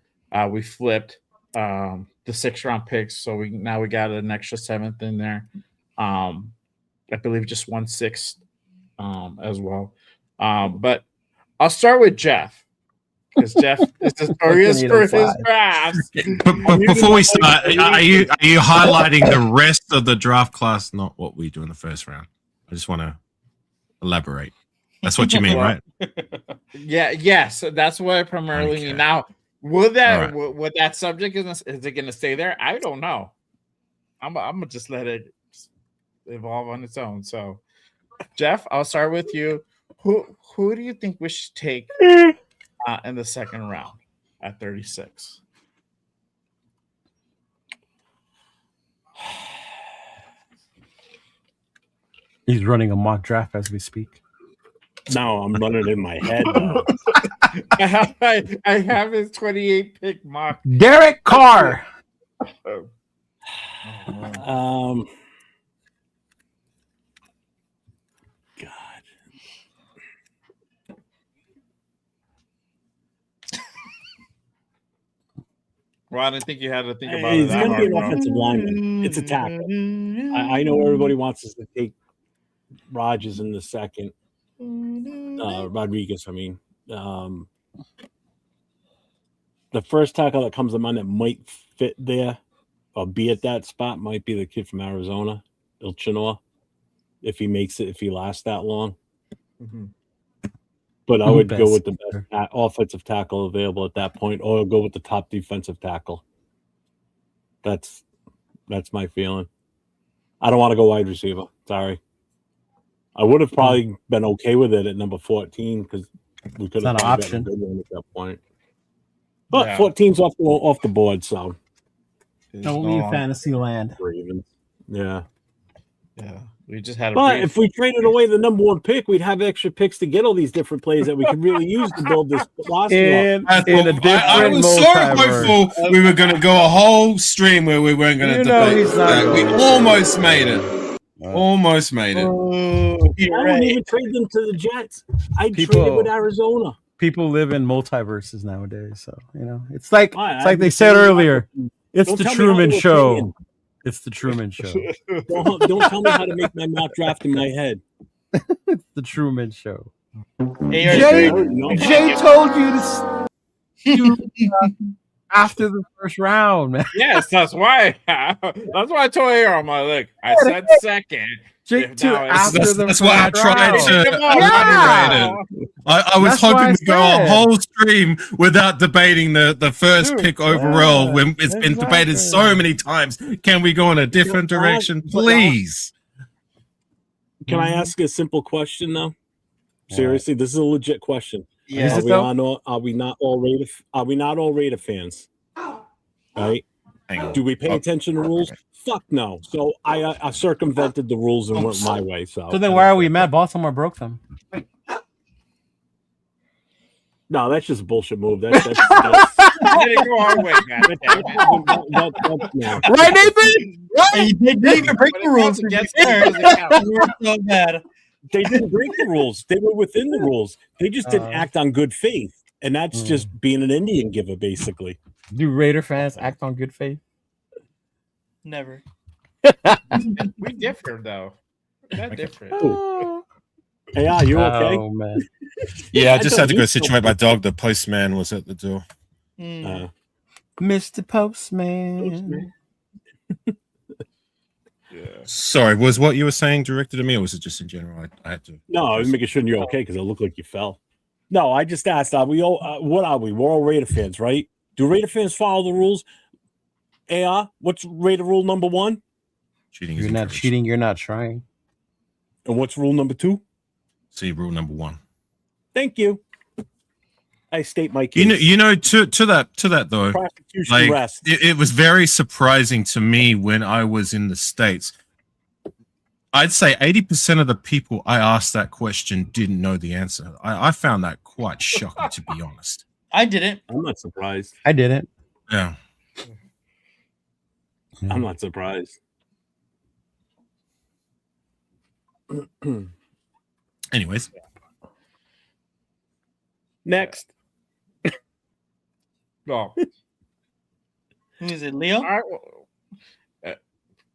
B: We flipped the 6th round picks, so we got an extra 7th in there. I believe just 1 6th as well. But I'll start with Jeff, because Jeff is notorious for his drafts.
D: But before we start, are you highlighting the rest of the draft class, not what we do in the 1st round? I just want to elaborate. That's what you mean, right?
B: Yes, that's what I primarily mean. Now, would that subject is it going to stay there? I don't know. I'm gonna just let it evolve on its own. So, Jeff, I'll start with you. Who do you think we should take in the 2nd round at 36?
C: He's running a mock draft as we speak.
E: No, I'm running in my head.
B: I have his 28 pick mock.
C: Derek Carr.
E: God.
B: Well, I didn't think you had to think about
E: It's
B: it that
E: going to be
B: hard,
E: an
B: bro.
E: offensive lineman. It's a tackle. I know everybody wants us to take Rodgers in the second. Rodriguez, I mean. The first tackle that comes to mind that might fit there or be at that spot might be the kid from Arizona, Ilchinor, if he makes it, if he lasts that long.
B: Mm-hmm.
E: But I would go with the
C: Best.
E: best offensive tackle available at that point, or go with the top defensive tackle. That's my feeling. I don't want to go wide receiver. Sorry. I would have probably been okay with it at number 14 because we could have
C: not an
E: gotten
C: option.
E: a good one at that point. But
B: Yeah.
E: 14's off the board, so
B: It's
C: Don't
B: no
C: leave
B: longer-
C: fantasy land.
E: Ravens. Yeah.
B: Yeah, we just had a.
E: But
B: brief-
E: if we traded away the number 1 pick, we'd have extra picks to get all these different players that we could really use to build this roster up.
C: In a different
D: I was so
C: multiverse.
D: hopeful we were going to go a whole stream where we weren't going to
C: You know
D: debate
C: he's not
D: that. We
C: going.
D: almost made it. Almost made it.
E: I wouldn't even trade them to the Jets. I'd trade it with Arizona.
C: People live in multiverses nowadays, so it's like
E: Why?
C: Like they said earlier. It's
E: Don't
C: the
E: tell me how
C: Truman
E: to
C: Show.
E: opinion.
C: It's the Truman Show.
E: Don't tell me how to make my mock draft in my head.
C: It's the Truman Show.
F: Hey,
C: Jay told you to after the first round, man.
B: Yes, that's why. That's why I told you. I'm like, look, I said second.
C: Jake
B: If
C: too
B: now it's-
C: after the
D: That's why I
C: first
D: tried
C: round.
D: to
B: Come on,
D: moderate it. I was
C: That's why
D: hoping
C: I
D: to go a
C: said.
D: whole stream without debating the first
C: Dude,
D: pick overall
C: yeah,
D: when it's been debated so
C: exactly.
D: many times. Can we go in a different direction, please?
E: Can I ask a simple question though? Seriously, this is a legit question.
C: Is
E: Are
C: it
E: we,
C: though?
E: are we not all Raider fans? Right?
D: Hang on.
E: Do we pay
D: Oh,
E: attention to rules? Fuck no. So I circumvented the rules and went my way. So
C: So then why are we mad? Baltimore broke them.
E: No, that's just a bullshit move. That's
B: Let it go our way, man.
E: no.
C: Right, Nathan?
F: They didn't even break the rules.
B: Against
F: We were so bad.
E: They didn't break the rules. They were within the rules. They just didn't act on good faith. And that's just being an Indian giver, basically.
C: Do Raider fans act on good faith?
F: Never.
B: We differ though. That different.
E: Hey, are you okay?
C: Oh man.
D: Yeah, I
E: I
D: just
E: don't
D: had to go
E: think so.
D: situate my dog. The postman was at the door.
F: Mm.
C: Mr. Postman.
B: Yeah.
D: Sorry, was what you were saying directed at me, or was it just in general? I had to.
E: No, I was making sure you're okay because it looked like you fell. No, I just asked, are we all, what are we? We're all Raider fans, right? Do Raider fans follow the rules? AR, what's Raider rule number 1?
D: Cheating is
C: You're not
D: encouraged.
C: cheating, you're not trying.
E: And what's rule number 2?
D: See rule number 1.
E: Thank you. I state my case.
D: You know, to that though,
E: Prosecution
D: like
E: rest.
D: it was very surprising to me when I was in the States. I'd say 80% of the people I asked that question didn't know the answer. I found that quite shocking, to be honest.
F: I didn't.
E: I'm not surprised.
C: I didn't.
D: Yeah.
E: I'm not surprised.
D: Anyways,
E: Next.
B: Well,
F: Who is it, Leo?
B: all right. Well,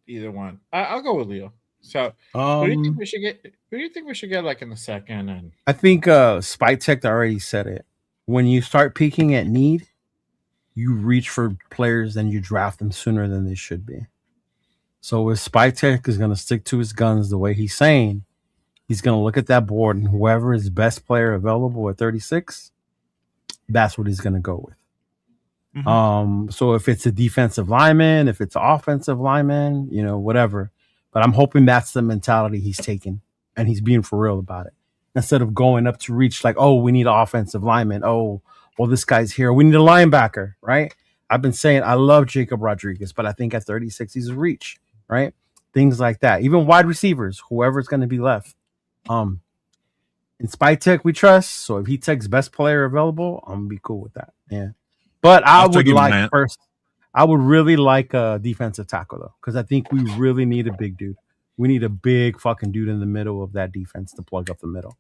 B: either one. I'll go with Leo. So, who do you think we should get? Who do you think we should get like in the second? And
C: I think Spike Tech already said it. When you start peaking at need, you reach for players and you draft them sooner than they should be. So if Spike Tech is going to stick to his guns the way he's saying, he's going to look at that board and whoever is best player available at 36, that's what he's going to go with.
D: Mhm.
C: So if it's a defensive lineman, if it's an offensive lineman, whatever. But I'm hoping that's the mentality he's taking and he's being for real about it. Instead of going up to reach like, oh, we need an offensive lineman. Oh, well, this guy's here. We need a linebacker, right? I've been saying I love Jacob Rodriguez, but I think at 36 he's a reach, right? Things like that. Even wide receivers, whoever's going to be left. In Spy Tech, we trust. So if he takes best player available, I'm gonna be cool with that. Yeah. But I
D: I'll
C: would
D: give him
C: like
D: that.
C: first. I would really like a defensive tackle though, because I think we really need a big dude. We need a big fucking dude in the middle of that defense to plug up the middle.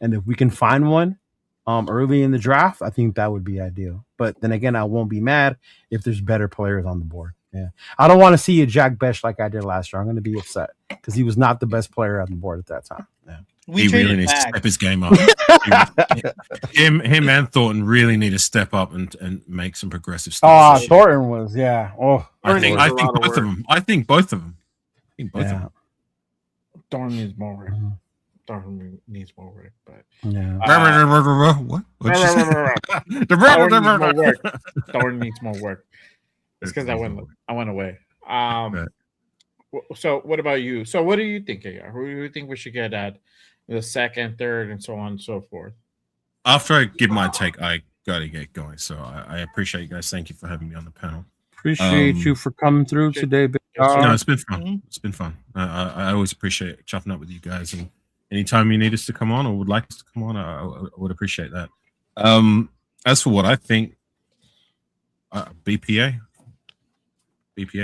C: And if we can find one early in the draft, I think that would be ideal. But then again, I won't be mad if there's better players on the board. Yeah, I don't want to see a Jack Besh like I did last year. I'm going to be upset because he was not the best player on the board at that time. Yeah.
F: We
D: he really needs to step his game up. him and Thornton really need to step up and make some progressive stuff.
C: Oh, Thornton was, yeah. Oh,
D: I think both of them. I think both of them.
B: Thornton needs more work. Thornton needs more work, but
D: what?
B: Thornton needs more work. It's because I went away. Right. So what about you? So what do you think, AR? Who do you think we should get at the second, third, and so on and so forth?
D: After I give my take, I gotta get going. So I appreciate you guys. Thank you for having me on the panel.
C: Appreciate you for coming through today.
D: No, it's been fun. It's been fun. I always appreciate chopping up with you guys, and anytime you need us to come on or would like us to come on, I would appreciate that. As for what I think, BPA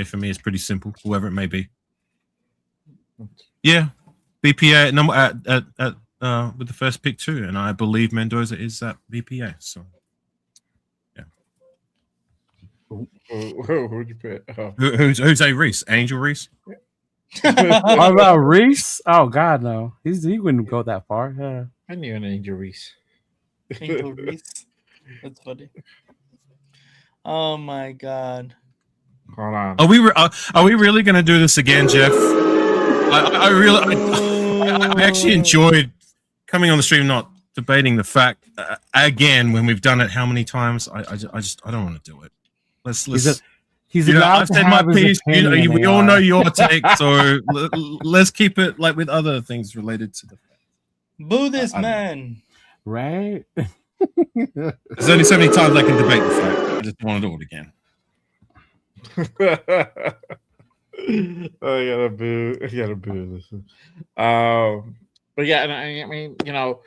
D: for me is pretty simple, whoever it may be. Yeah, BPA number at with the first pick too, and I believe Mendoza is that BPA. So, yeah.
B: Who'd you put? Oh.
D: Who's a Reese? Angel Reese?
C: How about Reese? Oh God, no. He wouldn't go that far. Yeah.
B: I knew an Angel Reese.
F: Angel Reese. That's funny. Oh my God.
B: Hold on.
D: Are we really going to do this again, Jeff? I actually enjoyed coming on the stream, not debating the fact again when we've done it how many times. I don't want to do it. Let's.
C: He's allowed to have my piece.
D: We all know your take, so let's keep it like with other things related to the fact.
F: Boo this man.
C: Right?
D: There's only so many times I can debate the fact. I just want to do it again.
B: I gotta boo this. But yeah, and I mean, you know,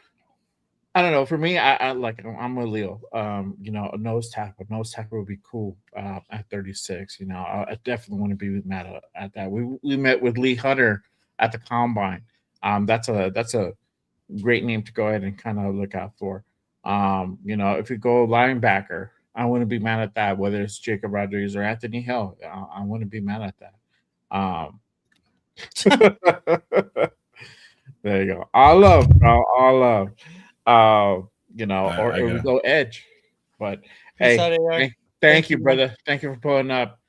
B: I don't know. For me, I'm with Leo. You know, a nose tackle would be cool at 36. You know, I definitely want to be mad at that. We met with Lee Hunter at the combine. That's a great name to go ahead and kind of look out for. You know, if you go linebacker, I wouldn't be mad at that. Whether it's Jacob Rodriguez or Anthony Hill, I wouldn't be mad at that. There you go. All love, bro. All love. You know, or we go edge. But hey, thank you, brother. Thank you for pulling up.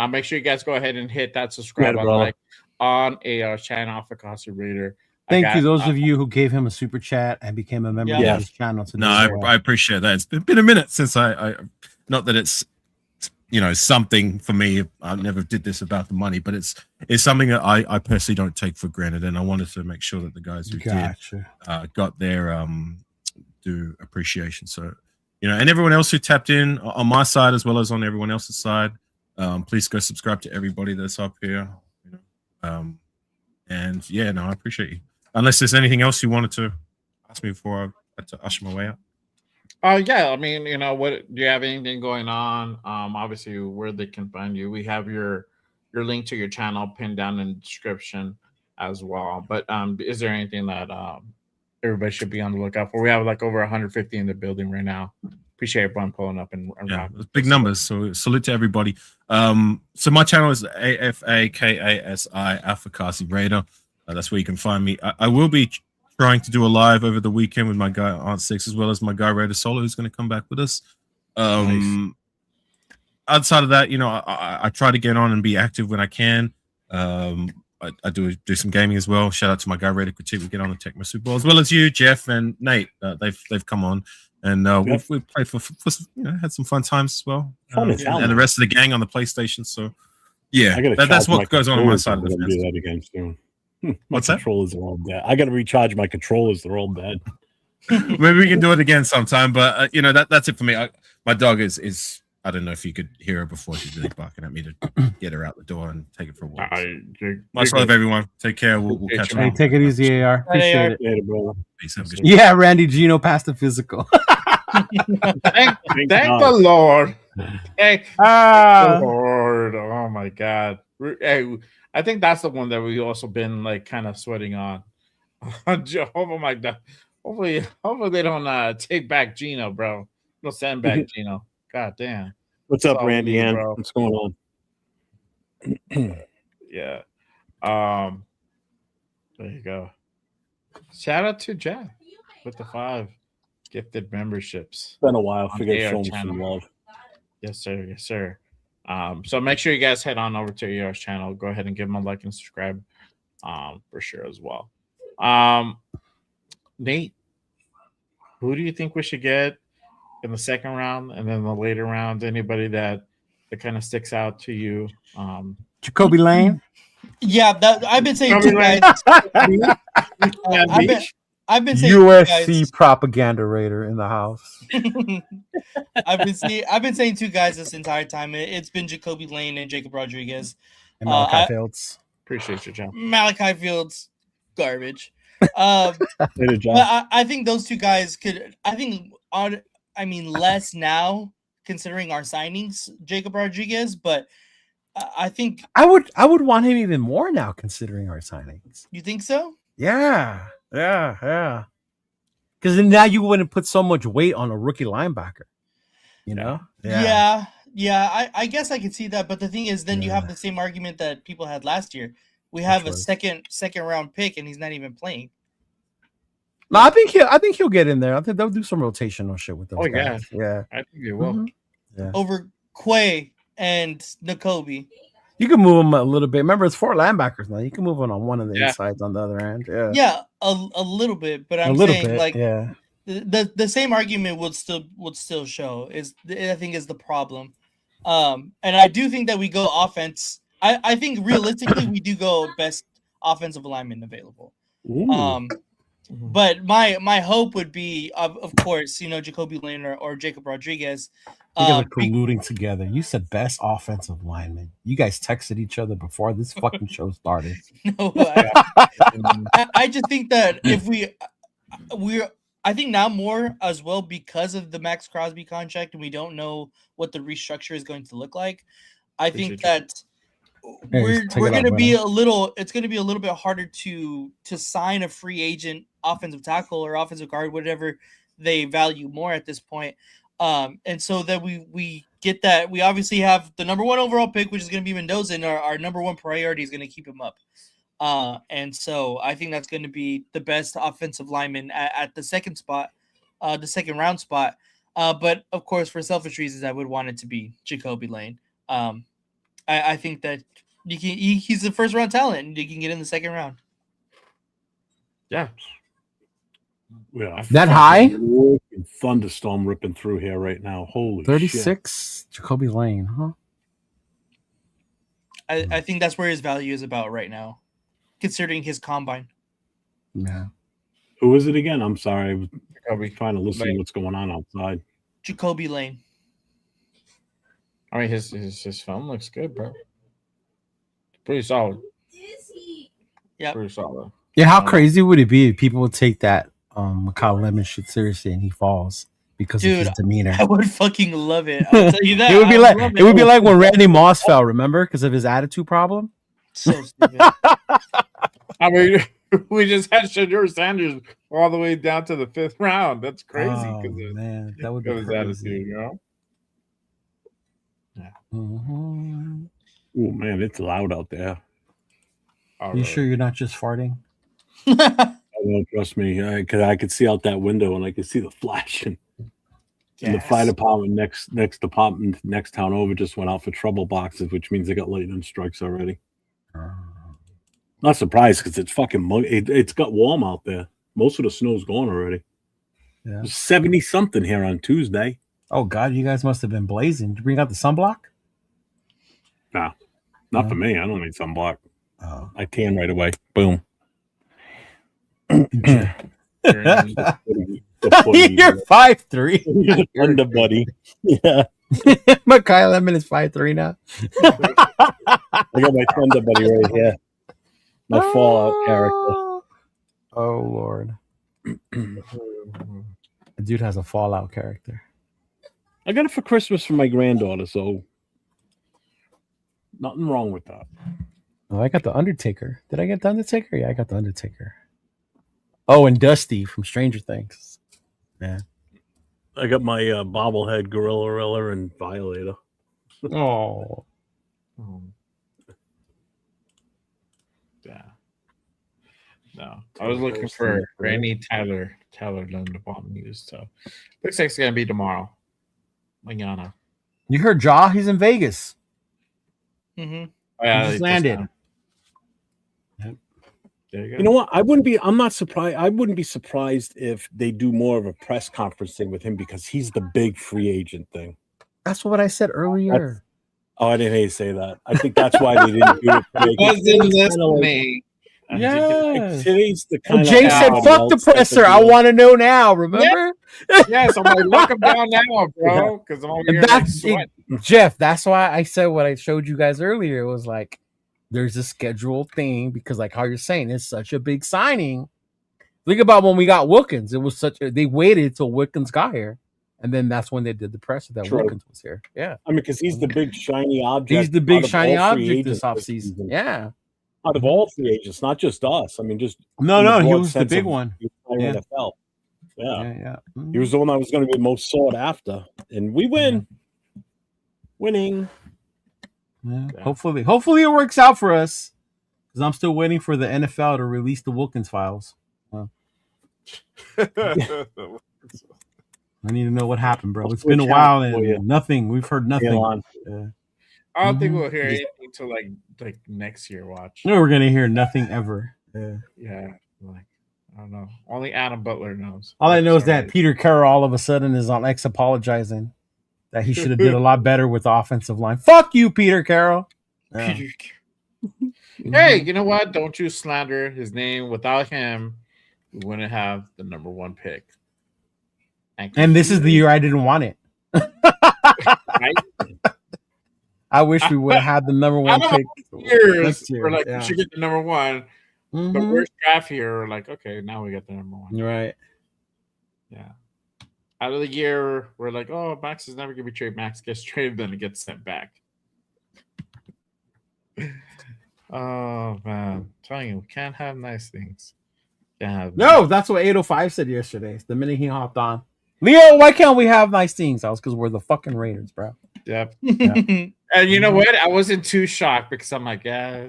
B: Make sure you guys go ahead and hit that subscribe button like on AR channel for Costa Reader.
C: Thank you, those of you who gave him a super chat and became a member of his channel.
D: No, I appreciate that. It's been a minute since I not that it's, you know, something for me. I never did this about the money, but it's something that I personally don't take for granted, and I wanted to make sure that the guys who did got their due appreciation. So, you know, and everyone else who tapped in on my side as well as on everyone else's side, please go subscribe to everybody that's up here. You know, and yeah, no, I appreciate you. Unless there's anything else you wanted to ask me before I had to usher my way out.
B: Yeah, I mean, you know, what do you have anything going on? Obviously, where they can find you. We have your link to your channel pinned down in the description as well. But is there anything that everybody should be on the lookout for? We have like over 150 in the building right now. Appreciate everyone pulling up and
D: big numbers. So salute to everybody. So my channel is AFAKASI Afakasi Raider. That's where you can find me. I will be trying to do a live over the weekend with my guy Aunt Six, as well as my guy Raider Solo, who's going to come back with us. Nice. Outside of that, you know, I try to get on and be active when I can. I do some gaming as well. Shout out to my guy Raider Critique. We get on the Tecmo Super Bowl, as well as you, Jeff and Nate. They've come on, and we've played for you know, had some fun times as well. And the rest of the gang on the PlayStation. So yeah, that's what goes on my side of the fence.
E: Do that again soon.
D: What's that?
E: Controllers are all dead. I got to recharge my controllers. They're all dead.
D: Maybe we can do it again sometime. But you know, that's it for me. My dog is. I don't know if you could hear her before. She's really barking at me to get her out the door and take it for a walk. Much love, everyone. Take care. We'll catch you.
C: Take it easy, AR. Appreciate it.
E: Later, brother.
D: Peace.
C: Yeah, Randy Gino passed the physical.
B: Thank the Lord. Hey,
C: Ah,
B: Lord, oh my God! Hey, I think that's the one that we also been like kind of sweating on. Oh my God! Hopefully they don't take back Gino, bro. No, send back Gino. God damn.
E: What's
B: It's
E: up,
B: all
E: Randy
B: you,
E: Ann?
B: bro.
E: What's going on?
B: Yeah. There you go. Shout out to Jack with the 5 gifted memberships
E: Been a while.
B: on
E: Figured
B: the AR
E: show him
B: channel.
E: some love.
B: Yes, sir. Yes, sir. So make sure you guys head on over to AR's channel. Go ahead and give him a like and subscribe, for sure as well. Nate, who do you think we should get in the second round and then the later round? Anybody that kind of sticks out to you?
C: Jacoby Lane.
F: Yeah, that I've been saying too, guys. I've been saying
C: USC propaganda raider in the house.
F: I've been saying two guys this entire time. It's been Jacoby Lane and Jacob Rodriguez.
C: And Malachi Fields.
B: Appreciate you, John.
F: Malachi Fields, garbage. But I think those two guys could. I mean, less now considering our signings, Jacob Rodriguez. But I think
C: I would want him even more now considering our signings.
F: You think so?
C: Yeah. Because then now you wouldn't put so much weight on a rookie linebacker. You know?
F: Yeah. I guess I could see that, but the thing is, then you have the same argument that people had last year. We have a second round pick, and he's not even playing.
C: No, I think he'll get in there. I think they'll do some rotational shit with those guys.
B: Yeah. I think they will.
C: Yeah.
F: Over Quay and Nakobe.
C: You can move them a little bit. Remember, it's 4 linebackers now. You can move on one of the insides on the other end.
F: Yeah, a little bit, but I'm saying like the same argument would still show I think is the problem. And I do think that we go offense. I think realistically we do go best offensive lineman available. But my hope would be of course, Jacoby Lane or Jacob Rodriguez.
C: You guys are colluding together. You said best offensive lineman. You guys texted each other before this fucking show started.
F: No, I just think that if I think now more as well because of the Maxx Crosby contract and we don't know what the restructure is going to look like. I think that we're going to be it's going to be a little bit harder to sign a free agent offensive tackle or offensive guard, whatever they value more at this point. And so that we get that we obviously have the number 1 overall pick, which is going to be Mendoza, and our number 1 priority is going to keep him up. And so I think that's going to be the best offensive lineman at the second spot, the second round spot. But of course, for selfish reasons, I would want it to be Jacoby Lane. I think that he's the first round talent, and you can get in the second round.
B: Yeah.
C: That high?
E: Thunderstorm ripping through here right now. Holy
C: 36 Jacoby Lane, huh?
F: I think that's where his value is about right now, considering his combine.
C: Yeah.
E: Who is it again? I'm sorry. I was trying to listen
B: Lane.
E: to what's going on outside.
F: Jacoby Lane.
B: I mean, his film looks good, bro. Pretty solid.
F: Yeah.
B: Pretty solid.
C: Yeah, how crazy would it be if people would take that Kyle Lemon shit seriously and he falls because of his demeanor?
F: I would fucking love it. I'll tell you that.
C: It would be like when Randy Moss fell, remember? Because of his attitude problem.
F: So stupid.
B: I mean, we just had Shadur Sanders all the way down to the 5th round. That's crazy.
C: Oh, man, that would be
B: his
C: crazy.
B: attitude, you know?
C: Yeah.
E: Oh man, it's loud out there.
C: You sure you're not just farting?
E: Don't trust me, because I could see out that window and I could see the flashing. And the fire department next town over just went out for trouble boxes, which means they got lightning strikes already. Not surprised because it's fucking it's got warm out there. Most of the snow's gone already.
C: Yeah.
E: 70 something here on Tuesday.
C: Oh God, you guys must have been blazing. Did you bring out the sunblock?
E: Nah, not for me. I don't need sunblock.
C: Oh.
E: I tan right away. Boom.
C: You're 5'3".
E: Under buddy. Yeah.
C: My Kyle Lemon is 5'3" now.
E: I got my thunder buddy right here. My Fallout character.
C: Oh Lord. The dude has a Fallout character.
E: I got it for Christmas for my granddaughter, so nothing wrong with that.
C: Oh, I got the Undertaker. Did I get the Undertaker? Yeah, I got the Undertaker. Oh, and Dusty from Stranger Things. Yeah.
E: I got my bobblehead Gorilla and Violator.
C: Oh.
B: Yeah. No, I was looking for any Tyler Linderbaum news. So looks like it's gonna be tomorrow. Mañana.
C: You heard Jaw? He's in Vegas.
F: Mm-hmm.
B: Oh, yeah,
C: He just landed.
B: There you go.
E: You know what? I'm not surprised. I wouldn't be surprised if they do more of a press conference thing with him because he's the big free agent thing.
C: That's what I said earlier.
E: I didn't hear you say that. I think that's why they didn't do it today.
B: Wasn't listening.
C: Yeah.
E: Today's the
C: And
E: kind
C: Jay
E: of
C: said, "Fuck the presser. I want to know now." Remember?
B: Yes, I'm like, look him down now, bro. Because I'm over
C: And
B: here like
C: that's
B: sweating.
C: Jeff. That's why I said what I showed you guys earlier. It was like there's a scheduled thing because, like how you're saying, it's such a big signing. Think about when we got Wilkins. It was they waited till Wilkins got here, and then that's when they did the presser that Wilkins was here. Yeah,
E: I mean, because he's the big shiny object.
C: he's the big
E: out of
C: shiny
E: all free
C: object
E: agents
C: this offseason. Yeah,
E: out of all free agents, not just us. I mean, just
C: no,
E: in the
C: he
E: broad
C: was the
E: sense
C: big
E: of
C: one.
E: the entire
C: Yeah.
E: NFL. Yeah.
C: Yeah.
E: He was the one that was going to be most sought after, and we win. Winning.
C: Yeah. Hopefully it works out for us. Because I'm still waiting for the NFL to release the Wilkins files. I need to know what happened, bro. It's been a while and nothing. We've heard nothing.
B: I don't think we'll hear anything until like next year. Watch.
C: No, we're gonna hear nothing ever.
B: Yeah, like I don't know. Only Adam Butler knows.
C: All I know is that Peter Carroll all of a sudden is on X apologizing that he should have did a lot better with the offensive line. Fuck you, Peter Carroll. Yeah.
B: Hey, you know what? Don't you slander his name. Without him, we wouldn't have the number 1 pick.
C: And this is the year I didn't want it.
B: Right?
C: I wish we would have had the number 1 pick.
B: Years,
C: year.
B: we're like,
C: Yeah.
B: we should get the number 1. The worst draft here, we're like, okay, now we get the number 1.
C: You're right.
B: Yeah. Out of the year, we're like, oh, Max is never going to be traded. Max gets traded, then it gets sent back. Oh, man. I'm telling you, we can't have nice things.
C: No, that's what 805 said yesterday. The minute he hopped on. Leo, why can't we have nice things? That was because we're the fucking Raiders, bro.
B: Yep.
C: Yeah.
B: And you know what? I wasn't too shocked because I'm like, yeah,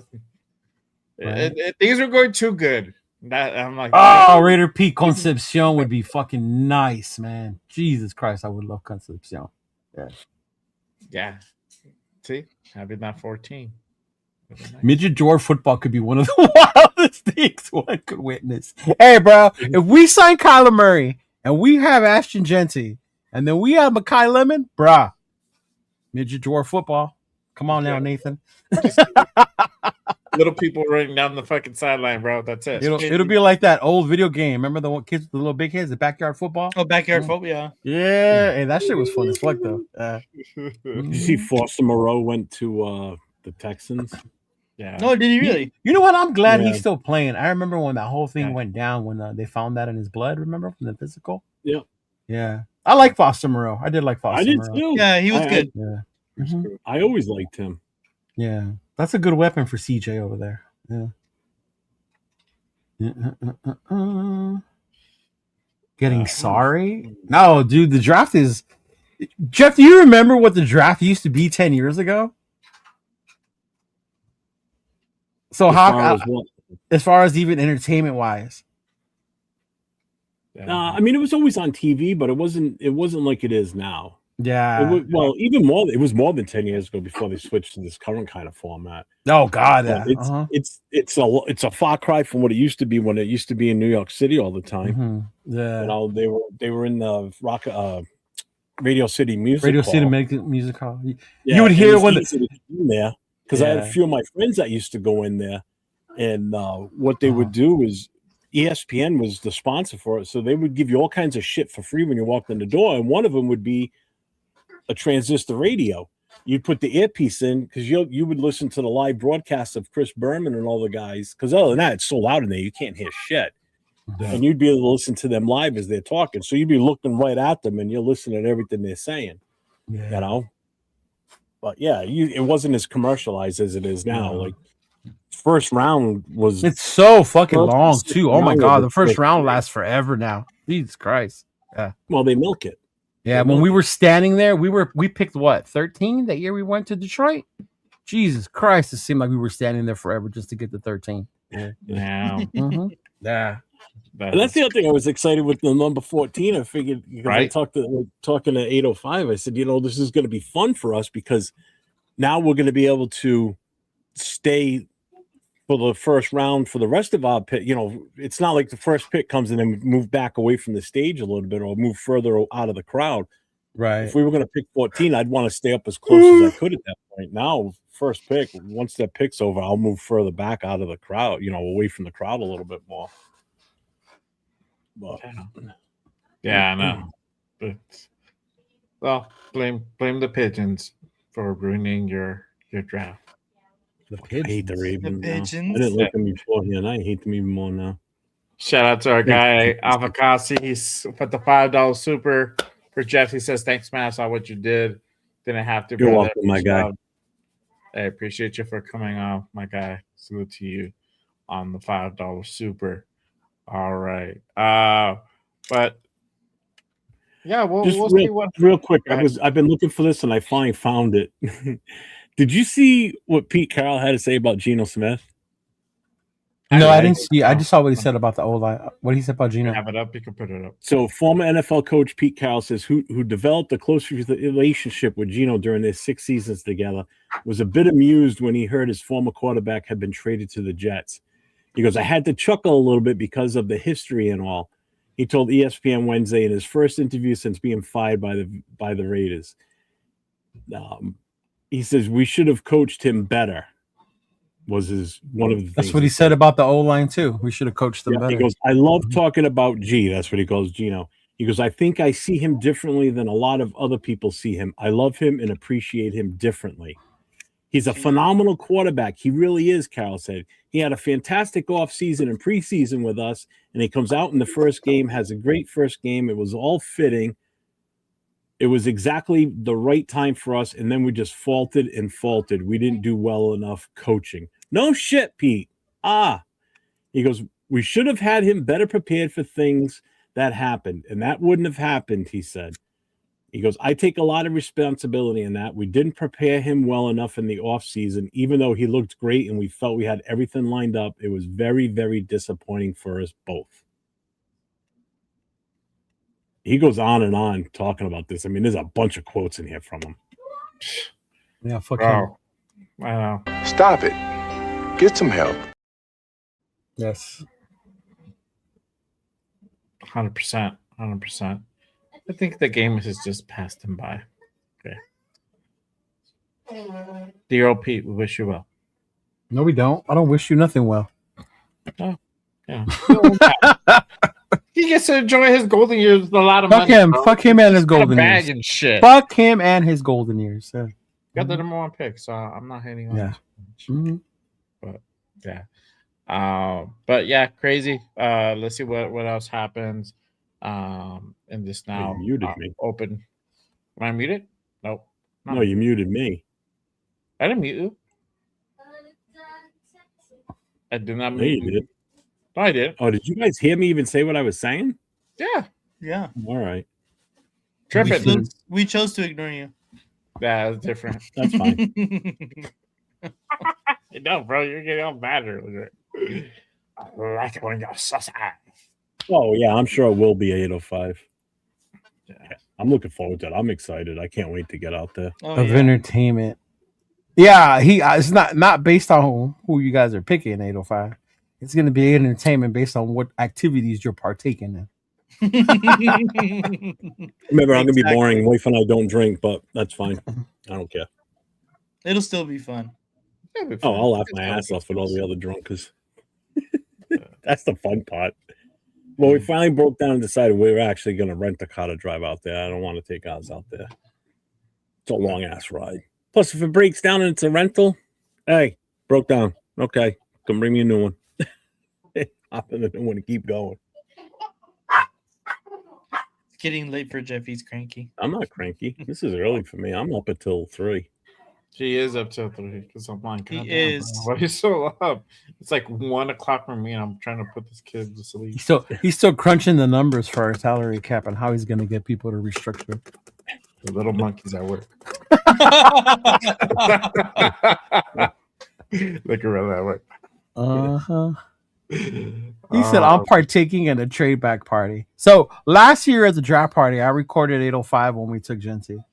B: things are going too good. I'm like,
C: oh, Raider Pete Concepcion would be fucking nice, man. Jesus Christ, I would love Concepcion. Yeah.
B: Yeah. See, having that 14. Nice.
C: Midget drawer football could be one of the wildest things one could witness. Hey, bro, if we sign Kyler Murray and we have Ashton Genty and then we have Makai Lemon, bruh, midget drawer football. Come on now, Nathan.
B: Little people running down the fucking sideline, bro. That's it.
C: It'll be like that old video game. Remember the one kids with the little big heads, the backyard football?
F: Oh, backyard football, yeah.
C: Yeah. Hey, that shit was fun as fuck, though.
E: Did you see Foster Moreau went to the Texans?
B: Yeah.
F: No, did he really?
C: You know what? I'm glad he's still playing. I remember when that whole thing went down when they found that in his blood. Remember from the physical?
E: Yeah.
C: Yeah. I like Foster Moreau. I did like Foster Moreau.
E: I did too.
F: Yeah, he was good.
C: Yeah.
E: I always liked him.
C: Yeah. That's a good weapon for CJ over there. Yeah. Getting sorry? No, dude, the draft is. Jeff, do you remember what the draft used to be 10 years ago? So as far as even entertainment wise?
E: I mean, it was always on TV, but it wasn't like it is now.
C: Yeah.
E: Even more. It was more than 10 years ago before they switched to this current kind of format.
C: Oh God, yeah.
E: It's a far cry from what it used to be when it used to be in New York City all the time.
C: Yeah.
E: You know, they were in the Radio City Music
C: Radio
E: Hall.
C: City Music Hall.
E: Yeah,
C: you would hear when
E: in there because I had a few of my friends that used to go in there, and what they would do is ESPN was the sponsor for it, so they would give you all kinds of shit for free when you walked in the door, and one of them would be a transistor radio. You'd put the earpiece in because you would listen to the live broadcast of Chris Berman and all the guys. Because other than that, it's so loud in there you can't hear shit, and you'd be able to listen to them live as they're talking. So you'd be looking right at them and you're listening to everything they're saying.
C: Yeah.
E: You know. But yeah, it wasn't as commercialized as it is now.
C: No.
E: Like first round was
C: It's so fucking
E: first
C: long
E: second
C: too. Oh my
E: round
C: god,
E: was
C: the first
E: like-
C: round lasts forever now. Jesus Christ.
E: Well, they milk it.
C: Yeah, when we were standing there, we picked what 13 that year we went to Detroit. Jesus Christ, it seemed like we were standing there forever just to get to 13.
E: Yeah.
B: Yeah.
C: Mm-hmm. Yeah.
E: And that's the other thing I was excited with the number 14. I figured because I
B: Right.
E: talking to 805, I said, this is going to be fun for us because now we're going to be able to stay for the first round for the rest of our pick. It's not like the first pick comes in and move back away from the stage a little bit or move further out of the crowd.
C: Right.
E: If we were going to pick 14, I'd want to stay up as close as I could at that point. Now, first pick, once that pick's over, I'll move further back out of the crowd, away from the crowd a little bit more. But,
B: Yeah, I know. But well, blame the pigeons for ruining your draft.
C: The
E: I hate the Ravens.
F: The
E: now.
F: pigeons.
E: I didn't like them before here, and I hate them even more now.
B: Shout out to our guy Avocasi. He's put the $5 super for Jeff. He says, "Thanks, man. I saw what you did. Didn't have to."
E: You're
B: brother.
E: welcome, my guy.
B: I appreciate you for coming on, my guy. Salute to you on the $5 super. All right. But yeah, we'll see what.
E: Real quick,
B: Go ahead.
E: I've been looking for this and I finally found it. Did you see what Pete Carroll had to say about Geno Smith?
C: No, I didn't see. I just saw what he said about the old line. What he said about Gino.
B: Have it up. You can put it up.
E: So, former NFL coach Pete Carroll says, who developed a close relationship with Geno during their 6 seasons together, was a bit amused when he heard his former quarterback had been traded to the Jets. He goes, I had to chuckle a little bit because of the history and all. He told ESPN Wednesday in his first interview since being fired by the Raiders. He says, we should have coached him better. Was one of the things.
C: That's what he said about the O line too. We should have coached them better.
E: He goes, I love talking about G. That's what he calls Geno. He goes, I think I see him differently than a lot of other people see him. I love him and appreciate him differently. He's a phenomenal quarterback. He really is, Carroll said. He had a fantastic offseason and preseason with us, and he comes out in the first game, has a great first game. It was all fitting. It was exactly the right time for us, and then we just faltered. We didn't do well enough coaching. No shit, Pete. He goes, we should have had him better prepared for things that happened, and that wouldn't have happened, he said. He goes, I take a lot of responsibility in that. We didn't prepare him well enough in the offseason, even though he looked great and we felt we had everything lined up. It was very, very disappointing for us both. He goes on and on talking about this. I mean, there's a bunch of quotes in here from him.
C: Yeah, fuck him.
B: I know.
H: Stop it. Get some help.
C: Yes.
B: 100%. 100%. I think the game has just passed him by. Okay. Dear old Pete, we wish you well.
C: No, we don't. I don't wish you nothing well.
B: Oh, yeah. He gets to enjoy his golden years with a lot of
C: Fuck
B: money.
C: him.
B: Bro.
C: Fuck him and his
B: Got a
C: golden
B: bag
C: years.
B: and shit.
C: Fuck him and his golden years. Yeah.
B: Got the number one pick, so I'm not hating on
C: Yeah.
B: it. But yeah. But yeah, crazy. Let's see what else happens. In this now
E: You muted me.
B: open. Am I muted? Nope.
E: No, you muted me.
B: I didn't mute you. I did not
E: No,
B: mute
E: you
B: you.
E: did.
B: No, I did.
E: Oh, did you guys hear me even say what I was saying?
B: Yeah.
F: Yeah.
E: All right.
B: Tripping.
F: We chose to ignore you.
B: That's different.
E: That's fine.
B: No, bro, you're getting all mad earlier. I like it when you're sus.
E: Oh, yeah, I'm sure it will be 8:05.
B: Yeah.
E: I'm looking forward to it. I'm excited. I can't wait to get out there.
F: Oh,
C: Of
F: yeah.
C: entertainment. Yeah, it's not based on who you guys are picking in 805. It's going to be entertainment based on what activities you're partaking in.
E: Remember, I'm going to be
F: Exactly.
E: boring. Wife and I don't drink, but that's fine. I don't care.
F: It'll still be fun.
E: Oh, I'll laugh my ass off with all the other drunkers. That's the fun part. Well, we finally broke down and decided we were actually going to rent a car to drive out there. I don't want to take ours out there. It's a long-ass ride. Plus, if it breaks down and it's a rental, hey, broke down. Okay, come bring me a new one. Hop in the new one and keep going.
F: getting late for Jeff. He's cranky.
E: I'm not cranky. This is early for me. I'm up until 3.
B: She is up till 3 because I'm like,
F: He
B: God damn,
F: is.
B: bro, why are you so up? It's like 1 o'clock for me, and I'm trying to put this kid to sleep.
C: He's still crunching the numbers for our salary cap and how he's going to get people to restructure.
B: The little monkeys at work. Look around at work.
C: He said, I'm partaking in a trade back party. So last year at the draft party, I recorded 805 when we took Genty.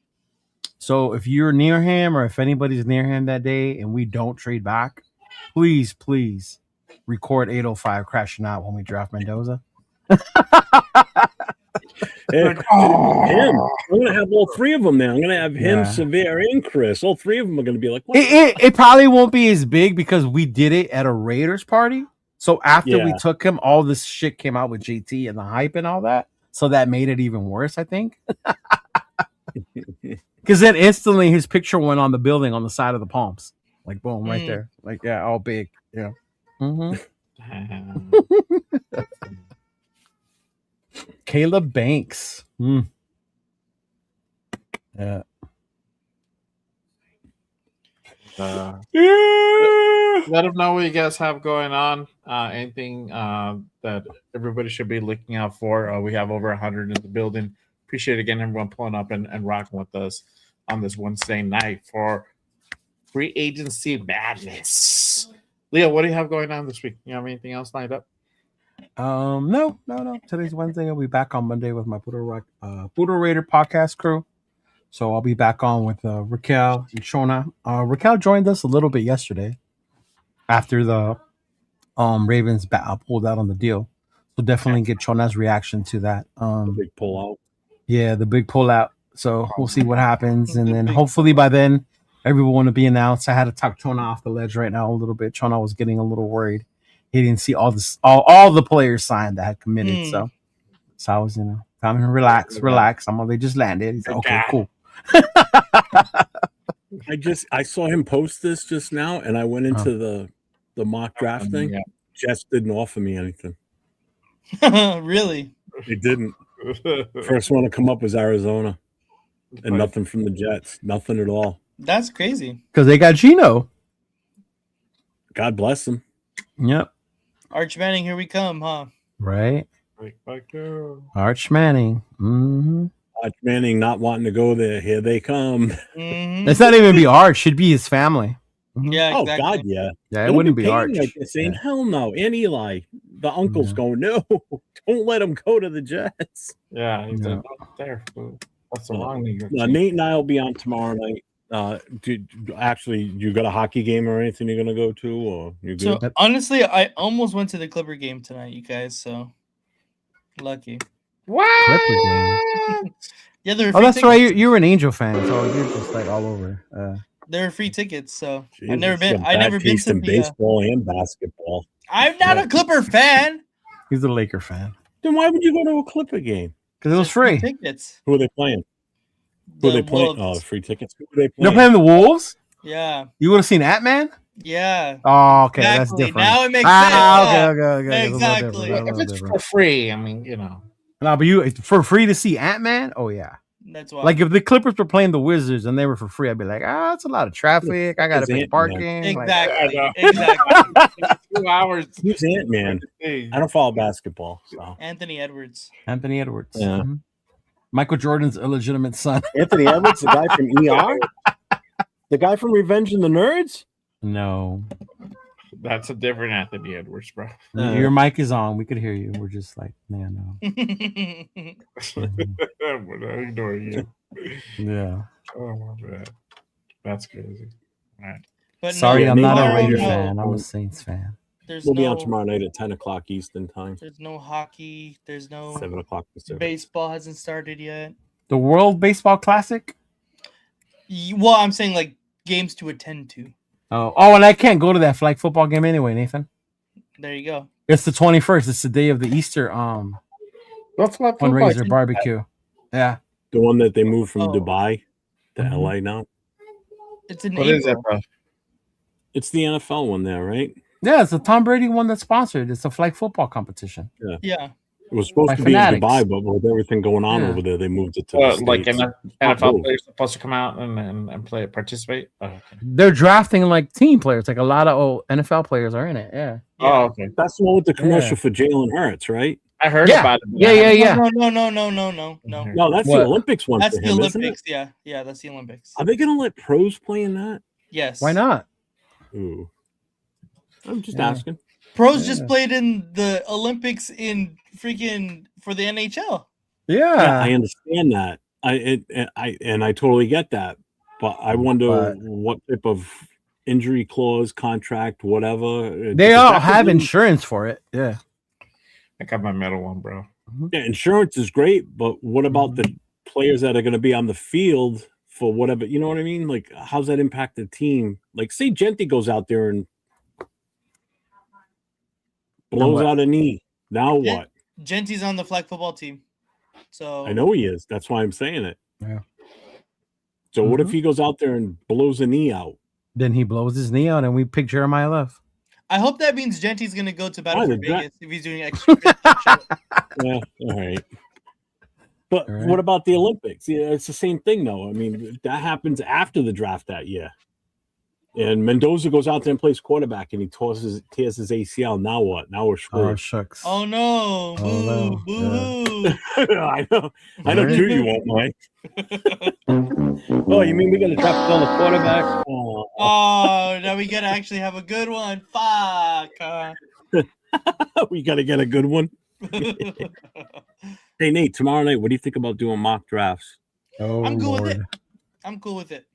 C: So if you're near him or if anybody's near him that day and we don't trade back, please record 805 crashing out when we draft Mendoza.
E: Hey, him. I'm going to have all 3 of them now. I'm going to have him, Severe, and Chris. All 3 of them are going to be like, what?
C: It probably won't be as big because we did it at a Raiders party. So after we took him, all this shit came out with JT and the hype and all that. So that made it even worse, I think. Because then instantly his picture went on the building on the side of the palms. Like, boom, right there. Like, yeah, all big. Yeah. Caleb Banks. Yeah.
B: Let them know what you guys have going on. Anything that everybody should be looking out for. We have over 100 in the building. Appreciate again everyone pulling up and rocking with us on this Wednesday night for free agency madness. Leo, what do you have going on this week? You have anything else lined up?
C: No. Today's Wednesday. I'll be back on Monday with my Poodle Raider podcast crew. So I'll be back on with Raquel and Shona. Raquel joined us a little bit yesterday after the Ravens pulled out on the deal. So definitely get Shona's reaction to that.
E: The big pullout.
C: Yeah, the big pullout. So we'll see what happens. And then hopefully by then, everyone will be announced. I had to talk Chona off the ledge right now a little bit. Chona was getting a little worried. He didn't see all the players signed that had committed. So I was, time to relax. They just landed. He's like, okay, cool.
E: I saw him post this just now, and I went into the mock draft thing.
B: Yeah.
E: Jets didn't offer me anything.
F: Really?
E: They didn't. First one to come up was Arizona, and nothing from the Jets. Nothing at all.
F: That's crazy.
C: Because they got Gino.
E: God bless them.
C: Yep.
F: Arch Manning, here we come, huh?
C: Right. Arch Manning. Mm-hmm.
E: Arch Manning not wanting to go there. Here they come.
F: Mm-hmm.
C: It's not even be Arch. Should be his family. Mm-hmm.
F: Yeah, exactly.
E: Oh, God, yeah.
C: Yeah, it wouldn't be Arch.
E: Like saying, hell no. And Eli, the uncle's going, no, don't let him go to the Jets.
B: Yeah, he's not there. That's the wrong league.
E: Nate and I will be on tomorrow night. You got a hockey game or anything you're gonna go to, or you good?
F: So honestly, I almost went to the Clipper game tonight, you guys. So lucky.
C: What? Clipper game.
F: Yeah, they're.
C: Oh, that's tickets. Right. You're an Angel fan, so you're just like all over.
F: There are free tickets, so
E: Jesus,
F: I've never been to
E: baseball and basketball.
F: I'm not a Clipper fan.
C: He's a Laker fan.
E: Then why would you go to a Clipper game?
C: Because it was free.
F: Tickets.
E: Who are they playing? Who are they playing? Oh, free tickets. Who are they playing?
C: They're playing the Wolves?
F: Yeah.
C: You would have seen Ant-Man?
F: Yeah.
C: Oh, okay.
F: Exactly.
C: That's different.
F: Now it makes sense.
C: Okay.
F: Exactly.
B: If it's for free, I mean,
C: No, but for free to see Ant-Man? Oh, yeah.
F: That's why.
C: Like if the Clippers were playing the Wizards and they were for free, I'd be like, it's a lot of traffic. I got to pay parking.
F: Exactly.
C: Like,
F: Exactly.
B: 2 hours.
E: Who's Ant-Man? I don't follow basketball. So.
F: Anthony Edwards.
C: Yeah. Mm-hmm. Michael Jordan's illegitimate son.
E: Anthony Edwards, the guy from ER? The guy from Revenge of the Nerds?
C: No.
B: That's a different Anthony Edwards, bro.
C: Your mic is on. We could hear you. We're just like, man, no.
B: We're not ignoring you.
C: Yeah.
B: Oh, my bad. That's crazy. All right.
F: But
C: sorry, I'm not a
F: tomorrow,
C: Raider fan. I'm a Saints fan.
F: We'll
E: be on tomorrow night at 10 o'clock Eastern time.
F: There's no hockey. There's no
E: 7 o'clock Pacific.
F: Baseball hasn't started yet.
C: The World Baseball Classic?
F: Well, I'm saying like games to attend to.
C: Oh, and I can't go to that flag football game anyway, Nathan.
F: There you go.
C: It's the 21st. It's the day of the Easter fundraiser barbecue. Yeah.
E: The one that they moved from Dubai to LA now.
F: It's in
B: What
F: April.
B: is it, bro?
E: It's the NFL one there, right?
C: Yeah, it's the Tom Brady one that's sponsored. It's a flag football competition.
F: Yeah.
E: It was supposed
C: By
E: to be
C: Fanatics.
E: in Dubai, but with everything going on
C: Yeah.
E: over there, they moved it to the
B: Like
E: States.
B: NFL
E: cool.
B: players supposed to come out and play, participate. Oh, okay.
C: They're drafting like team players. Like a lot of NFL players are in it. Yeah.
B: Oh, okay.
E: That's the one with the commercial for Jalen Hurts, right?
B: I heard
C: Yeah.
B: about it. but
C: Yeah,
B: I haven't-
C: yeah.
F: No.
E: No, that's
C: What?
E: the Olympics one
F: That's
E: for
F: the
E: him, isn't it?
F: Olympics. Yeah, that's the Olympics.
E: Are they going to let pros play in that?
F: Yes.
C: Why not?
E: Ooh. I'm just
C: Yeah.
F: Pros
E: asking.
F: just played in the Olympics in freaking for the NHL.
E: Yeah, I
C: Yeah.
E: understand that. I totally get that. But I wonder
C: But-
E: what type of injury clause, contract, whatever.
C: They
E: because
C: all
E: that could
C: have
E: be-
C: insurance for it. Yeah.
B: I got my medal one, bro.
E: Yeah, insurance is great, but what about the players that are going to be on the field for whatever? You know what I mean? Like, how's that impact the team? Like, say Genti goes out there and blows
C: what?
E: out a knee. Now
F: Yeah.
E: what?
F: Genti's on the flag football team. So
E: I know he is. That's why I'm saying it.
C: Yeah.
E: So what if he goes out there and blows a knee out?
C: Then he blows his knee out and we pick Jeremiah Love.
F: I hope that means Genti's gonna go to Battle
E: Why
F: for
E: the dra-
F: Vegas if he's doing extra.
E: Yeah, all right. But
C: All right.
E: what about the Olympics? Yeah, it's the same thing, though. I mean, that happens after the draft that year. And Mendoza goes out there and plays quarterback, and he tears his ACL. Now what? Now we're
C: Oh,
E: screwed.
C: shucks.
F: Oh no! Boo!
C: no.
F: Boo!
E: I know
C: Right.
E: too. You won't, Mike. Oh, you mean we got to draft on the quarterback? Oh,
F: Oh, now we gotta actually have a good one. Fuck.
E: we got to get a good one. Hey, Nate, tomorrow night, what do you think about doing mock drafts?
C: Oh,
F: I'm cool with
C: Lord.
F: it. I'm cool with it.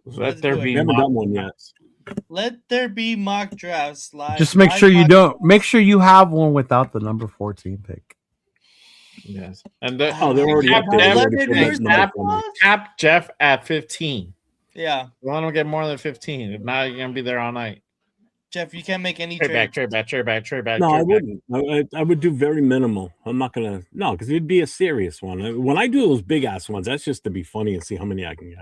B: Let there
F: do it.
B: be.
E: We haven't
B: mock
E: done one yet.
F: Let there be mock drafts live.
C: Just make
F: live
C: sure you
F: mock
C: don't.
F: drafts.
C: Make sure you have one without the number 14 pick.
B: Yes, and the,
E: Oh, they're already
B: Cap
E: up there.
B: Jeff,
E: They already put
F: Where's
E: that
F: the
E: number
F: applause?
E: for me.
B: cap Jeff at 15.
F: Yeah,
B: Let him get more than 15. If not, you're gonna be there all night.
F: Jeff, you can't make any
B: Trade back,
F: trades.
B: trade back.
E: No, I
B: trade back.
E: wouldn't. I would do very minimal. I'm not gonna because it'd be a serious one. When I do those big ass ones, that's just to be funny and see how many I can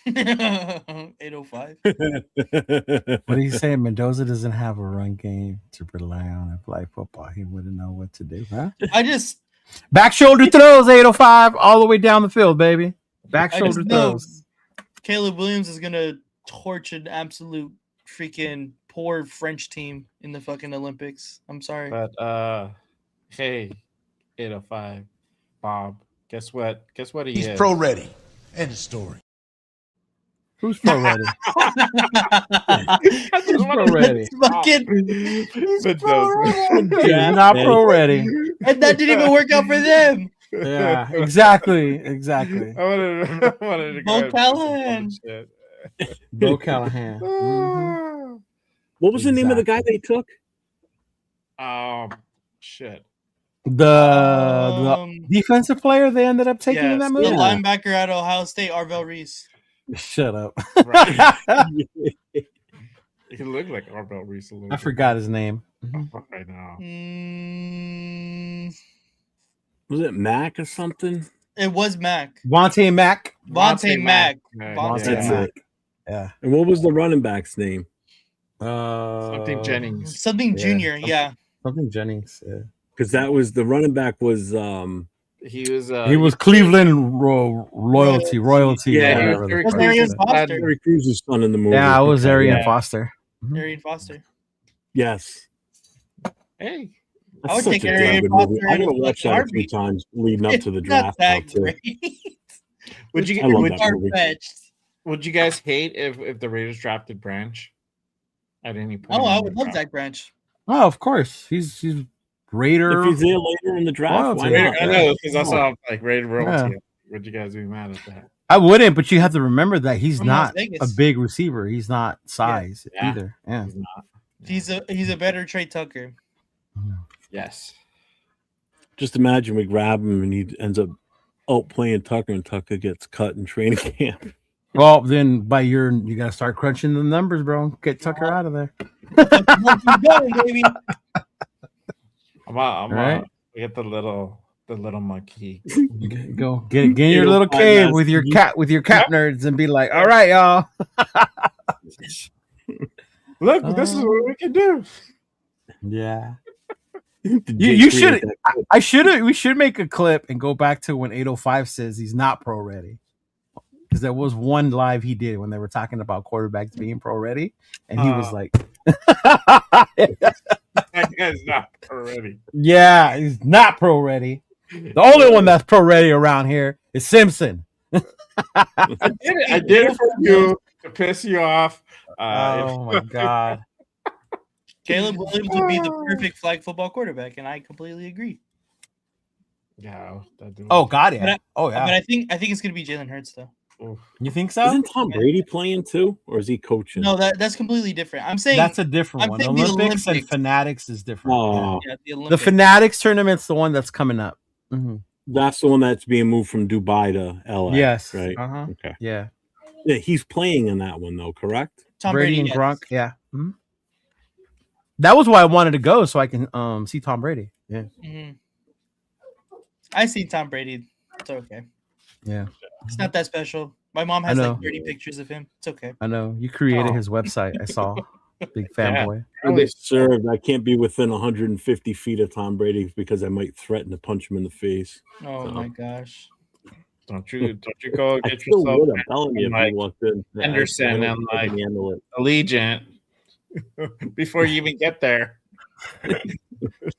F: 805.
E: get.
C: What are you saying? Mendoza doesn't have a run game to rely on in flag football. He wouldn't know what to do, huh?
F: I just
C: Back shoulder throws, 805, all the way down the field, baby. Back
F: I
C: shoulder
F: just know
C: throws.
F: Caleb Williams is gonna torch an absolute freaking poor French team in the fucking Olympics. I'm sorry.
B: But hey, 805, Bob. Guess what? Guess what he
I: He's
B: is.
I: pro ready. End of story.
C: Who's pro ready? Who's pro ready?
F: Fucking
B: But
C: He's not pro ready.
F: and that didn't even work out for them.
C: Yeah, exactly.
B: I wanted to
F: Bo
B: go ahead and put some
F: Callahan.
B: shit.
C: Bo Callahan. Mhm.
E: What was the name of the guy they took?
B: Shit.
C: The defensive player they ended up taking in
B: Yes,
C: that
F: The
C: movie.
F: linebacker at Ohio State, Arvell Reese.
C: Shut up.
B: He looked like Arbel Reese a little
C: I
B: bit.
C: forgot his name.
B: Right now.
E: Was it Mac or something?
F: It was Mac.
C: Vontae Mack.
F: Vontae Mac.
B: Mac.
F: Vontae
E: That's
F: Mac.
E: it.
C: Yeah.
E: And what was the running back's name?
B: Something Jennings.
F: Something
C: Yeah.
F: junior, yeah.
C: Something Jennings. Yeah.
E: Because that was the running back was
B: He was
C: He was Cleveland royalty.
B: Yeah, he
C: whatever
B: was
C: the
B: very
C: fuck
F: Was
C: it
F: Arian
C: is.
F: Foster.
E: Terry Cruz's son in the movie.
C: Yeah, it was Arian
B: Yeah.
C: Foster.
F: Arian Foster.
E: Yes.
B: Hey.
F: I would
E: Such
F: take
E: a damn
F: Arian
E: good
F: Foster
E: movie. I'm
F: in
E: gonna
F: a
E: watch
F: fucking
E: that a few
F: heartbeat.
E: times leading up
F: It's
E: to the
F: not
E: draft. now,
F: that
E: too.
F: great.
B: Would you
E: I love
F: It's
E: that movie.
F: far-fetched.
B: would you guys hate if the Raiders drafted Branch at any point?
F: Oh, I
B: in
F: would
B: the
F: love
B: draft?
F: Zach Branch.
C: Oh, of course. He's Raider.
E: If he's there later in the draft, why
C: Royalty.
E: not?
B: I know because that's
E: No.
B: all like Raider royalty. Would you guys be mad at that?
C: I wouldn't, but you have to remember that he's
F: From Las
C: not
F: Vegas.
C: a big receiver. He's not size
B: Yeah.
C: either. Yeah.
B: He's not.
F: He's a better Trey Tucker.
B: Yes.
E: Just imagine we grab him and he ends up out playing Tucker, and Tucker gets cut in training camp.
C: Well, then you gotta start crunching the numbers, bro. Get Tucker out of there.
F: Going, baby.
B: I'm
C: Right.
B: get the little monkey.
C: Go get in your little cave with your cat nerds and be like, all right, y'all.
B: Look, this is what we can do.
C: Yeah. You should. I should. We should make a clip and go back to when 805 says he's not pro ready. Because there was one live he did when they were talking about quarterbacks being pro ready, and he was like,
B: That guy's not pro ready.
C: "Yeah, he's not pro ready. The only one that's pro ready around here is Simpson."
B: I did it for you to piss you off.
C: Oh my god!
F: Caleb Williams would be the perfect flag football quarterback, and I completely agree.
B: Yeah.
C: Oh god, yeah.
F: But I think it's gonna be Jalen Hurts though.
C: You think so?
E: Isn't Tom Brady playing too, or is he coaching?
F: No, that's completely different. I'm saying
C: That's a different one.
F: saying the
C: Olympics and
F: Olympics.
C: Fanatics is different.
E: Oh,
F: Yeah, the
C: The
F: Olympics.
C: Fanatics tournament's the one that's coming up. Mhm.
E: that's the one that's being moved from Dubai to LA.
C: Yes.
E: right.
C: Uh-huh.
E: Okay.
C: Yeah.
E: Yeah, he's playing in that one though, correct?
F: Tom
C: Brady and
F: yes.
C: Gronk. Yeah. Mhm. That was why I wanted to go so I can see Tom Brady. Yeah.
F: Mhm. I see Tom Brady. It's okay.
C: Yeah.
F: It's not that special. My mom has
C: know.
F: like 30 pictures of him. It's okay.
C: I know. You created
B: Oh.
C: his website. I saw. Big fanboy.
E: Really served. I can't be within 150 feet of Tom Brady because I might threaten to punch him in the face.
F: Oh
E: So.
F: my gosh.
B: Don't you go
E: I
B: get
E: still
B: yourself
E: would. I'm telling you, if
B: like
E: you walked in,
B: Henderson
E: I don't
B: and
E: think I
B: like
E: can handle it.
B: Allegiant before you even get there.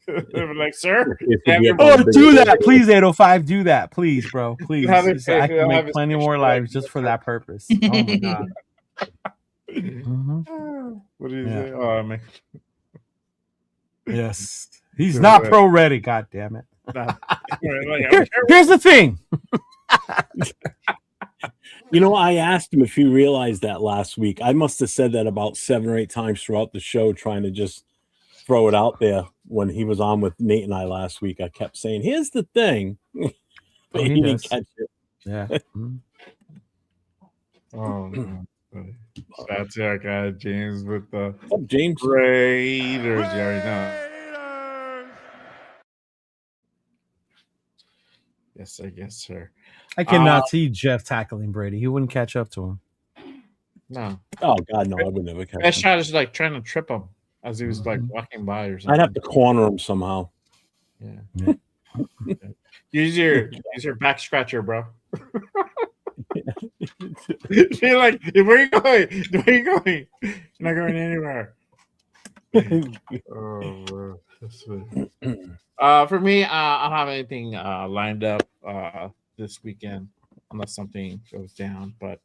B: They're like, sir,
E: If
B: have
E: you
B: your-
E: have
C: Oh,
E: a
C: do
E: big-
C: that, please, 805. Do that, please, bro. Please.
B: Have it-
C: So I can
B: have
C: make
B: his
C: plenty more
B: picture,
C: lives
B: like,
C: just for that purpose. Oh my god. Mhm.
B: What do you
C: Yeah.
B: say? Oh, man.
C: Yes. He's
B: Do
C: not
B: it.
C: pro ready. God damn it.
B: Like, I
C: Here-
B: don't care
C: here's the thing.
E: You know, I asked him if he realized that last week. I must have said that about 7 or 8 times throughout the show, trying to just throw it out there when he was on with Nate and I last week. I kept saying, "Here's the thing," but
C: Oh,
E: he
C: he
E: didn't
C: does.
E: catch it.
C: Yeah. Mhm.
B: Oh, man. That's our guy, James, with the
E: What's up, James?
B: Raiders. You already know. Yes, I guess, sir.
C: I cannot see Jeff tackling Brady. He wouldn't catch up to him.
B: No.
E: Oh God, no! I would never catch
B: Best
E: him.
B: shot is like trying to trip him as he was like walking by or something.
E: I'd have to corner him somehow.
B: Yeah. use your back scratcher, bro. You're like, where are you going? Where are you going? You're not going anywhere. Oh, bro. That's funny. For me, I don't have anything lined up this weekend unless something goes down. But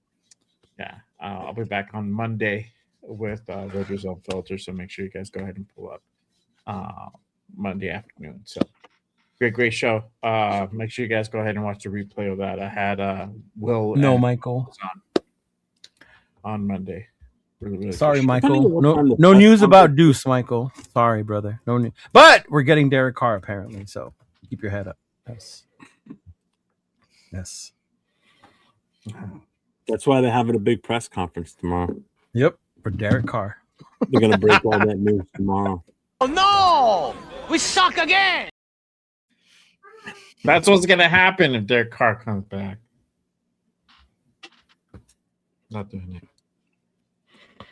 B: yeah, I'll be back on Monday with Rogers Unfiltered. So make sure you guys go ahead and pull up Monday afternoon. So great show. Make sure you guys go ahead and watch the replay of that. I had Will
C: No,
B: and
C: Michael.
B: on Monday. Really
C: Sorry,
B: good show.
C: Michael. No news about Deuce, Michael. Sorry, brother. No news. But we're getting Derek Carr apparently. So keep your head up. Yes. Yes.
E: That's why they're having a big press conference tomorrow.
C: Yep. For Derek Carr.
E: They're gonna break all that news tomorrow.
J: Oh no! We suck again!
B: That's what's gonna happen if Derek Carr comes back. Not doing it.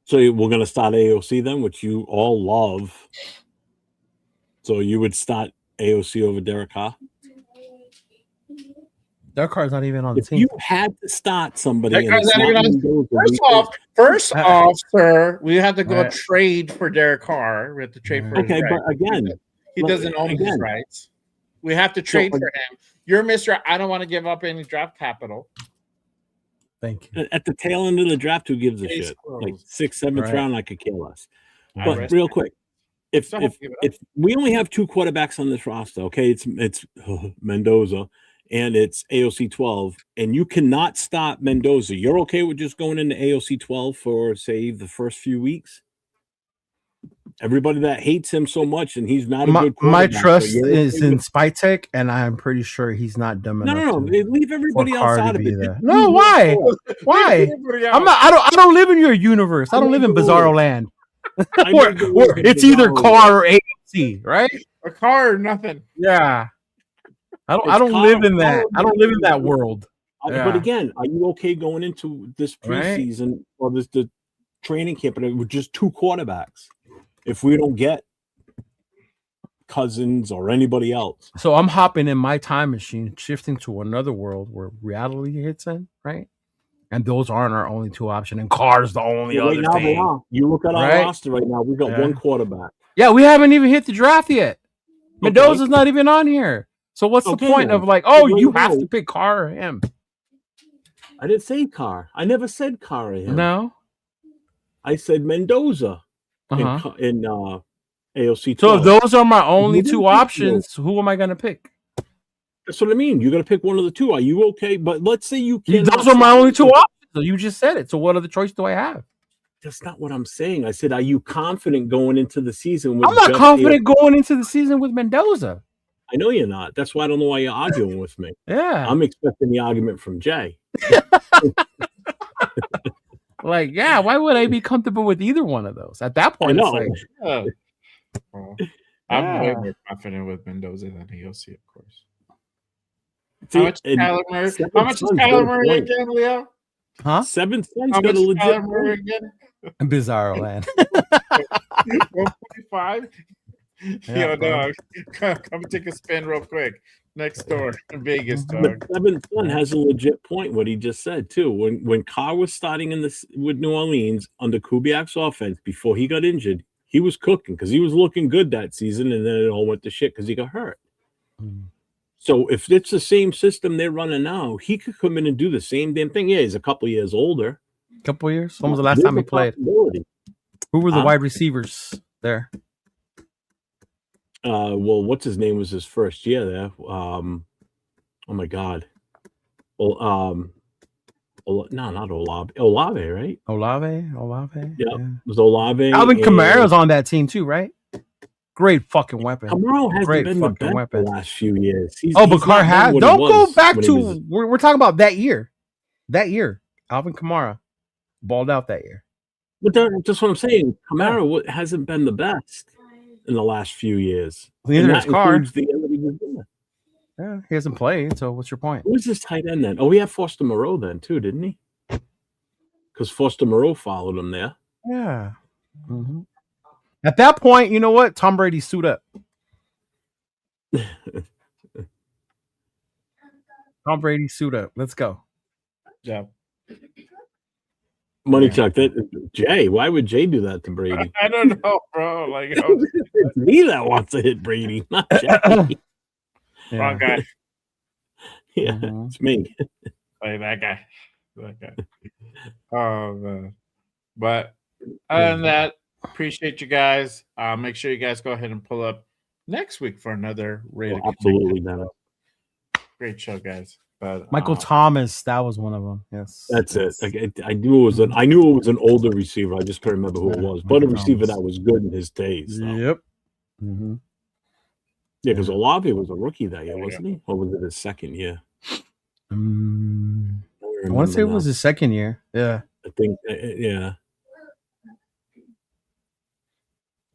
E: So we're gonna start AOC then, which you all love. So you would start AOC over Derek Carr?
C: Derek Carr's not even on the
E: If
C: team.
E: you had to start somebody,
B: Derek
E: and
B: Carr's
E: it's
B: not even
E: not
B: on-
E: Mendoza,
B: First off, sir, we have to go
C: Right.
B: trade for Derek Carr. We have to trade for his
E: okay,
B: rights.
E: but again,
B: He doesn't own his
E: again.
B: rights. We have to trade for him. You're Mr. I don't want to give up any draft capital.
C: Thank you.
E: at the tail end of the draft, who gives a
B: Case
E: shit?
B: closed.
E: Like 6th, 7th
C: Right.
E: round, I could care less.
B: I
E: But
B: rest
E: real
B: my-
E: quick, if
B: Still have to give it up.
E: if we only have 2 quarterbacks on this roster, okay, it's Mendoza and it's AOC 12, and you cannot stop Mendoza. You're okay with just going into AOC 12 for say the first few weeks? Everybody that hates him so much, and he's not a good
C: My
E: quarterback.
C: trust
E: so you're okay
C: is in
E: with-
C: Spytech, and I'm pretty sure he's not dumb
E: no,
C: enough.
E: no, no.
C: to-
E: Leave everybody
C: for
E: else
C: Carr
E: out
C: to
E: of
C: be
E: it.
C: there. No, why? Why? I'm not. I don't live in your universe. I don't live in Bizarro Land. where it's either Carr or AOC, right?
B: A car or nothing.
C: Yeah. I
E: It's
C: don't
E: Carr-
C: live in that.
E: Carr-
C: I don't live in that world.
E: But
C: Yeah.
E: again, are you okay going into this
C: Right.
E: preseason or the training camp with just 2 quarterbacks? If we don't get Cousins or anybody else.
C: So I'm hopping in my time machine, shifting to another world where reality hits in, right? And those aren't our only two options. And Carr's the only
E: Right
C: other
E: now they
C: thing.
E: are. You look at our
C: Right?
E: roster right now. We've got
C: Yeah.
E: one quarterback.
C: Yeah, we haven't even hit the draft yet. Mendoza's not even on here. So what's the point
E: then.
C: of like, oh,
E: Right
C: you have
E: now.
C: to pick Carr or him?
E: I didn't say Carr. I never said Carr or him.
C: No.
E: I said Mendoza
C: Uh-huh.
E: in AOC 12.
C: So if those are my only
E: You
C: two
E: didn't pick
C: options, who am I going to pick?
E: That's what I mean. You're going to pick one of the two. Are you okay? But let's say you can't.
C: Those are my only two options. So you just said it. So what other choice do I have?
E: That's not what I'm saying. I said, are you confident going into the season? With
C: I'm not
E: just
C: confident going into the season with Mendoza.
E: I know you're not. That's why I don't know why you're arguing with me.
C: Yeah.
E: I'm expecting the argument from Jay.
C: Like, yeah, why would I be comfortable with either one of those? At that point,
E: I
C: it's
E: know.
C: like,
B: Well, I'm way more confident with Mendoza than AOC, of course.
E: See,
B: How much is Kyler Murray? How much is Kyler Murray again, Leo?
C: huh?
E: Seventh Son's
B: How
E: got
B: much
E: a
B: is
E: legit
B: Kyler Murray
E: point.
B: again?
C: Bizarro land.
B: 145.
C: Yeah,
B: Yo,
C: bro.
B: dog, come take a spin real quick. Next door in Vegas,
E: The
B: dog.
E: seventh son has a legit point. What he just said too. When Carr was starting in this with New Orleans under Kubiak's offense before he got injured, he was cooking because he was looking good that season, and then it all went to shit because he got hurt.
C: Mm.
E: So if it's the same system they're running now, he could come in and do the same damn thing. Yeah, he's a couple of years older.
C: Couple years. When was the last
E: There's
C: time he
E: a
C: played?
E: possibility.
C: Who were the
E: Huh?
C: wide receivers there?
E: Well, what's his name was his first year there. Oh my God. Well, no, not Olave. Olave, right?
C: Olave.
E: Yeah, it was Olave.
C: Alvin
E: and
C: Kamara's on that team too, right? Great fucking weapon.
E: Camaro hasn't
C: Great
E: been the
C: fucking
E: best
C: weapon.
E: the last few years.
C: Oh, but Carr has. Don't go back to.
E: Was,
C: We're talking about that year. That year, Alvin Kamara balled out that year.
E: but that's what I'm saying. Camaro hasn't been the best in the last few years.
C: Neither
E: And
C: has
E: that
C: Carr.
E: includes the end that he was there.
C: Yeah, he hasn't played. So what's your point?
E: Who was his tight end then? Oh, he had Foster Moreau then too, didn't he? Because Foster Moreau followed him there.
C: Yeah. Mm-hmm. At that point, you know what? Tom Brady suit up. Tom Brady suit up. Let's go.
B: Yeah.
E: Money Chuck, Jay, why would Jay do that to Brady?
B: I don't know, bro. Like,
E: It's me that wants to hit Brady, not Jay.
B: wrong guy.
E: Yeah, it's me.
B: Like that guy. Oh man. But other than that, appreciate you guys. Make sure you guys go ahead and pull up next week for another rated.
E: Absolutely, man.
B: Great show, guys. But
C: Michael Thomas, that was one of them. Yes,
E: that's it. I knew it was an older receiver. I just couldn't remember who it was, but a receiver that was good in his days. So.
C: Yep. Mm-hmm.
E: Yeah, because Olave was a rookie that year, wasn't he? Or was it his second year?
C: I want to say it was his second year. Yeah,
E: I think. Yeah.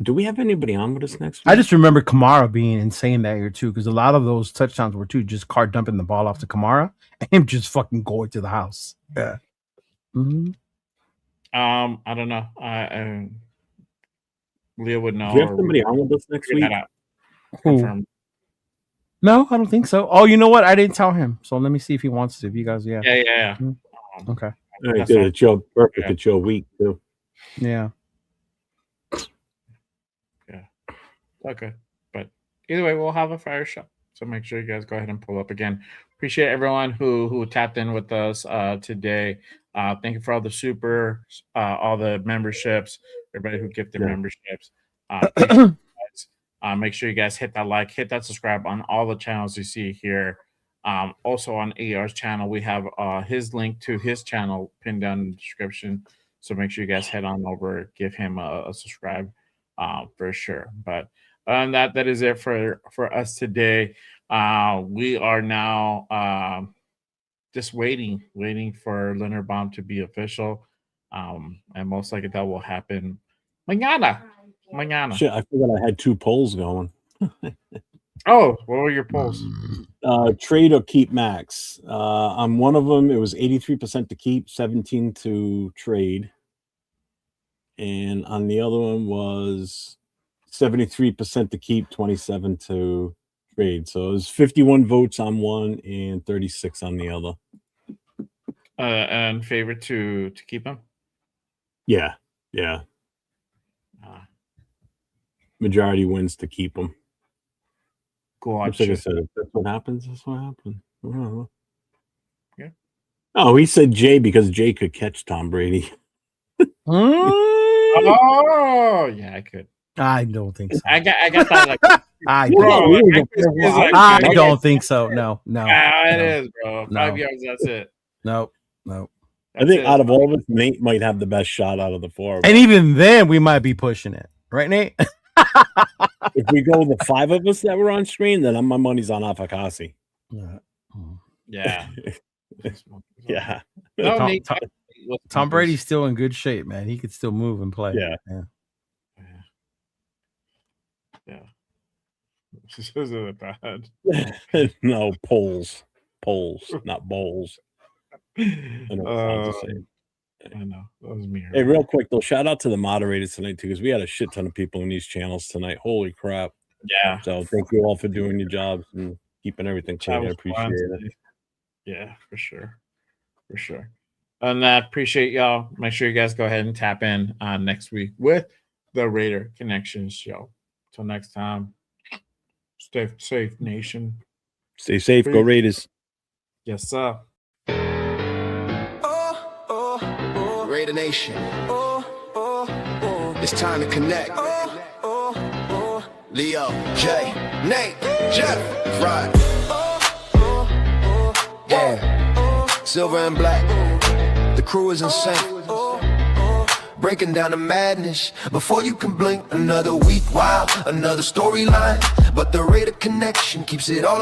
E: Do we have anybody on with us next week?
C: I just remember Kamara being insane that year too, because a lot of those touchdowns were too just Carr dumping the ball off to Kamara and him just fucking going to the house. Yeah. Mm-hmm.
B: I don't know. Leo would know.
E: Do you have somebody on with us next week?
C: Who? No, I don't think so. Oh, you know what? I didn't tell him. So let me see if he wants to. If you guys, yeah.
B: Yeah.
C: Mm-hmm. Okay.
E: All right, good. It's your perfect. Yeah. It's your week too.
C: Yeah.
B: Okay. But either way, we'll have a fire show. So make sure you guys go ahead and pull up again. Appreciate everyone who tapped in with us today. Thank you for all the super, all the memberships, everybody who gifted memberships. Make sure you guys hit that like, hit that subscribe on all the channels you see here. Also on AR's channel, we have his link to his channel pinned down in the description. So make sure you guys head on over, give him a subscribe for sure. But that is it for us today. We are now just waiting for Leonard Baum to be official. And most likely that will happen mañana.
E: Shit, I forgot I had 2 polls going.
B: Oh, what were your polls?
E: Trade or keep Maxx. On one of them, it was 83% to keep, 17 to trade. And on the other one was 73% to keep, 27 to trade. So it was 51 votes on one and 36 on the other.
B: And favorite to keep him.
E: Yeah. Majority wins to keep them. Like I said, if that's what happens, that's what happens.
B: Yeah.
E: Oh, he said Jay because Jay could catch Tom Brady.
B: Oh, yeah, I could.
C: I don't think so.
B: I got that. Like,
C: I don't think so. No.
B: It is, bro. 5 yards. That's it.
C: No.
E: I think out of all of us, Nate might have the best shot out of the four.
C: And even then, we might be pushing it, right, Nate?
E: If we go the five of us that were on screen, then my money's on Afakasi.
B: Yeah.
E: Yeah.
B: No,
C: Tom Brady's still in good shape, man. He could still move and play.
E: Yeah.
B: This isn't bad.
E: No, polls, not bowls. I know.
B: That was me.
E: Hey, real quick though, shout out to the moderators tonight too, because we had a shit ton of people in these channels tonight. Holy crap!
B: Yeah.
E: So thank you all for doing your jobs and keeping everything clean. I appreciate it.
B: Yeah, for sure. And I appreciate y'all. Make sure you guys go ahead and tap in next week with the Raider Connections show. Till next time, stay safe, nation.
E: Stay safe. Go Raiders.
B: Yes, sir.
A: Raider Nation. It's time to connect. Leo, Jay, Nate, Jeff, Rod. Yeah. Silver and black. The crew is insane. Breaking down the madness before you can blink. Another week, wow, another storyline. But the Raider Connection keeps it all